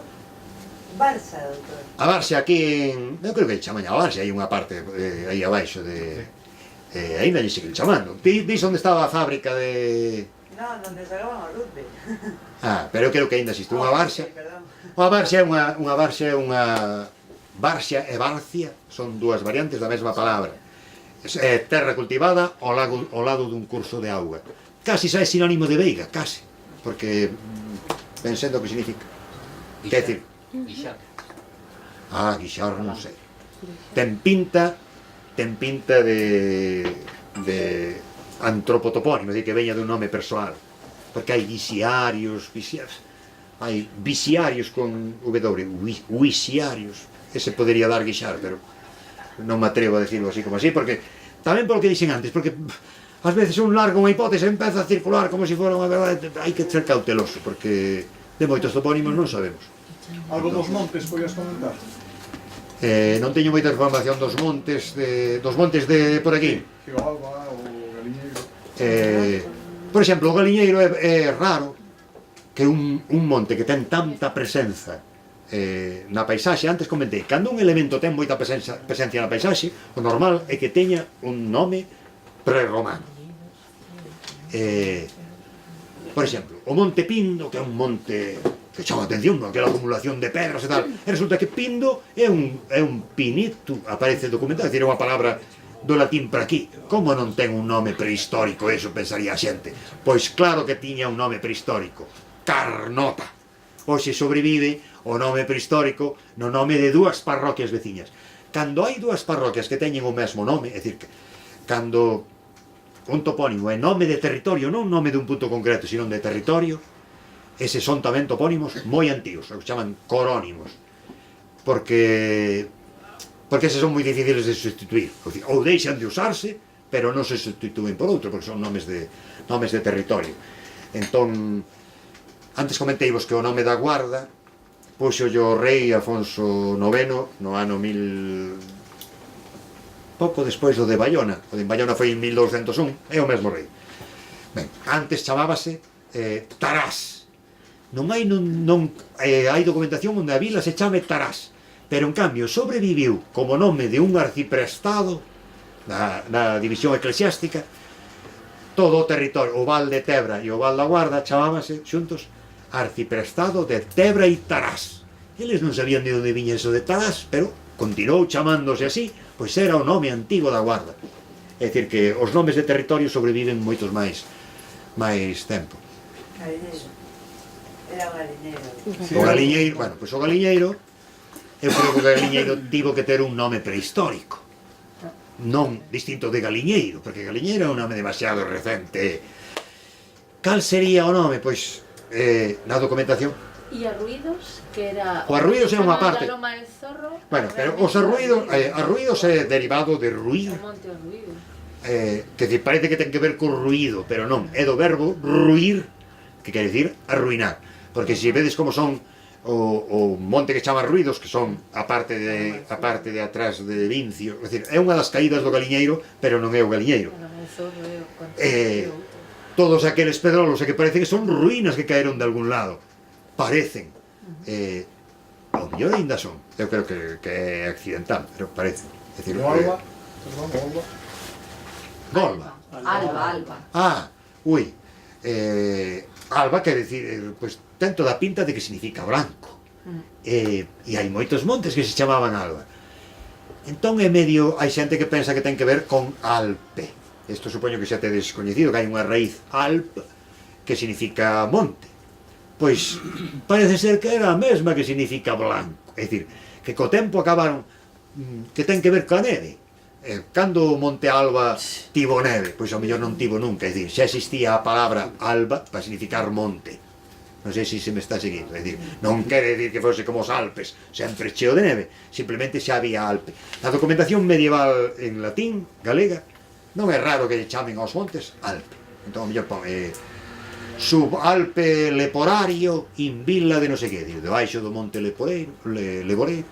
Barça, doutor. A Barxa aquí en... eu creo que chaman a Barxa, hai unha parte aí abaixo de... ainda lle siguen chamando. Dis onde estaba a fábrica de... Non, onde sacaban o rugby. Ah, pero eu creo que ainda existe unha Barxa. Sí, perdón. Unha Barxa é unha Barxa e Barcia son dúas variantes da mesma palabra. É terra cultivada ao lado dun curso de auga. Casi xa é sinónimo de veiga, casi. Porque pensando o que significa. Quer dicir, Guixar. guixar non sei. Ten pinta de antropotopónimo, de que veña dun nome persoal. Porque hai viciarios con wisiarios. Ese podería dar guixar, pero non me atrevo a decirlo así como así, porque tamén polo que dixen antes, porque ás veces un larga unha hipótese empeza a circular como se fora unha verdade, hai que ser cauteloso, porque de moitos topónimos non sabemos. Algo dos montes podías comentar? Non teño moita información dos montes de por aquí. Figalba ou Galiñeiro. Por exemplo, o Galiñeiro é raro que un monte que ten tanta presenza na paisaxe. Antes comentei, cando un elemento ten moita presencia na paisaxe, o normal é que teña un nome prerromano. Por exemplo, o Monte Pindo, que é un monte que chama a atención, aquela acumulación de pedras e tal, e resulta que Pindo é un pinito, aparece documentado, é dicir, é unha palabra do latín para aquí. Como non ten un nome prehistórico, eso pensaría a xente? Pois claro que tiña un nome prehistórico, Carnota. Hoxe sobrevive o nome prehistórico no nome de dúas parroquias veciñas. Cando hai dúas parroquias que teñen o mesmo nome, é dicir, cando un topónimo é nome de territorio, non nome dun punto concreto, sino de territorio, eses son tamén topónimos moi antigos, os chaman corónimos, porque eses son moi difíciles de sustituir, ou deixan de usarse, pero non se substituen por outro, porque son nomes de territorio. Entón, antes comenteivos que o nome da Guarda puxo o rei Afonso IX no ano pouco despois do de Bayona. O de Bayona foi en 1201, é o mesmo rei. Ben, antes chamábase Tarás. Non hai documentación onde a vila se chame Tarás, pero en cambio sobreviviu como nome de un arciprestado na división eclesiástica. Todo o territorio, o Val de Tebra e o Val da Guarda chamábase xuntos Arciprestado de Tebra e Tarás. Eles non sabían de onde viña eso de Tarás, pero continuou chamándose así, pois era o nome antigo da Guarda. É dicir que os nomes de territorio sobreviven moitos máis tempo. Galiñeiro. Era o Galiñeiro. O Galiñeiro, bueno, pois o Galiñeiro, eu creo que o Galiñeiro tivo que ter un nome prehistórico, non distinto de Galiñeiro, porque Galiñeiro é un nome demasiado recente. Cal sería o nome? Pois, na documentación. E Arruidos, que era... O Arruidos é unha parte. Da Loma del Zorro. Bueno, pero os Arruidos é derivado de ruir, O Monte Arruidos. que parece que ten que ver co ruído, pero non, é do verbo ruir, que quere dicir arruinar, porque se vedes como son o monte que chama Ruidos, que son a parte de atrás de Vincio, é dicir, é unha das caídas do Galiñeiro, pero non é o Galiñeiro. Todos aqueles pedrolos que parece que son ruínas que caeron de algún lado, parecen, ao mellor ainda son, eu creo que é accidental, pero parece. É dicir, Golba. Ah, ui. Alba quer dicir, pois ten toda a pinta de que significa branco. E hai moitos montes que se chamaban Alba. Entón é medio, hai xente que pensa que ten que ver con Alpe. Isto supoño que xa tedes coñecido, que hai unha raíz Alp que significa monte. Pois parece ser que era a mesma que significa blanco. É dicir, que co tempo acabaron que ten que ver coa neve. Cando o Monte Alba tivo neve, pois ao mellor non tivo nunca, é dicir, xa existía a palabra Alba para significar monte. Non sei se me está seguindo, é dicir, non quere dicir que fose como os Alpes, sempre cheo de neve, simplemente xa había Alpe. Na documentación medieval en latín, galega, non é raro que lle chamen aos montes Alpe. Entón, a mellor pon subalpe leporario in villa de non sei que, debaixo do monte Leporeiro, Levoreiro.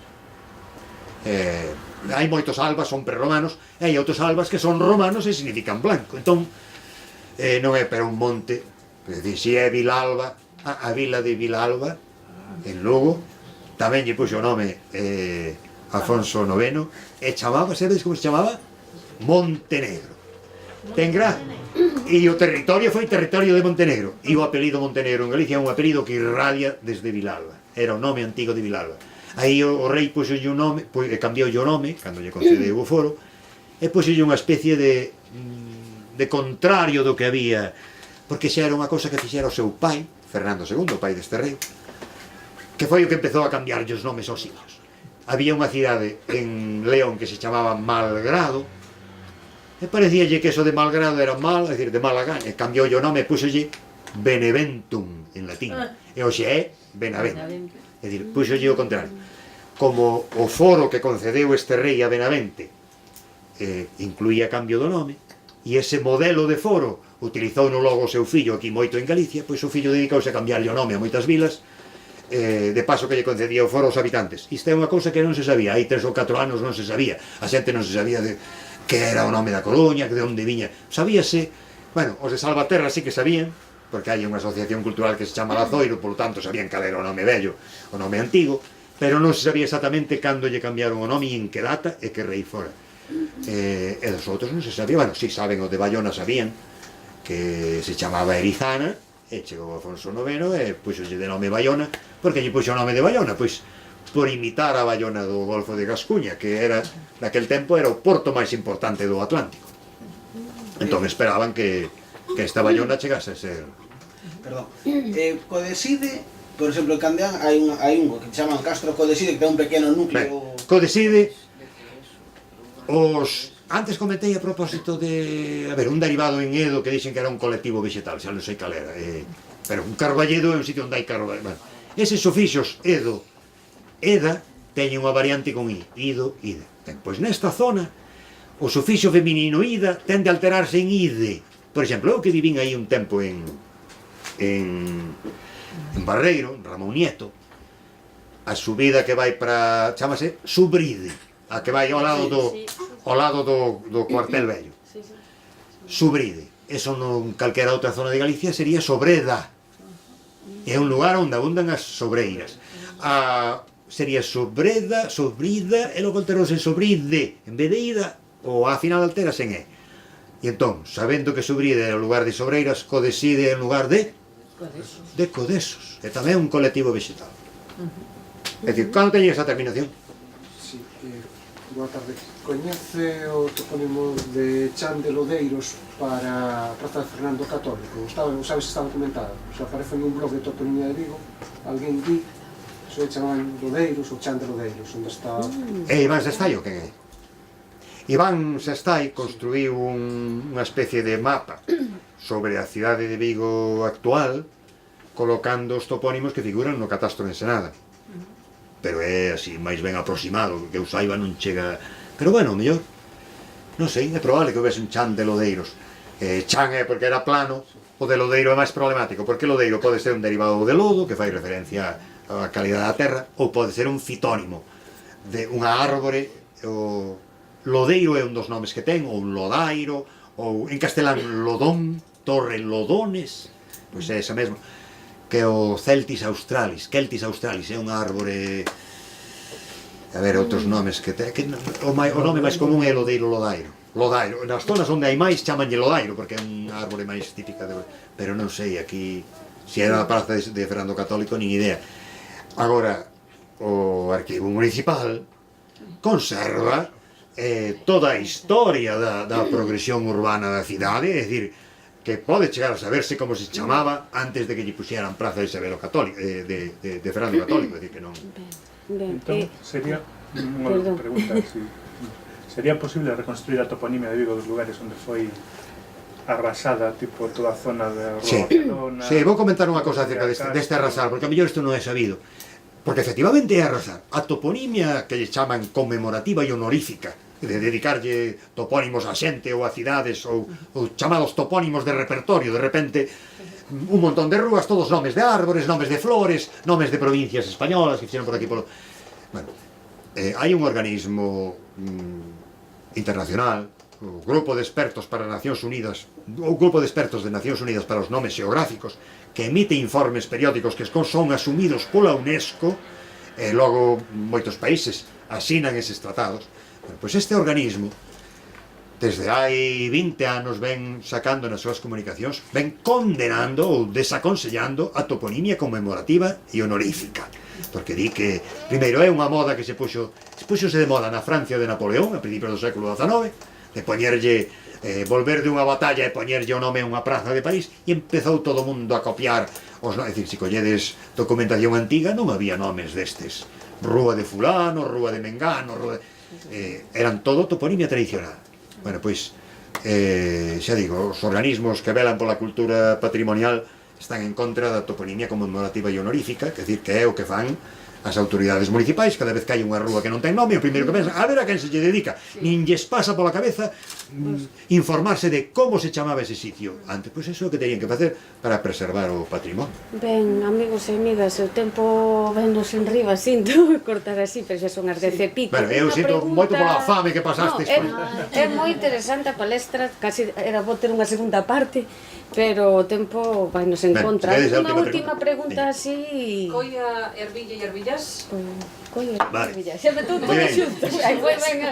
Hai moitos albas, son prerromanos, e hai outros albas que son romanos e significan blanco. Entón, non é para un monte, é dicir, se é Vilalba, a vila de Vilalba, en Lugo, tamén lle puxo o nome Afonso IX, e chamaba, sabedes como se chamaba? Montenegro. Ten gra. E o territorio foi territorio de Montenegro. E o apelido Montenegro en Galicia é un apelido que irradia desde Vilalba. Era o nome antigo de Vilalba. Aí o rei puxolle un nome, cambioulle o nome, cando lle concedeu o foro, e puxolle unha especie de contrario do que había, porque xa era unha cousa que fixera o seu pai, Fernando II, o pai deste rei, que foi o que empezou a cambiarlle os nomes aos sitios. Había unha cidade en León que se chamaba Malgrado, e parecíalle que eso de Malgrado era mal, é dicir, de mala gana, e cambioulle o nome e puxolle Beneventum en latín, e hoxe é Benavente, é dicir, puxolle o contrario. Como o foro que concedeu este rei a Benavente incluía cambio do nome, e ese modelo de foro utilizou no logo o seu fillo aquí moito en Galicia, pois o fillo dedicouse a cambiarlle o nome a moitas vilas, de paso que lle concedía o foro aos habitantes. Isto é unha cousa que non se sabía, hai 3 ou 4 anos non se sabía, a xente non se sabía que era o nome da Coruña, que de onde viña, sabíase, bueno, os de Salvaterra sí que sabían, porque hai unha asociación cultural que se chama Lazoiro, por tanto sabían cal era o nome vello, o nome antigo, pero non se sabía exactamente cando lle cambiaron o nome e en que data e que rei fora. E dos outros non se sabía, bueno, si saben, os de Bayona sabían que se chamaba Erizana, e chegou Afonso IX e puxolle de nome Bayona. Porque lle puxo o nome de Bayona? Pois por imitar a Bayona do Golfo de Gascuña, que era, naquel tempo, era o porto máis importante do Atlántico. Entón esperaban que esta Bayona chegase a ser... Perdón. Codeside, por exemplo, en Candeán hai un que chaman Castro Codeside, que ten un pequeno núcleo... Codeside, antes comentei a propósito de... A ver, un derivado en Edo que dixen que era un colectivo vegetal, xa non sei cal era. Pero un carballedo é un sitio onde hai carballedo. Bueno, eses sufixos Edo, Eda, teñen unha variante con I, Ido, Ide. Pois nesta zona, o sufixo feminino Ida tende a alterarse en Ide. Por exemplo, eu que vivín aí un tempo en Barreiro, en Ramón Nieto, a subida que vai para... chamase Subride, a que vai ao lado do cuartel vello. Subride. Eso non calquera outra zona de Galicia sería Sobreda. É un lugar onde abundan as sobreiras. Sería Sobreda, Sobrida, e logo alterouse en Sobride. En vez de Ida, o a final alterase en E. E entón, sabendo que Sobride era o lugar de sobreiras, Codeside é o lugar de Codesos. E tamén un colectivo vegetal. É dicir, cando teñen esa terminación? Sí, boa tarde. Coñece o topónimo de Chan de Lodeiros para a Praza de Fernando Católico? Sabes se está documentado? Se aparece en un blog de toponimia de Vigo, alguén di, se chamaban Lodeiros ou Chan de Lodeiros, onde está... E Iván Sestai o quen é? Iván Sestai construíu unha especie de mapa sobre a cidade de Vigo actual, colocando os topónimos que figuran no catastro de Ensenada. Pero é así, máis ben aproximado, que eu saiba non chega... Pero bueno, mellor, non sei, é probable que houvese un Chan de Lodeiros. Chan é porque era plano, o de Lodeiro é máis problemático, porque Lodeiro pode ser un derivado de lodo, que fai referencia á calidad da terra, ou pode ser un fitónimo de unha árbore. O Lodeiro é un dos nomes que ten, ou un lodairo, ou en castelán lodón, torre lodones, pois é esa mesmo, que o Celtis australis, é unha árbore... A ver, outros nomes que ten... O nome máis común é lodeiro lodairo. Lodairo, nas zonas onde hai máis chamanlle lodairo, porque é unha árbore máis típica de... Pero non sei, aquí... Se era a praza de Fernando Católico, nin idea. Agora, o arquivo municipal conserva toda a historia da progresión urbana da cidade, é dicir, que pode chegar a saberse como se chamaba antes de que lle puxeran Praza de Isabel Católico, de Fernando Católico, é dicir, que non... Entón, sería unha pregunta, sería posible reconstruir a toponimia de Vigo dos lugares onde foi arrasada, tipo toda a zona de Barcelona? Sí, vou comentar unha cosa acerca deste arrasar, porque a mellor isto non é sabido. Porque efectivamente é arrasar. A toponimia que lle chaman conmemorativa e honorífica de dedicarlle topónimos a xente ou a cidades ou chamados topónimos de repertorio, de repente un montón de rúas, todos nomes de árbores, nomes de flores, nomes de provincias españolas que fixeron por aquí polo... Bueno, hai un organismo internacional, o Grupo de Expertos para Nacións Unidas, o Grupo de Expertos de Nacións Unidas para os Nomes Xeográficos, que emite informes periódicos que son asumidos pola UNESCO, e logo moitos países asinan eses tratados. Bueno, pois este organismo, desde hai 20 anos, ven sacando nas súas comunicacións, ven condenando ou desaconsellando a toponimia conmemorativa e honorífica. Porque di que, primeiro, é unha moda que puxose de moda na Francia de Napoleón, a principios do século XIX, de poñerlle, volver de unha batalla e poñerlle o nome a unha praza de París, e empezou todo o mundo a copiar os nomes. É dicir, se colledes documentación antiga, non había nomes destes. Rúa de fulano, rúa de mengano, eran todo toponimia tradicional. Bueno, pois, xa digo, os organismos que velan pola cultura patrimonial están en contra da toponimia conmemorativa e honorífica, que decir, que é o que fan as autoridades municipais. Cada vez que hai unha rúa que non ten nome, o primeiro que pensan, a ver a quen se lle dedica. Nin lles pasa pola cabeza informarse de como se chamaba ese sitio antes. Pois iso é o que terían que facer para preservar o patrimonio. Ben, amigos e amigas, o tempo vennos en riba, sinto cortar así, pero xa son as 10 e pico. Bueno, eu sinto moito pola fame que pasastes. É moi interesante a palestra, casi era vou ter unha segunda parte, pero o tempo vai nos en contra. Unha última pregunta así... Coia, Ervilla e Ervillas? Coia, Vale. Ervilla, xa me todo xunto.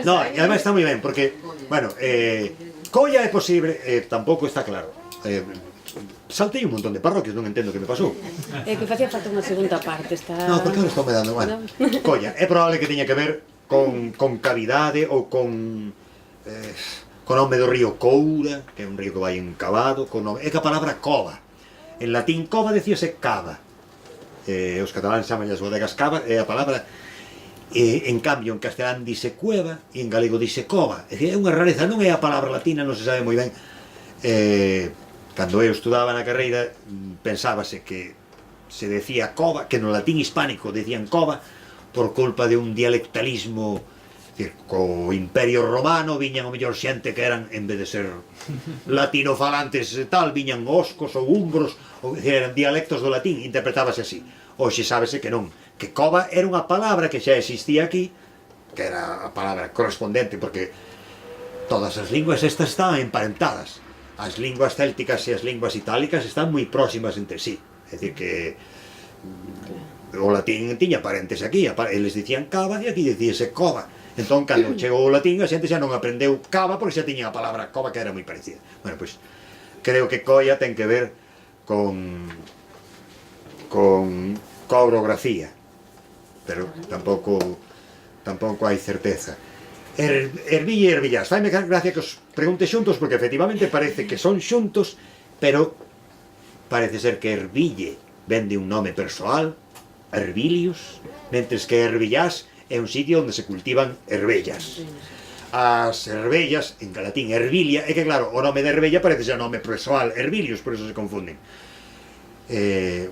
No, e además está moi ben, porque, bueno, colla é posible, tampouco está claro. Saltei un montón de parroquias, non entendo que me pasou. É que facía falta unha segunda parte, está... No, porque non estou me dando, bueno. Colla, é probable que teña que ver con cavidade ou con nome do río Coura, que é un río que vai encavado, é que a palabra cova. En latín cova decíase cava. Os cataláns chaman as bodegas cava, é a palabra... en cambio, en castelán dice cueva e en galego dice cova. É unha rareza, non é a palabra latina, non se sabe moi ben. Cando eu estudaba na carreira, pensábase que se decía cova, que no latín hispánico decían cova, por culpa de un dialectalismo. Co Imperio Romano viñan o mellor xente que eran, en vez de ser latinofalantes e tal, viñan oscos ou umbros, ou eran dialectos do latín, interpretábase así. Hoxe sábese que non, que cova era unha palabra que xa existía aquí, que era a palabra correspondente, porque todas as linguas estas están emparentadas. As linguas célticas e as linguas itálicas están moi próximas entre sí. É dicir que o latín tiña parentes aquí, eles dicían cava e aquí dicíase cova. Entón, cando chegou o latín, a xente xa non aprendeu cava porque xa tiña a palabra cova que era moi parecida. Bueno, pois, creo que colla ten que ver con coorografía, pero tampouco hai certeza. Ervilla e Ervillás, faime gracia que os pregunte xuntos, porque efectivamente parece que son xuntos, pero parece ser que Erville ven de un nome persoal, Herbilius, mentres que Ervillás é un sitio onde se cultivan ervellas. As ervellas, en latín Herbilia, é que claro, o nome de Herbella parece xa nome persoal, Herbilius, por eso se confunden.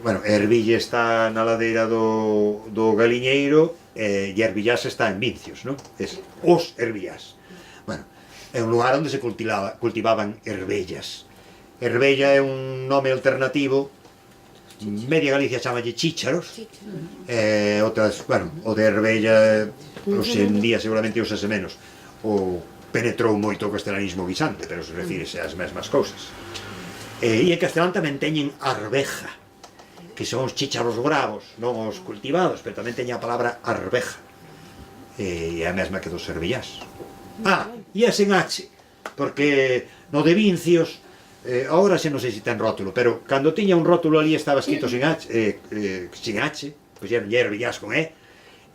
Bueno, Herville está na ladeira do Galiñeiro e Hervillás está en Vincios, non? Os Hervillás. Bueno, é un lugar onde se cultivaban ervellas. Herbella é un nome alternativo. Media Galicia chamalle chícharos, outras, bueno, o de Herbella hoxe en día seguramente usase menos, o penetrou moito o castelanismo guisante, pero se refírese ás mesmas cousas. E en castelán tamén teñen arveja, que son os chícharos bravos, non os cultivados, pero tamén teñen a palabra arveja, e é a mesma que dos Hervillás. E é sen H, porque no de Vincios, agora xa non sei se ten rótulo, pero cando tiña un rótulo ali estaba escrito sin H, pois eran Hervillás con E,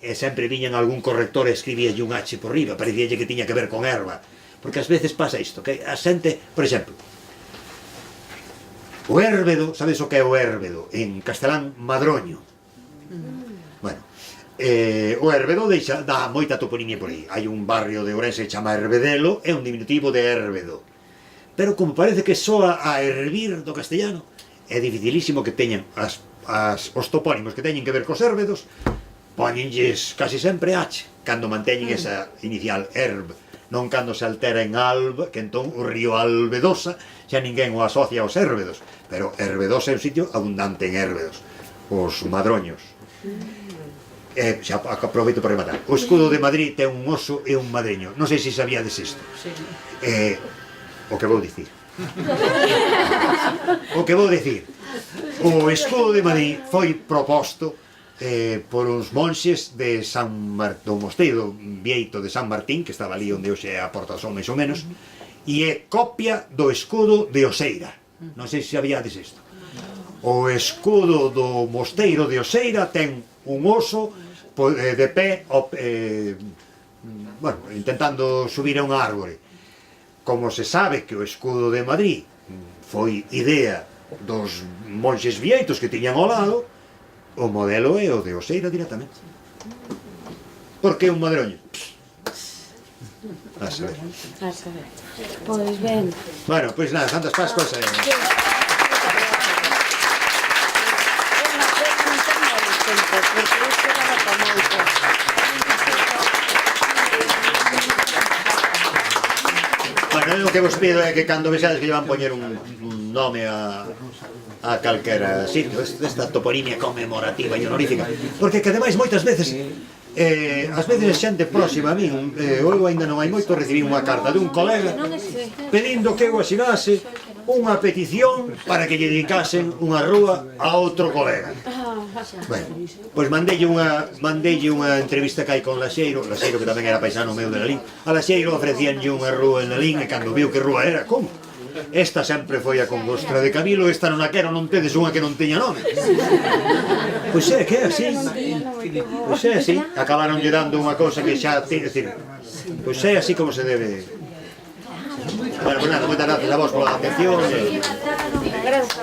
e sempre viñan algún corrector e escribíalle un H por riba, parecíalle que tiña que ver con erva, porque ás veces pasa isto, que a xente, por exemplo, o érbedo, sabes o que é o érbedo? En castelán, madroño. Bueno, o érbedo dá moita toponimia por aí. Hai un barrio de Ourense que chama Herbedelo, é un diminutivo de érbedo. Pero como parece que soa a hervir do castellano, é dificilísimo que teñan os topónimos que teñen que ver cos érbedos, poñenlles casi sempre H, cando manteñen esa inicial herb, non cando se altera en Alba, que entón o río Albedosa xa ninguén o asocia aos Érbedos, pero Érbedosa é un sitio abundante en Érbedos, os madroños. Xa aproveito para rematar. O escudo de Madrid ten un oso e un madriño. Non sei se sabíades isto. O que vou dicir. O que vou dicir. O escudo de Madrid foi proposto por uns monxes de do mosteiro vieito de San Martín, que estaba ali onde hoxe é a Porta do Sol, máis ou menos, e é copia do escudo de Oseira. Non sei se sabíades isto. O escudo do mosteiro de Oseira ten un oso de pé, bueno, intentando subir a unha árbore. Como se sabe que o escudo de Madrid foi idea dos monxes vieitos que tiñan ao lado, o modelo é o de Oseira directamente. Por que un madroño? A saber. A saber. Pois ben. Bueno, pois nada, Santas Pascuas Bueno, o que vos pido é que cando vexades que lle van poñer un nome a calquera sitio, esta toponimia conmemorativa e honorífica, porque que ademais moitas veces ás veces xente próxima a min, eu ainda non hai moito, recibí unha carta de un colega pedindo que eu asinase unha petición para que lle dedicasen unha rúa a outro colega. Bueno, pois mandelle unha entrevista que hai con Laxeiro que tamén era paisano meu de Lalín. A Laxeiro ofrecíanlle unha rúa en Lalín e cando viu que rúa era, como? Esta sempre foi a Congostra de Camilo, esta non a quero, non tedes unha que non teña nome. Pois é, que é así. Pois é así. Acabaronlle dando unha cousa que xa... Pois é así como se debe... Bueno, pues nada, moitas gracias a vos pola atención. Gracias.